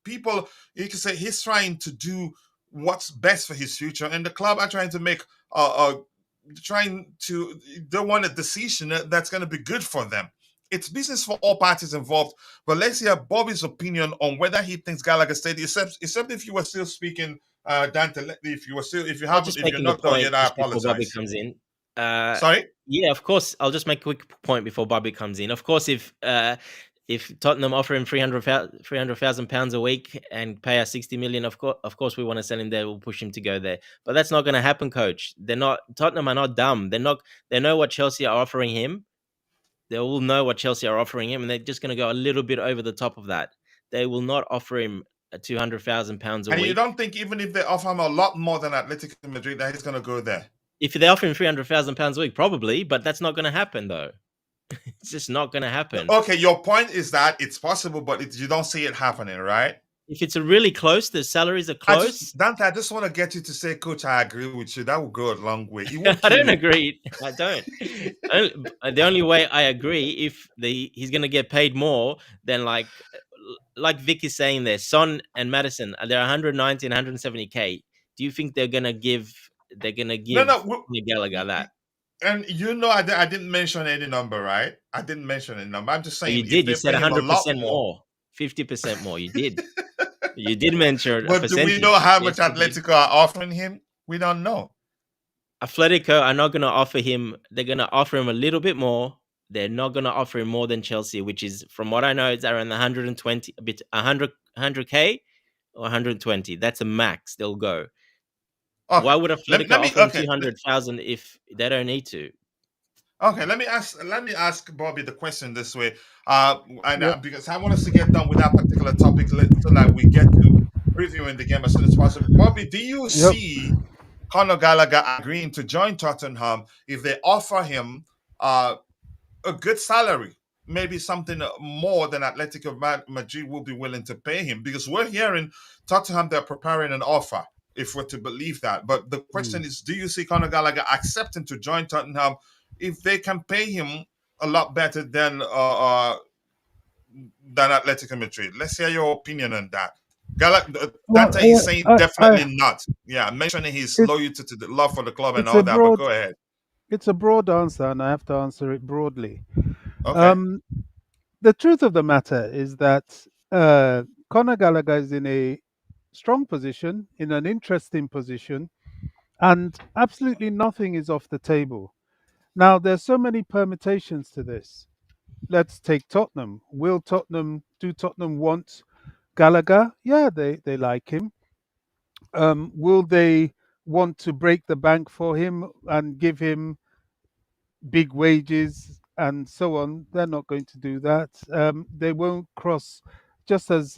people. You can say he's trying to do what's best for his future, and the club are trying to make they want a decision that's going to be good for them. It's business for all parties involved. But let's hear Bobby's opinion on whether he thinks Gallagher stayed. Except if you were still speaking, Dante. If you're not done yet, I apologize. Bobby comes in. Sorry? Yeah, of course. I'll just make a quick point before Bobby comes in. Of course, if Tottenham offer him £300,000 a week and pay us 60 million, of course we want to sell him there. We'll push him to go there. But that's not going to happen, coach. Tottenham are not dumb. They know what Chelsea are offering him. They all know what Chelsea are offering him, and they're just going to go a little bit over the top of that. They will not offer him £200,000 a week. And you don't think even if they offer him a lot more than Atletico Madrid, that he's going to go there? If they offer him £300,000 a week, probably, but that's not going to happen, though. It's just not going to happen. Okay, your point is that it's possible, but you don't see it happening, right? If it's a really close, the salaries are close. Dante, I just want to get you to say, Coach, I agree with you. That will go a long way. It won't I kill don't it. agree. I don't. The only way I agree if he's going to get paid more than like Vic is saying there, Son and Madison, they're 190 and 170K. Do you think they're going to give No. Conor Gallagher that? And I didn't mention any number, right? I didn't mention any number. I'm just Oh, you saying if did. You they said pay him a lot 100% more. more, 50% more. You did. You did mention a But do we percentage. know how Yes, much you did. Atletico are offering him? We don't know. Atletico are not going to offer him. They're going to offer him a little bit more. They're not going to offer him more than Chelsea, which is, from what I know, it's around 120, a bit 100K or 120. That's a max. They'll go. Okay. Why would Let Atletico me offer him 200,000 if they don't need to? okay, let me ask Bobby the question this way. Yep. Because I want us to get done with that particular topic so that we get to previewing the game as soon as possible. Bobby, do you Yep. see Conor Gallagher agreeing to join Tottenham if they offer him uh, a good salary, maybe something more than Atletico Madrid will be willing to pay him? Because we're hearing Tottenham, they're preparing an offer, if we're to believe that. But the question Mm. is, do you see Conor Gallagher accepting to join Tottenham if they can pay him a lot better than Atletico Madrid? Let's hear your opinion on that. Dante is Well, saying definitely not. Yeah, mentioning his it, loyalty to the love for the club and it's all a that. But broad go ahead. it's a broad answer, and I have to answer it broadly. Okay. Um, the truth of the matter is that Conor Gallagher is in a strong position, in an interesting position, and absolutely nothing is off the table. Now, there's so many permutations to this. Let's take Tottenham. Do Tottenham want Gallagher? Yeah, they like him. Will they want to break the bank for him and give him big wages and so on? They're not going to do that. They won't cross, just as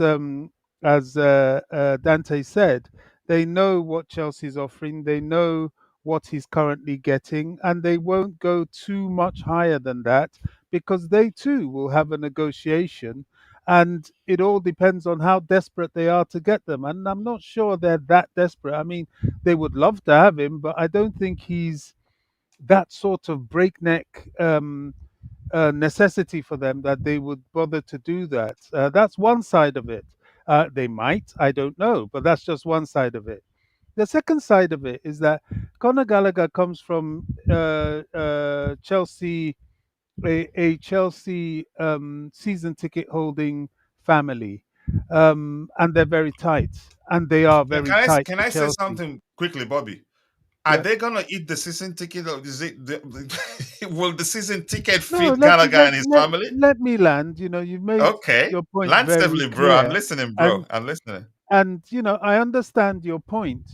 Dante said. They know what Chelsea's offering. They know what he's currently getting, and they won't go too much higher than that because they too will have a negotiation. And it all depends on how desperate they are to get them. And I'm not sure they're that desperate. I mean, they would love to have him, but I don't think he's that sort of breakneck necessity for them that they would bother to do that. That's one side of it. They might, I don't know, but that's just one side of it. The second side of it is that Conor Gallagher comes from Chelsea, a Chelsea season ticket holding family, and they're very tight, and they are very tight Can to I say Chelsea. something quickly, Bobby? Are Yeah. they gonna eat the season ticket, or is it will the season ticket No, feed Gallagher and his family? let me land. You know, you've made Okay, your point land very safely, bro. I'm clear, listening, bro. and I'm listening. I understand your point,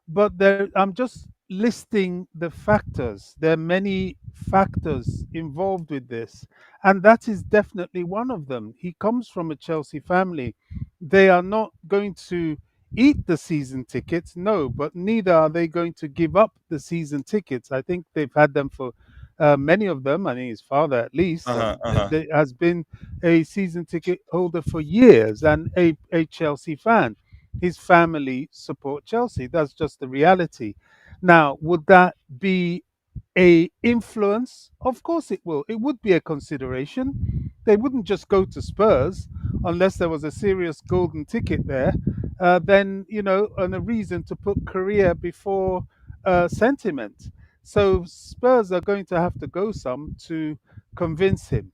but I'm just listing the factors. There are many factors involved with this, and that is definitely one of them. He comes from a Chelsea family. They are not going to eat the season tickets, no, but neither are they going to give up the season tickets. I think they've had them for many of them. I think his father, at least, Uh huh. Uh huh. has been a season ticket holder for years and a Chelsea fan. His family support Chelsea. That's just the reality. Now, would that be a influence? Of course it will. It would be a consideration. They wouldn't just go to Spurs unless there was a serious golden ticket there. Then and a reason to put career before sentiment. So Spurs are going to have to go some to convince him.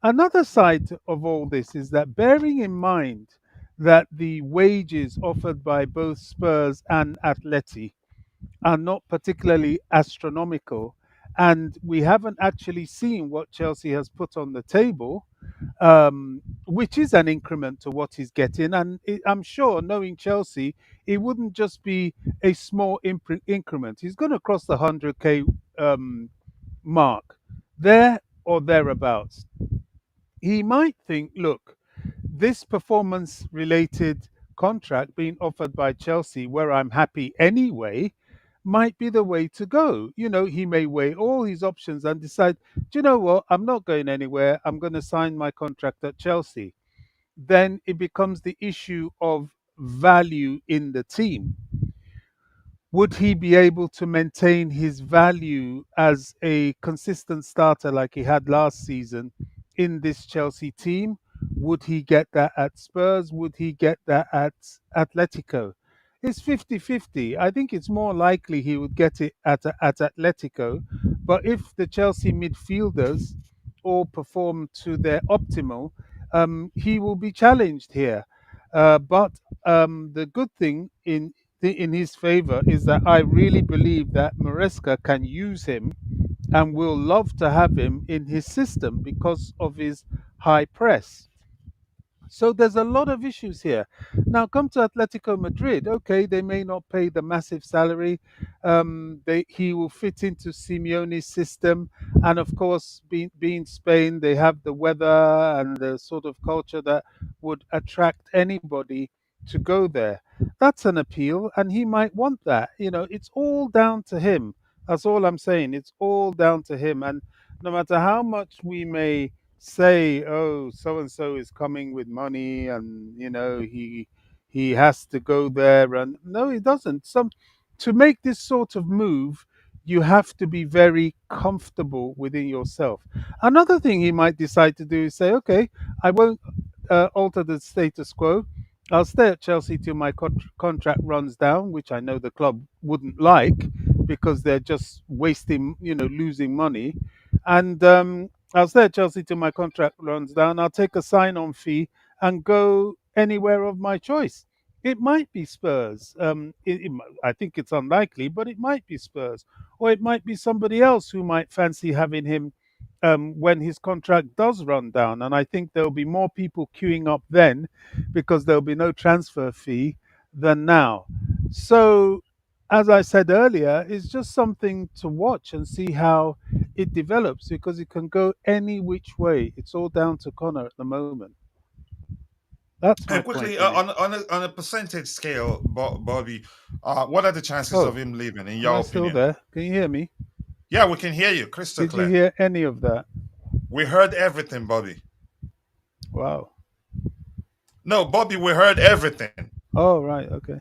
Another side of all this is that, bearing in mind that the wages offered by both Spurs and Atleti are not particularly astronomical, and we haven't actually seen what Chelsea has put on the table, which is an increment to what he's getting. And I'm sure, knowing Chelsea, it wouldn't just be a small increment. He's going to cross the 100K mark, there or thereabouts. He might think, look, this performance related contract being offered by Chelsea, where I'm happy anyway, might be the way to go. He may weigh all his options and decide, do you know what? I'm not going anywhere. I'm going to sign my contract at Chelsea. Then it becomes the issue of value in the team. Would he be able to maintain his value as a consistent starter like he had last season in this Chelsea team? Would he get that at Spurs? Would he get that at Atletico? It's 50-50. I think it's more likely he would get it at Atletico. But if the Chelsea midfielders all perform to their optimal, he will be challenged here. But the good thing in his favor is that I really believe that Maresca can use him and will love to have him in his system because of his high press. So there's a lot of issues here. Now, come to Atletico Madrid. Okay, they may not pay the massive salary. He will fit into Simeone's system, and of course, being Spain, they have the weather and the sort of culture that would attract anybody to go there. That's an appeal, and he might want that. It's all down to him. That's all I'm saying. It's all down to him, and no matter how much we may say, oh, so and so is coming with money, and he has to go there, and no, he doesn't. Some To make this sort of move, you have to be very comfortable within yourself. Another thing he might decide to do is say, okay, I won't alter the status quo. I'll stay at Chelsea till my contract runs down, which I know the club wouldn't like because they're just wasting, losing money. And I'll stay at Chelsea till my contract runs down. I'll take a sign-on fee and go anywhere of my choice. It might be Spurs. I think it's unlikely, but it might be Spurs, or it might be somebody else who might fancy having him when his contract does run down. And I think there'll be more people queuing up then because there'll be no transfer fee than now. So, as I said earlier, it's just something to watch and see how it develops because it can go any which way. It's all down to Connor at the moment. That's my And point quickly, on it. on a percentage scale, Bobby, what are the chances of Oh, him leaving, in am your I still opinion? there? Can you hear me? Yeah, we can hear you crystal Did you clear. hear any of that? We heard everything, Bobby. Wow. No, Bobby, we heard everything. Oh, right. Okay.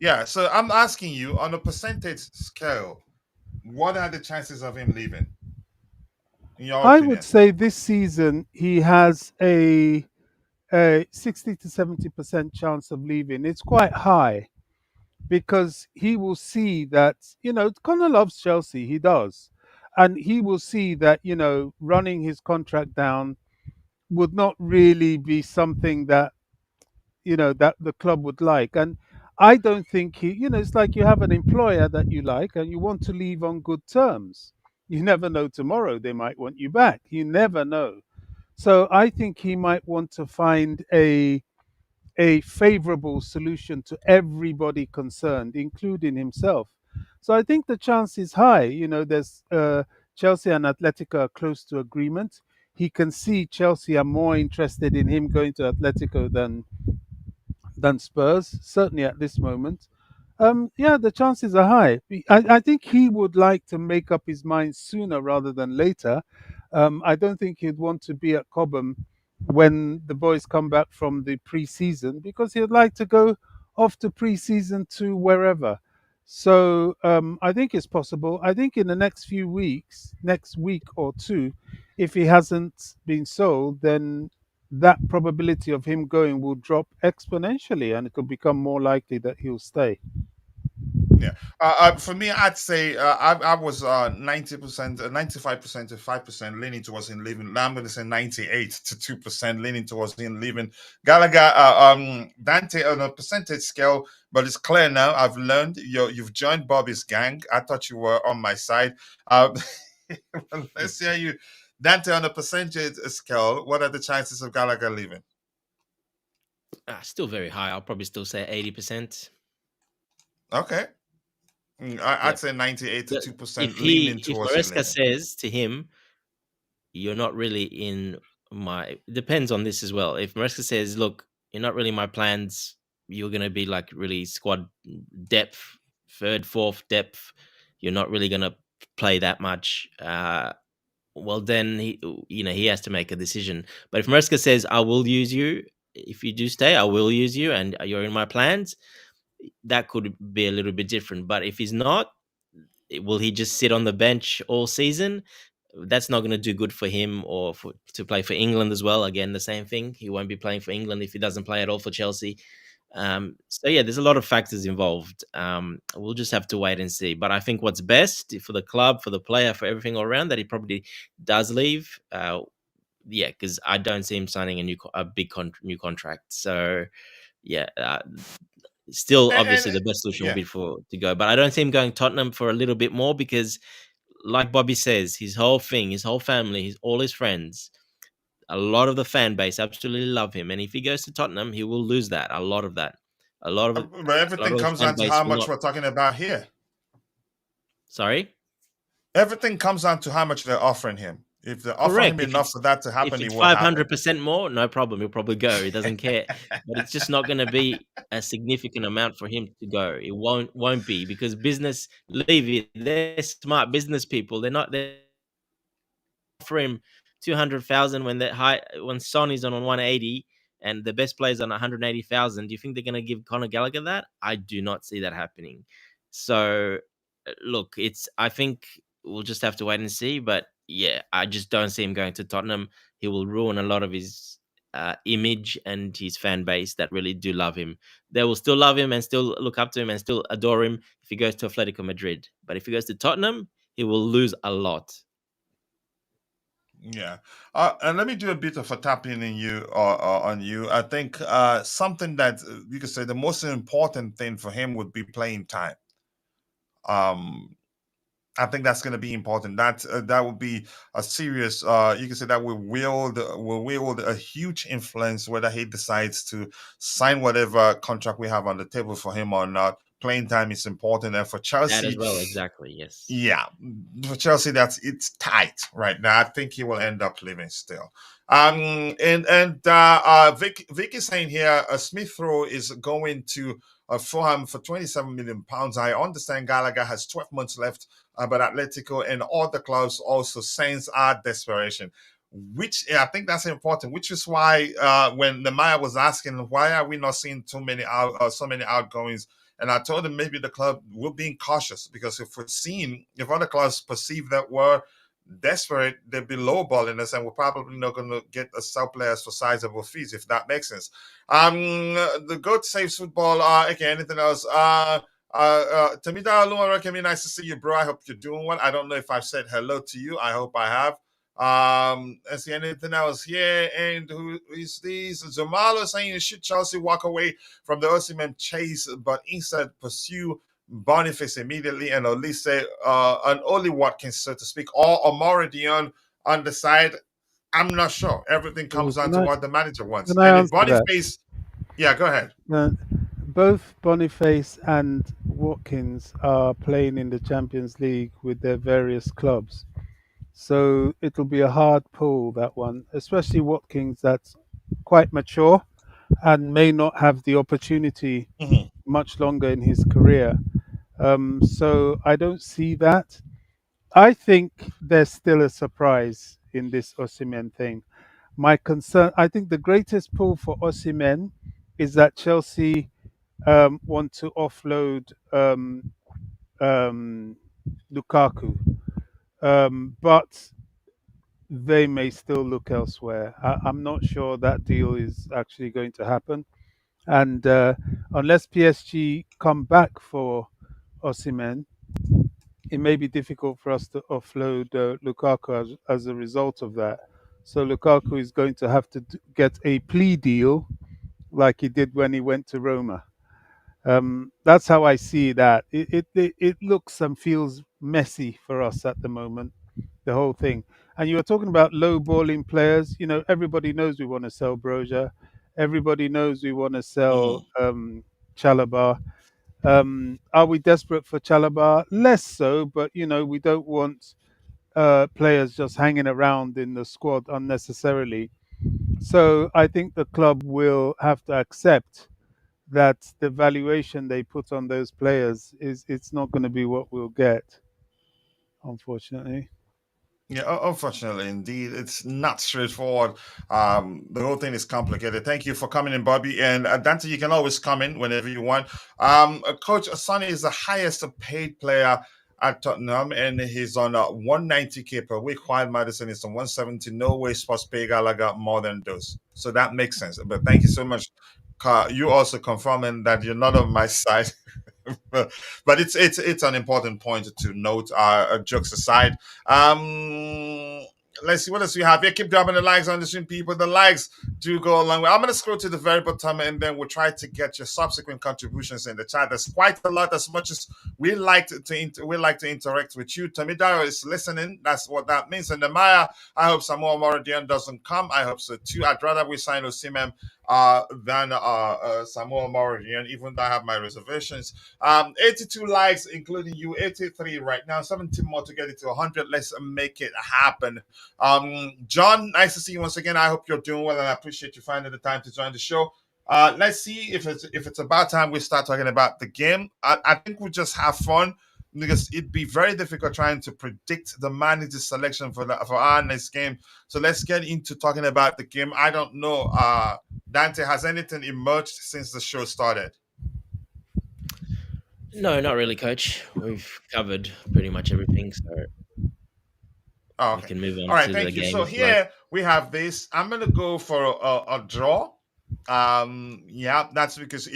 Yeah, so I'm asking you on a percentage scale, what are the chances of him leaving, in your I would opinion? say this season he has a 60 to 70% chance of leaving. It's quite high because he will see that, Connor loves Chelsea. He does. And he will see that, running his contract down would not really be something that that the club would like. And I don't think it's like you have an employer that you like and you want to leave on good terms. You never know, tomorrow they might want you back. You never know. So I think he might want to find a favorable solution to everybody concerned, including himself. So I think the chance is high. There's Chelsea and Atletico are close to agreement. He can see Chelsea are more interested in him going to Atletico than Spurs, certainly at this moment. Yeah, the chances are high. I think he would like to make up his mind sooner rather than later. I don't think he'd want to be at Cobham when the boys come back from the pre-season because he'd like to go off to pre-season to wherever. So I think it's possible. I think in the next few weeks, next week or two, if he hasn't been sold, then that probability of him going will drop exponentially and it will become more likely that he'll stay. Yeah. For me, I'd say I was 90%, 95% to 5% leaning towards him leaving. Now I'm going to say 98 to 2% leaning towards him leaving. Gallagher, Dante on a percentage scale, but it's clear now. I've learned you've joined Bobby's gang. I thought you were on my side. Let's hear you. Dante, on a percentage scale, what are the chances of Gallagher leaving? Still very high. I'll probably still say 80%. Okay. Yeah. I'd say 98 to The- 2% leaning if towards him Maresca leaving. says to him, "You're not really in my," depends on this as well. If Maresca says, "Look, you're not really my plans. You're gonna be like really squad depth," third, fourth depth, you're not really going to play that much. Well, then he has to make a decision. But if Maresca says, "I will use you if you do stay, I will use you, and you're in my plans," that could be a little bit different. But if he's not, will he just sit on the bench all season? That's not going to do good for him or to play for England as well. Again, the same thing. He won't be playing for England if he doesn't play at all for Chelsea. So yeah, there's a lot of factors involved. We'll just have to wait and see. But I think what's best for the club, for the player, for everything all around, that he probably does leave. Yeah, because I don't see him signing a big new contract. So yeah, still obviously And the best solution would yeah, be to go. But I don't see him going Tottenham for a little bit more because, like Bobby says, his whole thing, his whole family, all his friends, a lot of the fan base absolutely love him. And if he goes to Tottenham, he will lose that. A lot of that. A lot of it. but A lot everything of the comes fan down to base how will much not. we're talking about here. Sorry. Everything comes down to how much they're offering him. If they offer him Correct. enough for that to If happen, it it's will happen. 500% more, no problem. He'll probably go. He doesn't care. But it's just not going to be a significant amount for him to go. It won't be because business leave it. They're smart business people. They offer him 200,000 when Son is on 180 and the best players on 180,000. Do you think they're going to give Conor Gallagher that? I do not see that happening. So look, I think we'll just have to wait and see. But yeah, I just don't see him going to Tottenham. He will ruin a lot of his image and his fan base that really do love him. They will still love him and still look up to him and still adore him if he goes to Atletico Madrid. But if he goes to Tottenham, he will lose a lot. Yeah, and let me do a bit of a tapping in you on you. I think something that you could say the most important thing for him would be playing time. Um, I think that's going to be important. That would be a serious. You can say that will wield a huge influence whether he decides to sign whatever contract we have on the table for him or not. Playing time is important, and for That as Chelsea, well, exactly. Yes. yeah, for Chelsea, it's tight right now. I think he will end up leaving still. Vic is saying here, Smith Rowe is going to Fulham for 27 million pounds. I understand Gallagher has 12 months left, but Atletico and other clubs also sense our desperation. Which I think that's important. Which is why when Nemanja was asking why are we not seeing so many outgoings, and I told him maybe the club will be cautious because if other clubs perceive that we're desperate, they'd be lowballing us, and we're probably not going to get a sell players for sizable fees, if that makes sense. The GOAT saves football. Okay, anything else? Tamida Lumara, nice to see you, bro. I hope you're doing well. I don't know if I've said hello to you. I hope I have. Let's see anything else here. And who is this? Zamalo saying, should Chelsea walk away from the Osimhen chase, but instead pursue Boniface immediately and Olise, and Oli Watkins, so to speak, or Omar Dion on the side? I'm not sure. Everything Well, comes down to what the manager wants. can I And if answer that? Boniface, yeah, go ahead. Both Boniface and Watkins are playing in the Champions League with their various clubs. So it'll be a hard pull, that one, especially Watkins, that's quite mature and may not have the opportunity Mhm. much longer in his career. So I don't see that. I think there's still a surprise in this Osimhen thing. My concern, I think the greatest pull for Osimhen is that Chelsea want to offload um, Lukaku, but they may still look elsewhere. I'm not sure that deal is actually going to happen, and unless PSG come back for Osimhen, it may be difficult for us to offload Lukaku as a result of that. So Lukaku is going to have to get a plea deal like he did when he went to Roma. That's how I see that. It looks and feels messy for us at the moment, the whole thing. And you were talking about low balling players. You know, everybody knows we want to sell Broja. Everybody knows we want to sell Mhm. Chalobah. Are we desperate for Chalobah? Less so, but you know, we don't want players just hanging around in the squad unnecessarily. So I think the club will have to accept that the valuation they put on those players is it's not going to be what we'll get, unfortunately. Yeah, unfortunately, indeed, it's not straightforward. The whole thing is complicated. Thank you for coming in, Bobby. And Dante, you can always come in whenever you want. Coach Sonny is the highest paid player at Tottenham, and he's on 190K per week, while Madison is on 170. No way Sports pay Gallagher more than those. So that makes sense. But thank you so much. You also confirming that you're not on my side. But it's an important point to note. Jokes aside, um, let's see what else we have here. Keep dropping the likes on the stream, people. The likes do go a long way. I'm gonna scroll to the very bottom, and then we'll try to get your subsequent contributions in the chat. There's quite a lot. As much as we like to interact with you. Tamidaro is listening. That's what that means. And the Maya, I hope Samuel Moradian doesn't come. I hope so too. I'd rather we sign Osimhen than Samuel Moradian, even though I have my reservations. 82 likes, including you, 83 right now, 17 more to get it to 100. Let's make it happen. John, nice to see you once again. I hope you're doing well, and I appreciate you finding the time to join the show. Let's see if it's about time we start talking about the game. I think we'll just have fun, because it'd be very difficult trying to predict the manager selection for our next game. So let's get into talking about the game. I don't know, Dante, has anything emerged since the show started? No, not really, Coach. We've covered pretty much everything, so Oh, we okay. can move All on right. to the Thank you. game So if you like. here we have this. I'm going to go for a draw. Yeah, that's because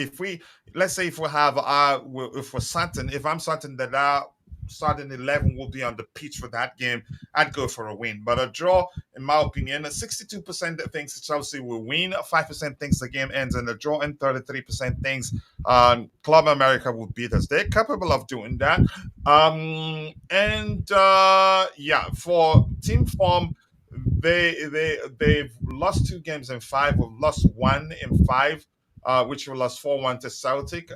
let's say if we have if we're certain, if I'm certain that our starting 11 will be on the pitch for that game, I'd go for a win. But a draw, in my opinion, 62% thinks Chelsea will win, 5% thinks the game ends in a draw, and 33% thinks Club America will beat us. They're capable of doing that. And yeah, for team form, they've lost 2 games in 5. We've lost 1 in 5, which we lost 4-1 to Celtic.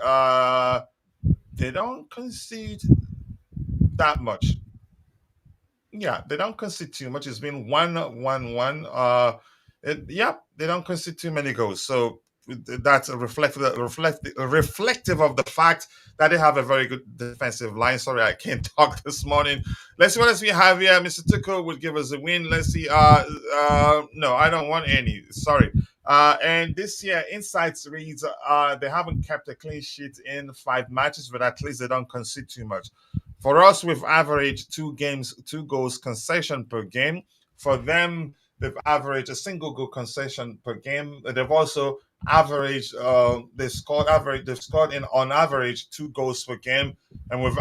They don't concede that much. Yeah, they don't concede too much. It's been 1-1-1. Yeah, they don't concede too many goals. So that's reflective of the fact that they have a very good defensive line. Sorry, I can't talk this morning. Let's see what else we have here. Mr. Tuchel would give us a win. Let's see. No, I don't want any. Sorry. And this year, Insights reads they haven't kept a clean sheet in 5 matches, but at least they don't concede too much. For us, we've averaged 2 goals concession per game. For them, they've averaged a single goal concession per game. They've also averaged they've scored in on average 2 goals per game, and we've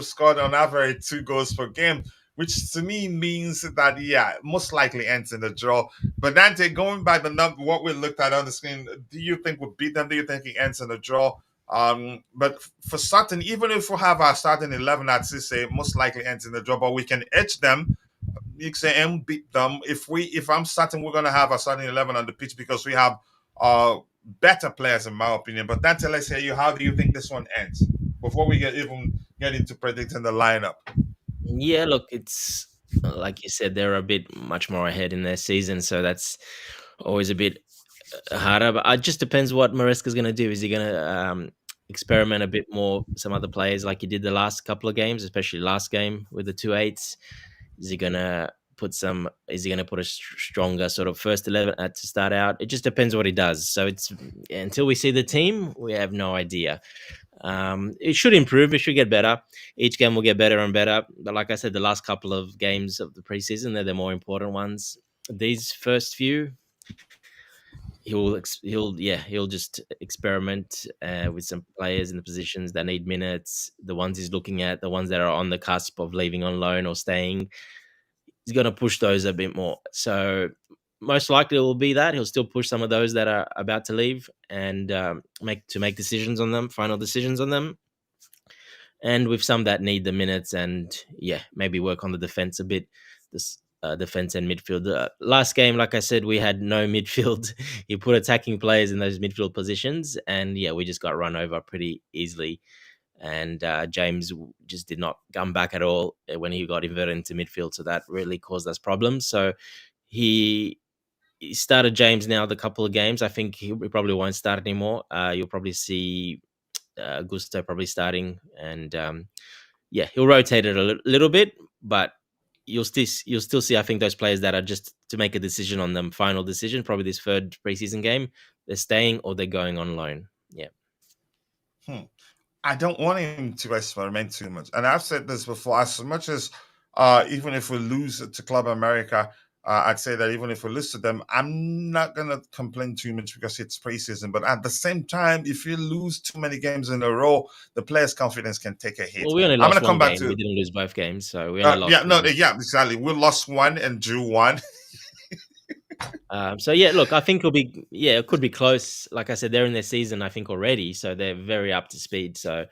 scored on average 2 goals per game, which to me means that most likely ends in a draw. But Dante, going by the number what we looked at on the screen, do you think we'll beat them? Do you think it ends in a draw? But for certain, even if we have our starting 11, I'd say most likely ends in the draw, but we can edge them. You can say and beat them if I'm certain we're gonna have a starting 11 on the pitch, because we have better players in my opinion. But Dante, let's hear you. How do you think this one ends before we even get into predicting the lineup? Yeah, look, it's like you said, they're a bit much more ahead in their season, so that's always a bit harder. But it just depends what Maresca's going to do. Is he going to experiment a bit more some other players like he did the last couple of games, especially last game with the 2-8s? Is he going to put a stronger sort of first 11 to start out? It just depends what he does. So it's until we see the team, we have no idea. It should improve. It should get better. Each game will get better and better. But like I said, the last couple of games of the preseason, they're the more important ones. These first few, he'll just experiment with some players in the positions that need minutes. The ones he's looking at, the ones that are on the cusp of leaving on loan or staying, he's going to push those a bit more. So most likely it will be that he'll still push some of those that are about to leave and make decisions on them, final decisions on them. And with some that need the minutes and maybe work on the defense a bit, this defense and midfield. Last game, like I said, we had no midfield. He put attacking players in those midfield positions, and we just got run over pretty easily. And James just did not come back at all when he got inverted into midfield, so that really caused us problems. So he he started James now the couple of games. I think he probably won't start anymore. You'll probably see Gusto probably starting, and he'll rotate it a little bit, but you'll still see, I think, those players that are just to make a decision on them, final decision, probably this third preseason game, they're staying or they're going on loan. Yeah. I don't want him to experiment too much. And I've said this before, as much as even if we lose to Club America, I'd say that even if we lose to them, I'm not going to complain too much because it's preseason. But at the same time, if you lose too many games in a row, the players' confidence can take a hit. Well, we only I'm lost going to come one back game. to We didn't lose both games, so we only lost one. exactly. We lost one and drew one. Look, I think it could be close. Like I said, they're in their season, I think, already, so they're very up to speed. So,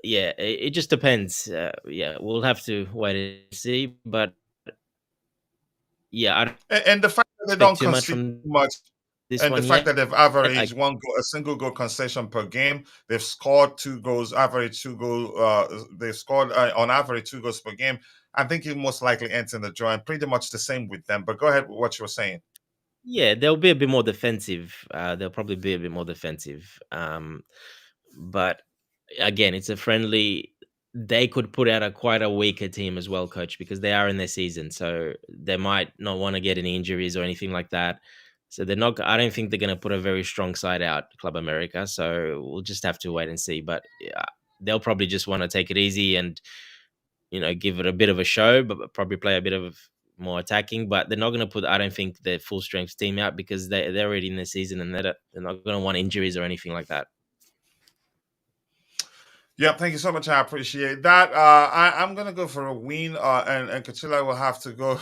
it just depends. We'll have to wait and see. But I don't And the fact that they don't expect too much concede from too much, this and the one fact yet. that they've averaged one goal, a single goal concession per game, they've scored 2 goals, average 2 goals. They've scored on average 2 goals per game. I think it most likely ends in the draw, and pretty much the same with them. But go ahead with what you were saying. Yeah, they'll be a bit more defensive. They'll probably be a bit more defensive. But again, it's a friendly. They could put out quite a weaker team as well, coach, because they are in their season. So they might not want to get any injuries or anything like that. So they're not. I don't think they're going to put a very strong side out, Club America. So we'll just have to wait and see. But they'll probably just want to take it easy and give it a bit of a show, but probably play a bit of more attacking. But they're not going to put, I don't think, their full strength team out because they're already in their season and they're not going to want injuries or anything like that. Yeah, thank you so much. I appreciate that. I'm gonna go for a win, and Kachila will have to go.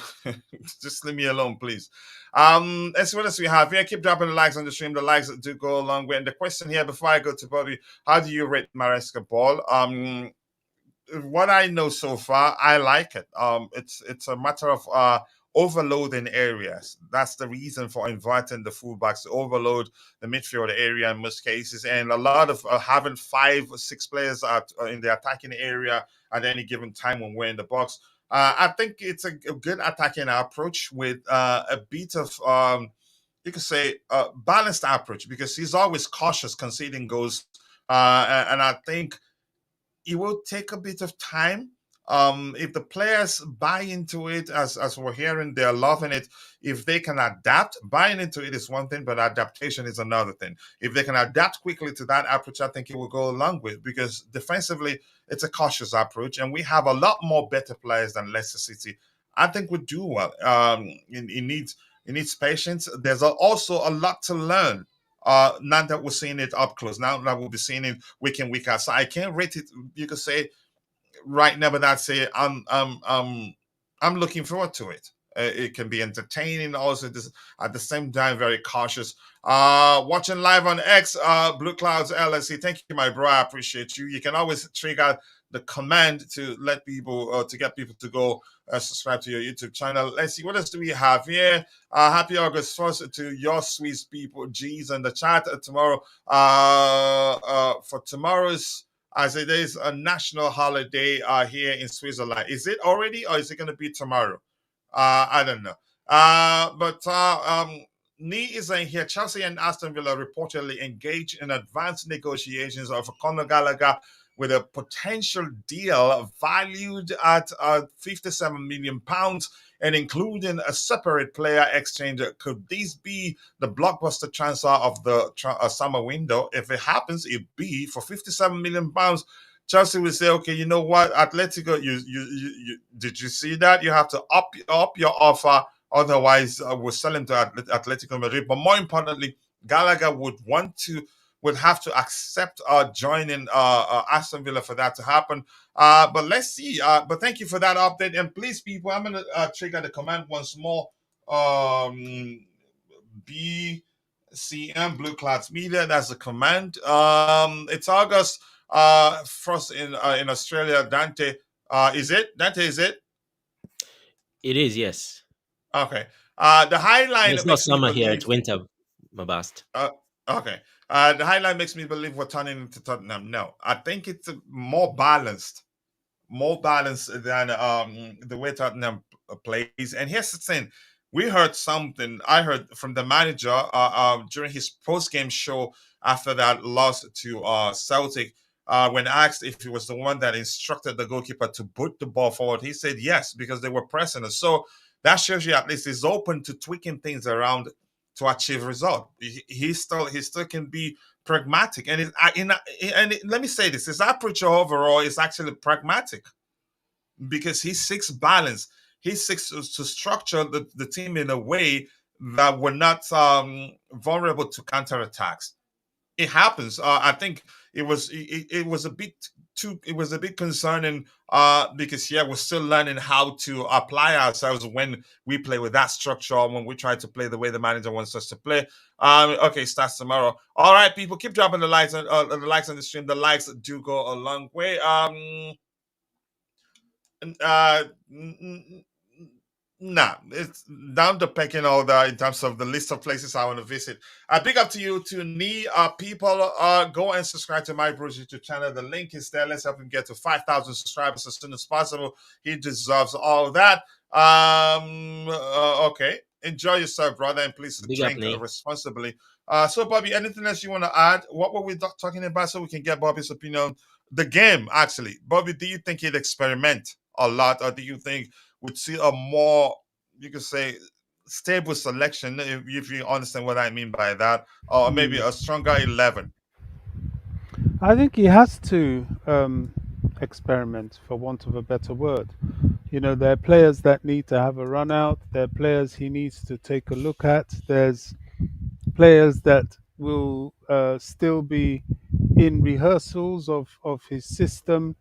Just leave me alone, please. As well as we have here, keep dropping the likes on the stream. The likes do go a long way. And the question here, before I go to Bobby, how do you rate Maresca ball? What I know so far, I like it. It's a matter of overloading areas. That's the reason for inviting the fullbacks to overload the midfield area in most cases, and a lot of having 5 or 6 players in the attacking area at any given time when we're in the box. I think it's a good attacking approach with a bit of you could say balanced approach because he's always cautious conceding goals, and I think it will take a bit of time. If the players buy into it, as we're hearing, they're loving it. If they can adapt, buying into it is one thing, but adaptation is another thing. If they can adapt quickly to that approach, I think it will go a long way because defensively, it's a cautious approach, and we have a lot more better players than Leicester City. I think we do well. It needs patience. There's also a lot to learn. Now that we're seeing it up close, now that we'll be seeing it week in, week out. So I can't rate it. You could say right now, but I'd say I'm looking forward to it. It can be entertaining, also this, at the same time very cautious. Watching live on X, Blue Clouds LSC. Thank you, my bro. I appreciate you. You can always trigger the command to let people to get people to go subscribe to your YouTube channel. Let's see, what else do we have here? Happy August 1st to your sweet people. G's in the chat tomorrow. For tomorrow's, as it is a national holiday here in Switzerland. Is it already, or is it going to be tomorrow? I don't know. Nee is in here. Chelsea and Aston Villa reportedly engaged in advanced negotiations of Conor Gallagher with a potential deal valued at £57 million and including a separate player exchange. Could this be the blockbuster transfer of the summer window? If it happens, it'd be for £57 million. Chelsea will say, okay, you know what, Atletico, you did you see that? You have to up your offer, otherwise we'll sell him to Atletico Madrid. But more importantly, Gallagher would have to accept joining Aston Villa for that to happen. But let's see. But thank you for that update. And please, people, I'm going to trigger the command once more. BCM, Blue Clouds Media, that's the command. It's August 1st in Australia. Dante, is it? Dante, is it? It is, yes. Okay. The highline It's not makes me summer here, believe. it's winter, Mabast. Okay. The highlight makes me believe we're turning into Tottenham. No, I think it's more balanced than the way Tottenham plays. And here's the thing: we heard something. I heard from the manager during his post game show after that loss to Celtic. When asked if he was the one that instructed the goalkeeper to put the ball forward, he said yes because they were pressing us. So that shows you at least he's open to tweaking things around to achieve result. He still can be pragmatic, and let me say this: his approach overall is actually pragmatic because he seeks balance. He seeks to structure the team in a way that we're not vulnerable to counterattacks. It happens. I think it was a bit it was a bit concerning because yeah, we're still learning how to apply ourselves when we play with that structure, when we try to play the way the manager wants us to play. Okay, starts tomorrow. All right, people, keep dropping the likes on the stream. The likes do go a long way. Uh, nah, it's down the pecking order in terms of the list of places I want to visit. Big up to you, to me. People, go and subscribe to my bro's YouTube channel. The link is there. Let's help him get to 5,000 subscribers as soon as possible. He deserves all of that. Okay. Enjoy yourself, brother, and please Big up, drink Nick. responsibly. So, Bobby, anything else you want to add? What were we talking about so we can get Bobby's opinion? The game, actually. Bobby, do you think he'd experiment a lot, or do you think we'd see a more, you could say, stable selection, if you understand what I mean by that, or maybe Hmm. a stronger 11? I think he has to experiment, for want of a better word. There are players that need to have a run out. There are players he needs to take a look at. There's players that will still be in rehearsals of his system.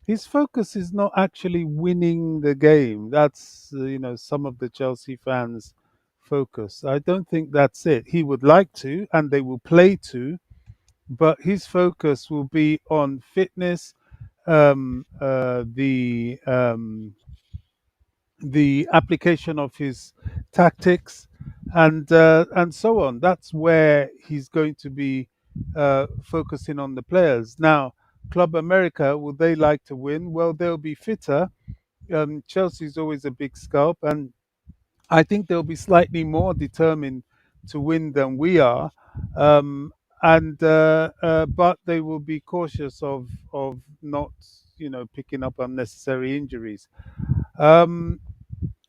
His focus is not actually winning the game. That's some of the Chelsea fans' focus. I don't think that's it. He would like to, and they will play to, but his focus will be on fitness, um, uh, the um, the application of his tactics, and so on. That's where he's going to be focusing on the players. Now, Club America, will they like to win? Well, they'll be fitter. Chelsea's always a big scalp, and I think they'll be slightly more determined to win than we are. Um, and But they will be cautious of not picking up unnecessary injuries. Um,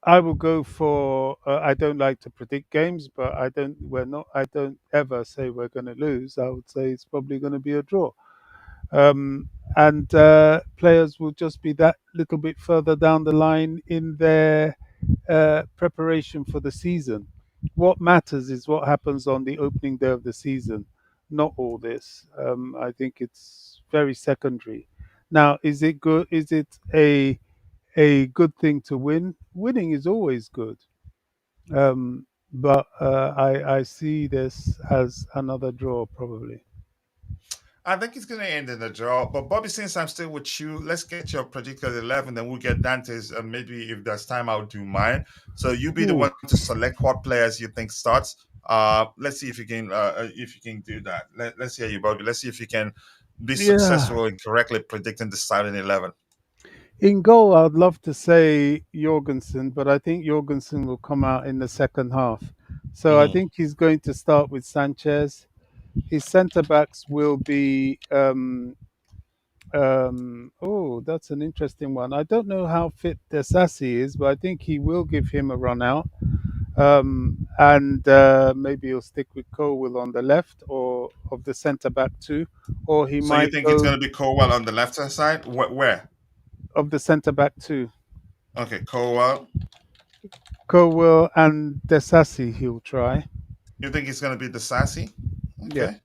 I will go for. I don't like to predict games, but I don't. We're not. I don't ever say we're going to lose. I would say it's probably going to be a draw. And Players will just be that little bit further down the line in their preparation for the season. What matters is what happens on the opening day of the season, not all this. I think it's very secondary. Now, is it good? Is it a good thing to win? Winning is always good, but I see this as another draw probably. I think it's going to end in a draw. But Bobby, since I'm still with you, let's get your predicted 11, then we'll get Dante's. And maybe if there's time, I'll do mine. So you be the Ooh, one to select what players you think starts. Let's see if you can do that. Let's hear you, Bobby. Let's see if you can be yeah. successful in correctly predicting the starting 11. In goal, I'd love to say Jorgensen, but I think Jorgensen will come out in the second half. So I Mm-hmm. think he's going to start with Sanchez. His centre backs will be. Oh, that's an interesting one. I don't know how fit Desassi is, but I think he will give him a run out. And Maybe he'll stick with Colwill on the left or of the centre back too, or he So you might think it's go going to be Cowell on the left hand side? Where? of the centre back too. Okay, Cowell. Colwill and Desassi he'll try. You think it's going to be the Sassy? Yeah. Okay.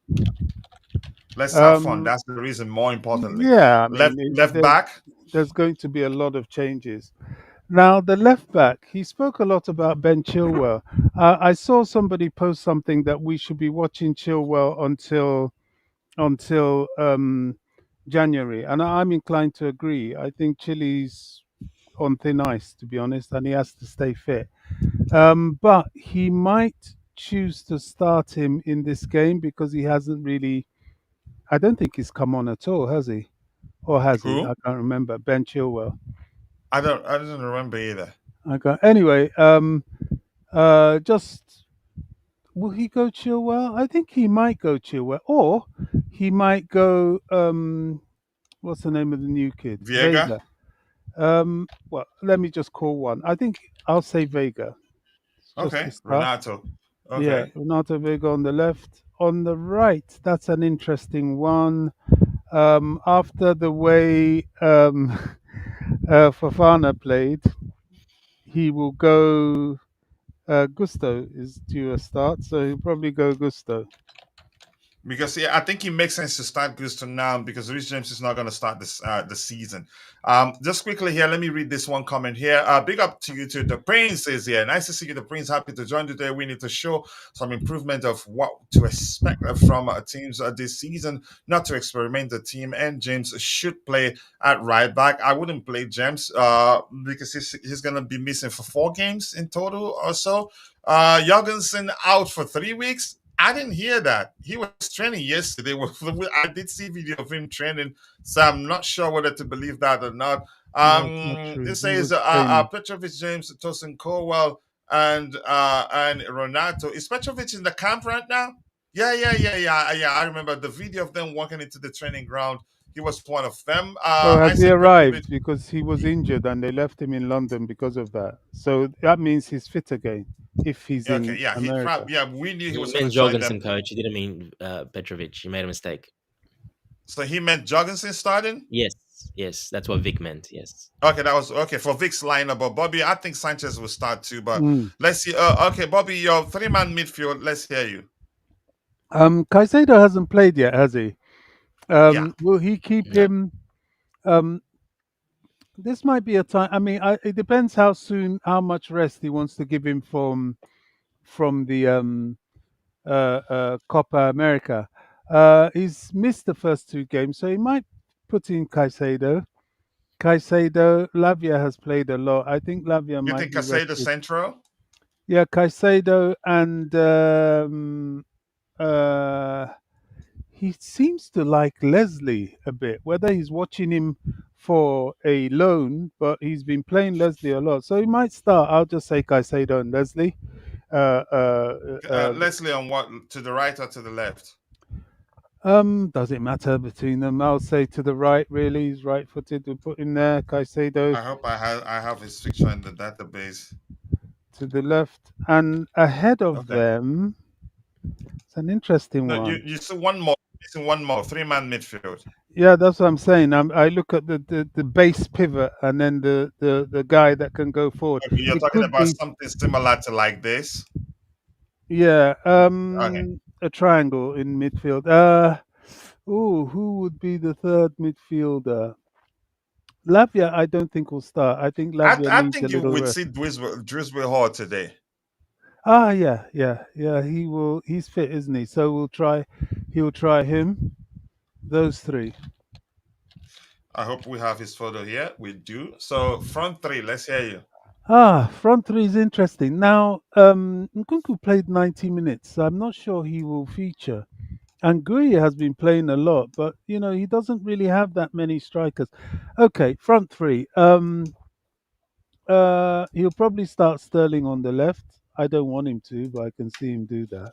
Let's have fun. Um, That's the reason, more importantly. yeah, I Left mean, left back. there's going to be a lot of changes. Now, the left back, he spoke a lot about Ben Chilwell. I saw somebody post something that we should be watching Chilwell until January, and I'm inclined to agree. I think Chile's on thin ice, to be honest, and he has to stay fit. But he might choose to start him in this game because he hasn't really. I don't think he's come on at all, has he? Or has he? Who? I can't remember. Ben Chilwell. I don't remember either. I can't. Anyway, Just will he go Chilwell? I think he might go Chilwell, or he might go. What's the name of the new kid? Viega. Vega. Well, let me just call one. I think I'll say Vega, just to Okay, start. Renato. Yeah, Okay. Renato Vega on the left. On the right, that's an interesting one. After the way Fafana played, he will go. Gusto is due a start, so he'll probably go Gusto. Because yeah, I think it makes sense to start Gusto now because Rich James is not going to start this the season. Just quickly here, let me read this one comment here. Big up to you too. The Prince is here. Nice to see you, the Prince. Happy to join today. We need to show some improvement of what to expect from teams this season. Not to experiment the team, and James should play at right back. I wouldn't play James because he's going to be missing for 4 games in total or so. Jorgensen out for 3 weeks. I didn't hear that. He was training yesterday. I did see video of him training, so I'm not sure whether to believe that or not. No, it's not true. It He says was training. Petrovic, James, Tosin Colwell, and Renato. Is Petrovic in the camp right now? Yeah. I remember the video of them walking into the training ground. He was one of them. Oh, has he Isaac Petrovic. arrived? Because he was injured and they left him in London because of that. So that means he's fit again if he's Okay, in yeah, he America. probably. Yeah, we knew he He was going meant to join them. Jorgensen, coach. He didn't mean Petrovic. He made a mistake. So he meant Jorgensen starting. Yes, that's what Vic meant. Yes. Okay, that was okay for Vic's lineup. But Bobby, I think Sanchez will start too. But Mm. let's see. Okay, Bobby, your 3-man midfield. Let's hear you. Caicedo hasn't played yet, has he? Yeah, Will he keep No. him? Um, this might be a time. I mean, it depends how soon, how much rest he wants to give him from the Copa America. He's missed the first 2 games, so he might put in Caicedo. Lavia has played a lot. I think Lavia you might think be Casado rested. Central? Yeah, Caicedo and uh, he seems to like Leslie a bit. Whether he's watching him for a loan, but he's been playing Leslie a lot, so he might start. I'll just say Caicedo and Leslie. Uh, uh, uh, Leslie on what? To the right or to the left? does it matter between them? I'll say to the right. Really, he's right-footed. We put him there. Caicedo I hope I have his picture in the database. to the left, and ahead of Okay. them, it's an interesting No, one. you see one more. You see one more 3-man midfield. Yeah, that's what I'm saying. I look at the base pivot and then the guy that can go forward. Okay, you're It talking could about be, something similar to like this. yeah, Okay. a triangle in midfield. Who would be the third midfielder? Lavia, I don't think will start. I think Lavia I needs a think you little would rest. see Dewsbury-Hall today. Yeah. He will. He's fit, isn't he? So we'll try. He'll try him. Those three. I hope we have his photo here. We do. So front three, let's hear you. Front three is interesting. Now, Nkunku played 90 minutes, so I'm not sure he will feature. And Gui has been playing a lot, but he doesn't really have that many strikers. Okay, front three. He'll probably start Sterling on the left. I don't want him to, but I can see him do that.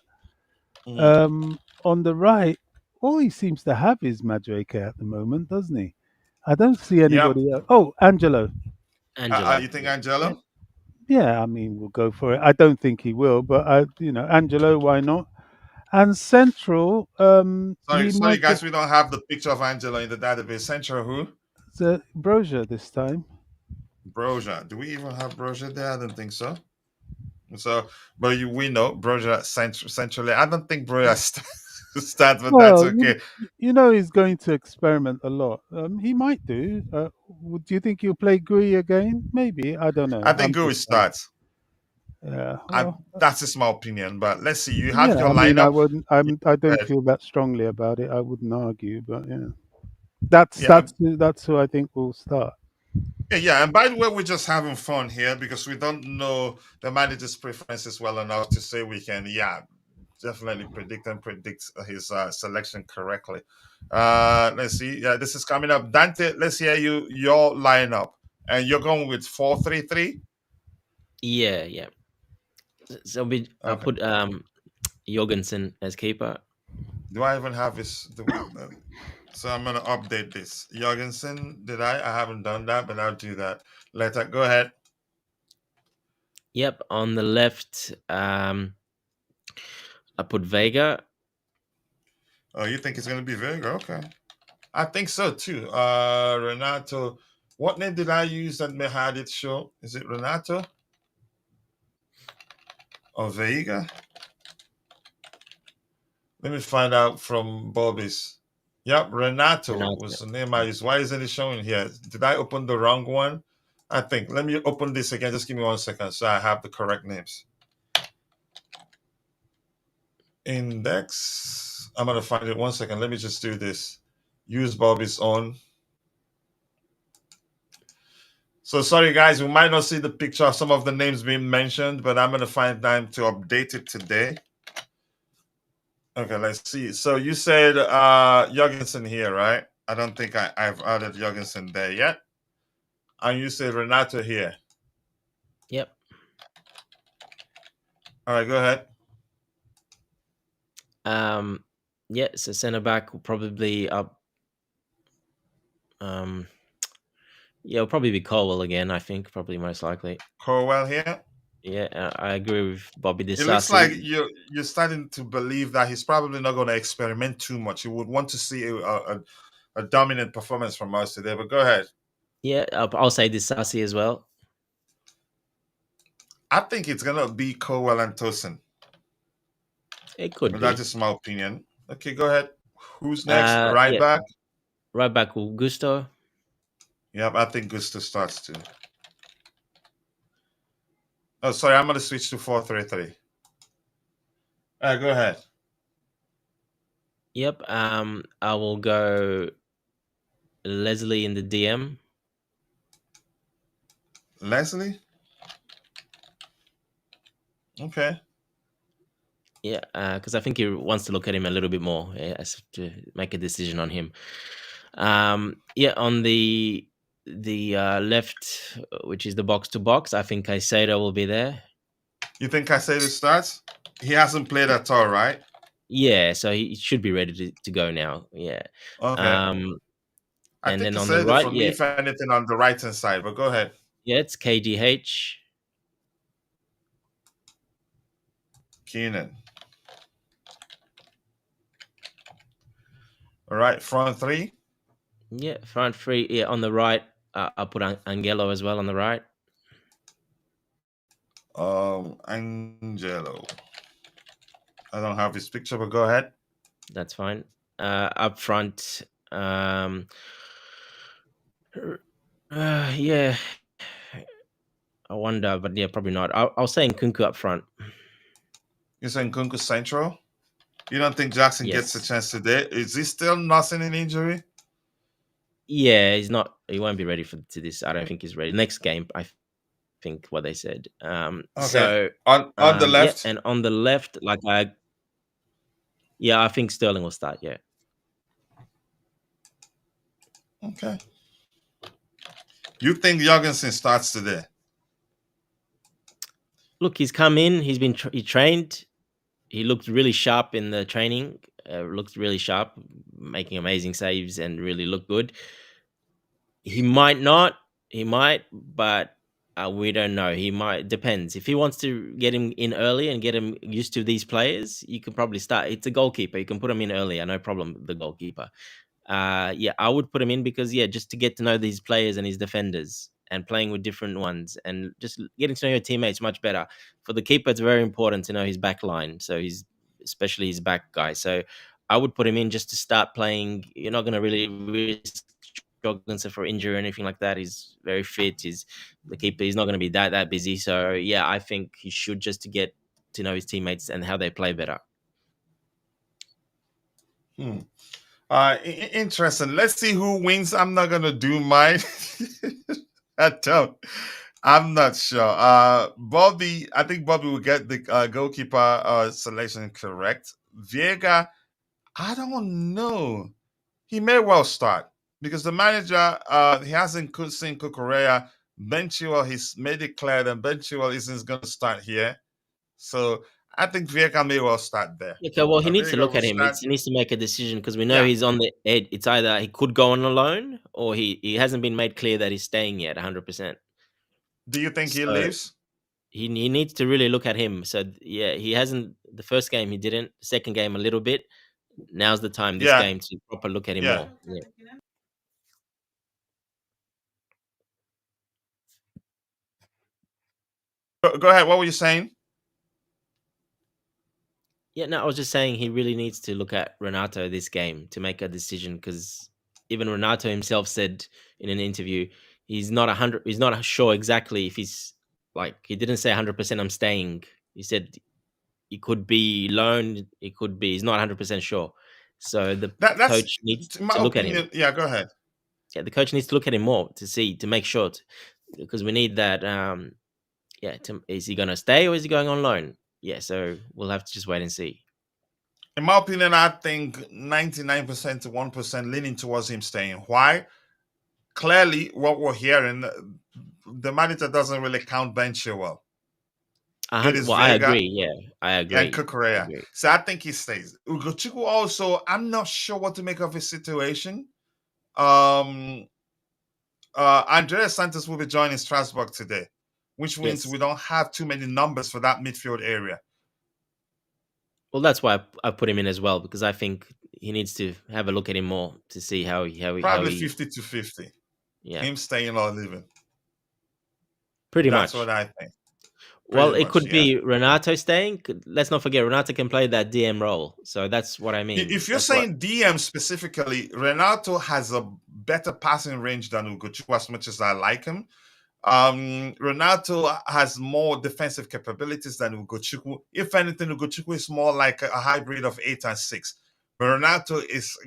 Mhm. On the right, all he seems to have is Madueke at the moment, doesn't he? I don't see Yep. anybody else. Oh, Angelo. Angelo. You think Yeah, Angelo? yeah, I mean, we'll go for it. I don't think he will, but Angelo, why not? And central, Sorry, he sorry, might go guys. We don't have the picture of Angelo in the database. Central who? to Brozier this time. Broja. Do we even have Broja there? I don't think so. So, but we know Broja centrally. I don't think Broja starts, but that's Well, okay. he's going to experiment a lot. He might do. Do you think he'll play Gui again? Maybe. I don't know. I I'm think Gui just saying. starts. Yeah. Well, That's just my opinion. But let's see. You have yeah. your I mean, I lineup. wouldn't. Yeah, I don't uh, feel that strongly about it. I wouldn't argue, but yeah, that's yeah, that's that's who I think will start. yeah. And by the way, we're just having fun here because we don't know the manager's preferences well enough to say we can, definitely predict his selection correctly. Let's see. Yeah, this is coming up. Dante, let's hear your lineup. And you're going with 4-3-3. Yeah. So I'll Okay. put Jorgensen as keeper. Do I even have his? So I'm gonna update this. Jorgensen, did I? I haven't done that, but I'll do that later. Go ahead. Yep, on the left, I put Veiga. Oh, you think it's gonna be Veiga? Okay, I think so too. Renato. What name did I use that had it show? Is it Renato or Veiga? Let me find out from Bobby's. Yep, Renato Renato. was the name I used. Why isn't it showing here? Did I open the wrong one? I think. Let me open this again. Just give me 1 second so I have the correct names. Index. I'm gonna find it 1 second. Let me just do this. Use Bobby's own. So sorry guys, we might not see the picture of some of the names being mentioned, but I'm gonna find time to update it today. Okay, let's see. So you said Jorgensen here, right? I don't think I've added Jorgensen there yet. And you said Renato here. Yep. All right, go ahead. Yeah, so centre back will probably up. Yeah, it'll probably be Colwell again. I think probably most likely. Corwell here. Yeah, I agree with Bobby It looks like Disasi. you're starting to believe that he's probably not going to experiment too much. You would want to see a dominant performance from us today. But go ahead. Yeah, I'll say Disasi as well. I think it's going to be Corwell and Tosin. It could But be. that's just my opinion. Okay, go ahead. Who's next? Right Yeah, back. right back will Gusto. Yep, I think Gusto starts too. Oh, sorry, I'm going to switch to 4-3-3. All right, go ahead. Yep. I will go Leslie in the DM. Leslie? Okay. Yeah, because I think he wants to look at him a little bit more, as to make a decision on him. Yeah, on the left, which is the box to box, I think Caicedo will be there. You think Caicedo starts? He hasn't played at all, right? Yeah, so he should be ready to go now. Yeah. Okay. I And think then on the Caicedo right, for me, yeah, if anything, on the right hand side. But go ahead. yeah, it's KGH. Kiernan. All right, front three. Yeah, front three. Yeah, on the right, I'll put Angelo as well on the right. Angelo. I don't have his picture, but go ahead. That's fine. Up front, yeah, I wonder, but yeah, probably not. I'll say Nkunku up front. You're saying Kunku Central? You don't think Jackson gets a Yes. chance today? Is he still nursing an injury? Yeah, he's not. He won't be ready to this. I don't think he's ready. Next game, I think what they said. Okay. So On the yeah, left. and on the left, I think Sterling will start. Yeah. Okay. You think Jorgensen starts today? Look, he's come in. He's been he trained. He looked really sharp in the training. Looked really sharp, making amazing saves and really looked good. He might not. He might, but we don't know. He might. Depends. If he wants to get him in early and get him used to these players, you can probably start. It's a goalkeeper. You can put him in earlier. No problem. The goalkeeper. Yeah, I would put him in because just to get to know these players and his defenders and playing with different ones and just getting to know your teammates much better. For the keeper, it's very important to know his back line. So especially his back guy. So I would put him in just to start playing. You're not going to really risk Jorgensen for injury or anything like that. He's very fit. He's the keeper. He's not going to be that busy. So yeah, I think he should just to get to know his teammates and how they play better. Interesting. Let's see who wins. I'm not gonna do mine. I don't. I'm not sure. Bobby, I think Bobby will get the goalkeeper selection correct. Veiga, I don't know. He may well start because the manager he hasn't seen Cucurella. Ben Chilwell, he's made it clear that Ben Chilwell isn't going to start here. So I think Vieira may well start there. Okay, well, he needs to Vieira look will at him. start. He needs to make a decision because we know Yeah. he's on the edge. It's either he could go on a loan or he hasn't been made clear that he's staying yet 100%. Do you think he So leaves? he needs to really look at him. So yeah, he hasn't. The first game he didn't. The second game a little bit. Now's the time this Yeah. game to proper look at him Yeah. more. Yeah. Go ahead. What were you saying? Yeah, no, I was just saying he really needs to look at Renato this game to make a decision because even Renato himself said in an interview he's not 100. He's not sure exactly if he's like he didn't say 100%. I'm staying. He said he could be loaned. He could be. He's not 100% sure. So the That's coach needs in my to look at him. opinion. Yeah. Go ahead. Yeah, the coach needs to look at him more to make sure because we need that. Yeah, is he going to stay or is he going on loan? Yeah, so we'll have to just wait and see. In my opinion, I think 99% to 1% leaning towards him staying. Why? Clearly, what we're hearing, the manager doesn't really count Ben Chilwell. It is Well, I Vega agree. Yeah, I and agree. I Kukurea. agree. So I think he stays. Ugochukwu also, I'm not sure what to make of his situation. Andrey Santos will be joining Strasbourg today, which means Yes. we don't have too many numbers for that midfield area. Well, that's why I put him in as well because I think he needs to have a look at him more to see how Probably he 50 to 50. yeah, Him staying or leaving. pretty That's much. what I think. Well, Pretty it much, could yeah. be Renato staying. Let's not forget Renato can play that DM role, so that's what I mean. If you're That's what. saying DM specifically, Renato has a better passing range than Ugochukwu as much as I like him. Renato has more defensive capabilities than Ugochukwu. If anything, Ugochukwu is more like a hybrid of 8 and 6. But Renato is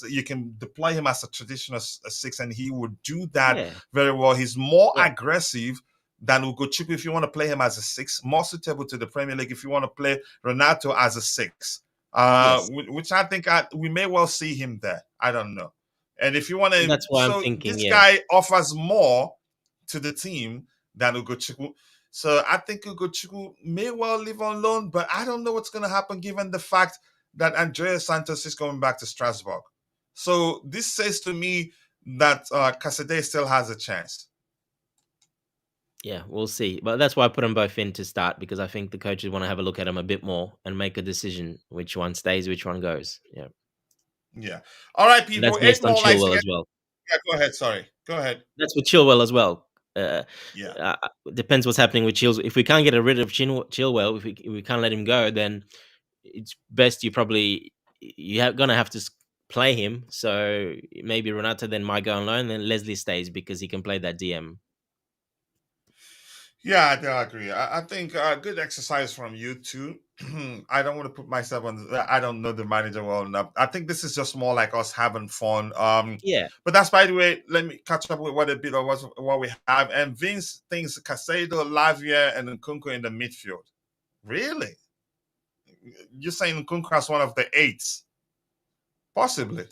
you can deploy him as a traditional 6, and he would do that Yeah. very well. He's more Yeah. aggressive than Ugochukwu if you want to play him as a 6. More suitable to the Premier League if you want to play Renato as a 6. Yes. Which I think we may well see him there. I don't know. And if you want to, That's why I'm so thinking. this Yeah. guy offers more to the team than Ugochukwu. So I think Ugochukwu may well live on loan, but I don't know what's going to happen given the fact that Andrey Santos is going back to Strasbourg. So this says to me that Casade still has a chance. Yeah, we'll see. But that's why I put them both in to start because I think the coaches want to have a look at them a bit more and make a decision which one stays, which one goes. Yeah. Yeah. All right, And that's people. 8 based on more likes. Chilwell as well. Yeah, go ahead. Sorry. Go ahead. That's with Chilwell as well. Yeah. Depends what's happening with Chilwell. If we can't get rid of Chilwell, if we can't let him go, then it's best you're gonna have to play him. So maybe Renato then might go on loan, then Leslie stays because he can play that DM. Yeah, I do agree. I think good exercise from you too. I don't want to put myself on. I don't know the manager well enough. I think this is just more like us having fun. Yeah. But that's, by the way. Let me catch up with what a bit of what we have. And Vince thinks Casado, Lavia, and Nkunku in the midfield. Really? You're saying Nkunku as one of the 8s? Possibly.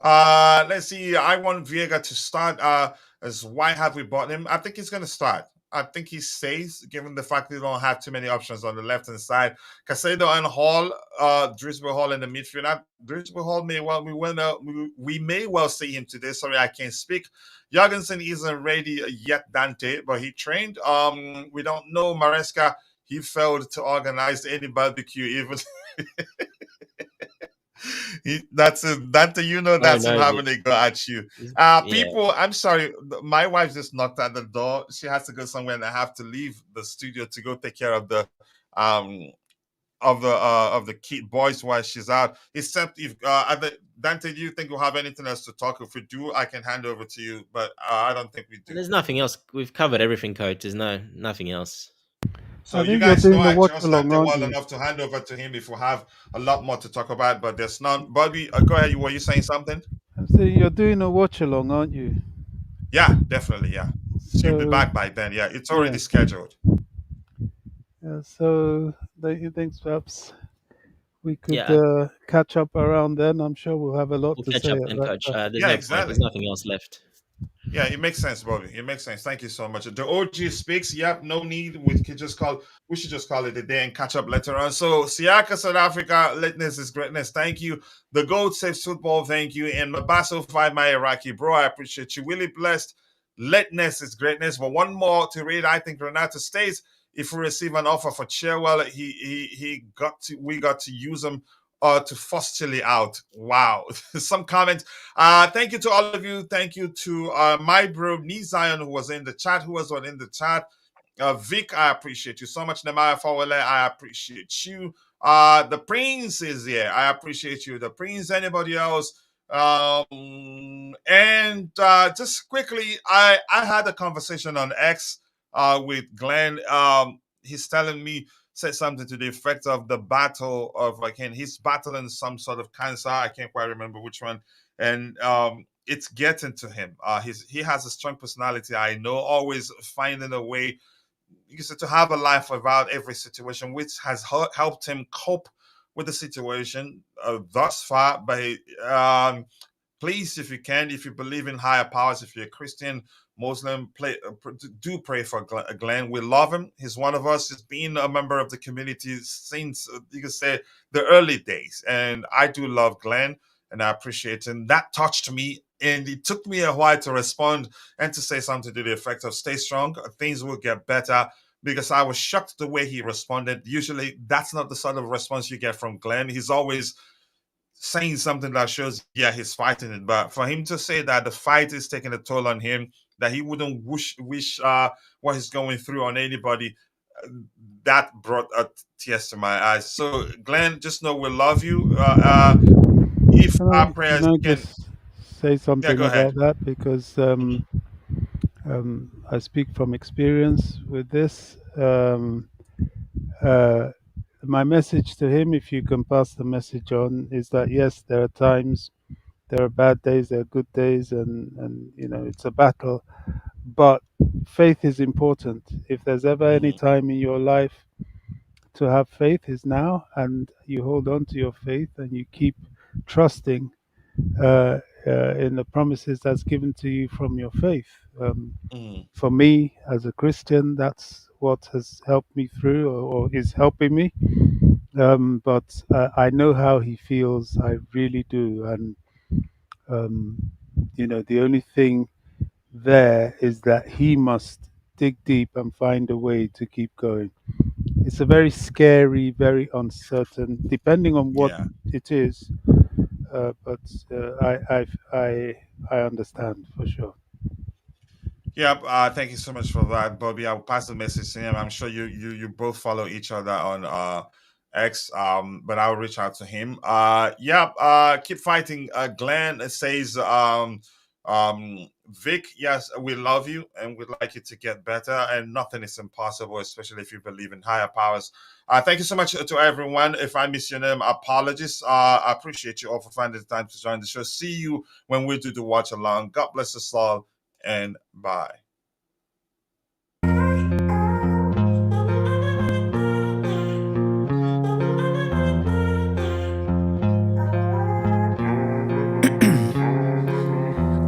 Let's see. I want Veiga to start. As why have we bought him? I think he's going to start. I think he stays, given the fact we don't have too many options on the left hand side. Casado and Hall, Dewsbury-Hall in the midfield. Dewsbury-Hall we may well see him today. Sorry, I can't speak. Jorgensen isn't ready yet, Dante, but he trained. We don't know Maresca. He failed to organize any barbecue even. That's him, that's him having a go at you. People, I'm sorry, my wife just knocked at the door. She has to go somewhere, and I have to leave the studio to go take care of the kid boys while she's out. Except if Dante, do you think we'll have anything else to talk? If we do, I can hand over to you, but I don't think we do. There's nothing else. We've covered everything, coach. There's nothing else. So I you think guys you're know doing I the watch trust along, Dante aren't well you? enough to hand over to him if we have a lot more to talk about, but there's none. Bobby, go ahead. Were you saying something? I'm saying you're doing a watch along, aren't you? Yeah, definitely. Yeah, she'll be back by then. Yeah, it's already scheduled. Yeah, so don't you think perhaps we could Yeah. catch up around then? I'm sure we'll have a lot We'll to catch say up at then, that coach. time. There's Yeah, no point. exactly. There's nothing else left. Yeah, it makes sense, Bobby. It makes sense. Thank you so much. The OG speaks. Yep, no need. We should just call it a day and catch up later on. So Siaka, South Africa, lateness is greatness. Thank you. The Gold Saves Football, thank you. And Mabaso 5 my Iraqi, bro. I appreciate you. Willie blessed. Lateness is greatness. But one more to read. I think Renato states if we receive an offer for Chilwell, we got to use him to force Chile out. Wow. Some comments. Thank you to all of you. Thank you to my bro Nizion, who was in the chat, Vic, I appreciate you so much. Nemaya Fawele, I appreciate you. The Prince is here. I appreciate you. The Prince, anybody else? And just quickly, I had a conversation on X with Glenn. He's telling me, said something to the effect of the battle of, again, he's battling some sort of cancer. I can't quite remember which one. And it's getting to him. He has a strong personality. I know, always finding a way to have a life without every situation, which has helped him cope with the situation thus far. But please, if you can, if you believe in higher powers, if you're a Christian, Muslim, do pray for Glenn. We love him. He's one of us. He's been a member of the community since, you can say, the early days. And I do love Glenn, and I appreciate him. That touched me, and it took me a while to respond and to say something to the effect of stay strong. Things will get better, because I was shocked the way he responded. Usually, that's not the sort of response you get from Glenn. He's always saying something that shows, yeah, he's fighting it. But for him to say that the fight is taking a toll on him, that he wouldn't wish what he's going through on anybody, that brought tears to my eyes. So, Glenn, just know we love you. If our prayers can I can... just say something about that? Because I speak from experience with this. My message to him, if you can pass the message on, is that yes, there are times, there are bad days, there are good days, and it's a battle. But faith is important. If there's ever any time in your life to have faith, is now, and you hold on to your faith and you keep trusting in the promises that's given to you from your faith. For me, as a Christian, that's what has helped me through, or is helping me. But I know how he feels. I really do. And the only thing there is that he must dig deep and find a way to keep going. It's a very scary, very uncertain, depending on what it is. But I understand for sure. Yeah, thank you so much for that, Bobby. I'll pass the message to him. I'm sure you both follow each other on X, but I'll reach out to him. Keep fighting. Glenn says, Vic, yes, we love you and we'd like you to get better, and nothing is impossible, especially if you believe in higher powers. Thank you so much to everyone. If I miss your name, apologies. I appreciate you all for finding the time to join the show. See you when we do the watch along. God bless us all, and bye.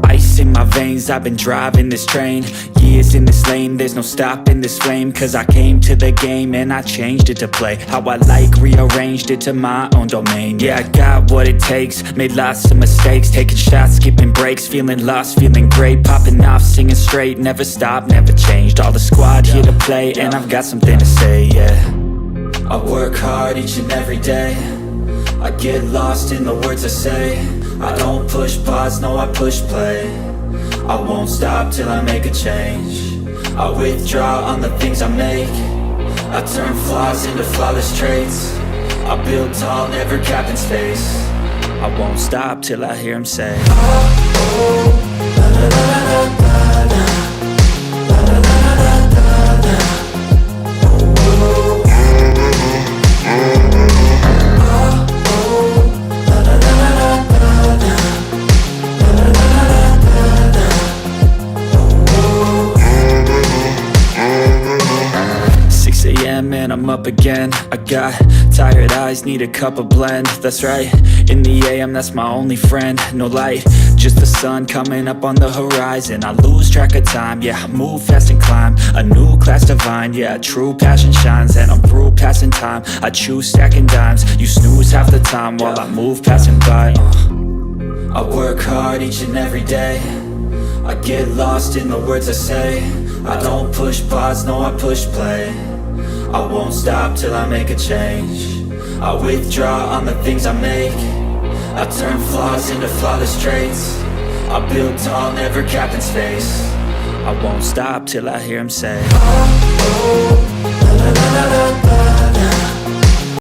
Ice in my veins, I've been driving this train. Years in this lane, there's no stopping this flame. Cause I came to the game and I changed it to play how I like, rearranged it to my own domain. Yeah, I got what it takes, made lots of mistakes, taking shots, skipping breaks, feeling lost, feeling great, popping off, singing straight, never stopped, never changed. All the squad here to play, and I've got something to say, yeah. I work hard each and every day, I get lost in the words I say. I don't push pause, no, I push play. I won't stop till I make a change. I withdraw on the things I make. I turn flaws into flawless traits. I build tall, never capping space. I won't stop till I hear him say, oh, oh, la, la, la, la, la, la. And I'm I'm up again. I got tired eyes, need a cup of blend. That's right, in the AM, that's my only friend. No light, just the sun coming up on the horizon. I lose track of time, yeah, I move fast and climb a new class divine, yeah, true passion shines. And I'm through passing time, I choose stacking dimes. You snooze half the time while I move passing by. I work hard each and every day, I get lost in the words I say. I don't push pause, no, I push play. I won't stop till I make a change. I withdraw on the things I make. I turn flaws into flawless traits. I build tall, never capped in space. I won't stop till I hear him say, oh, oh, la, la, la, la, la.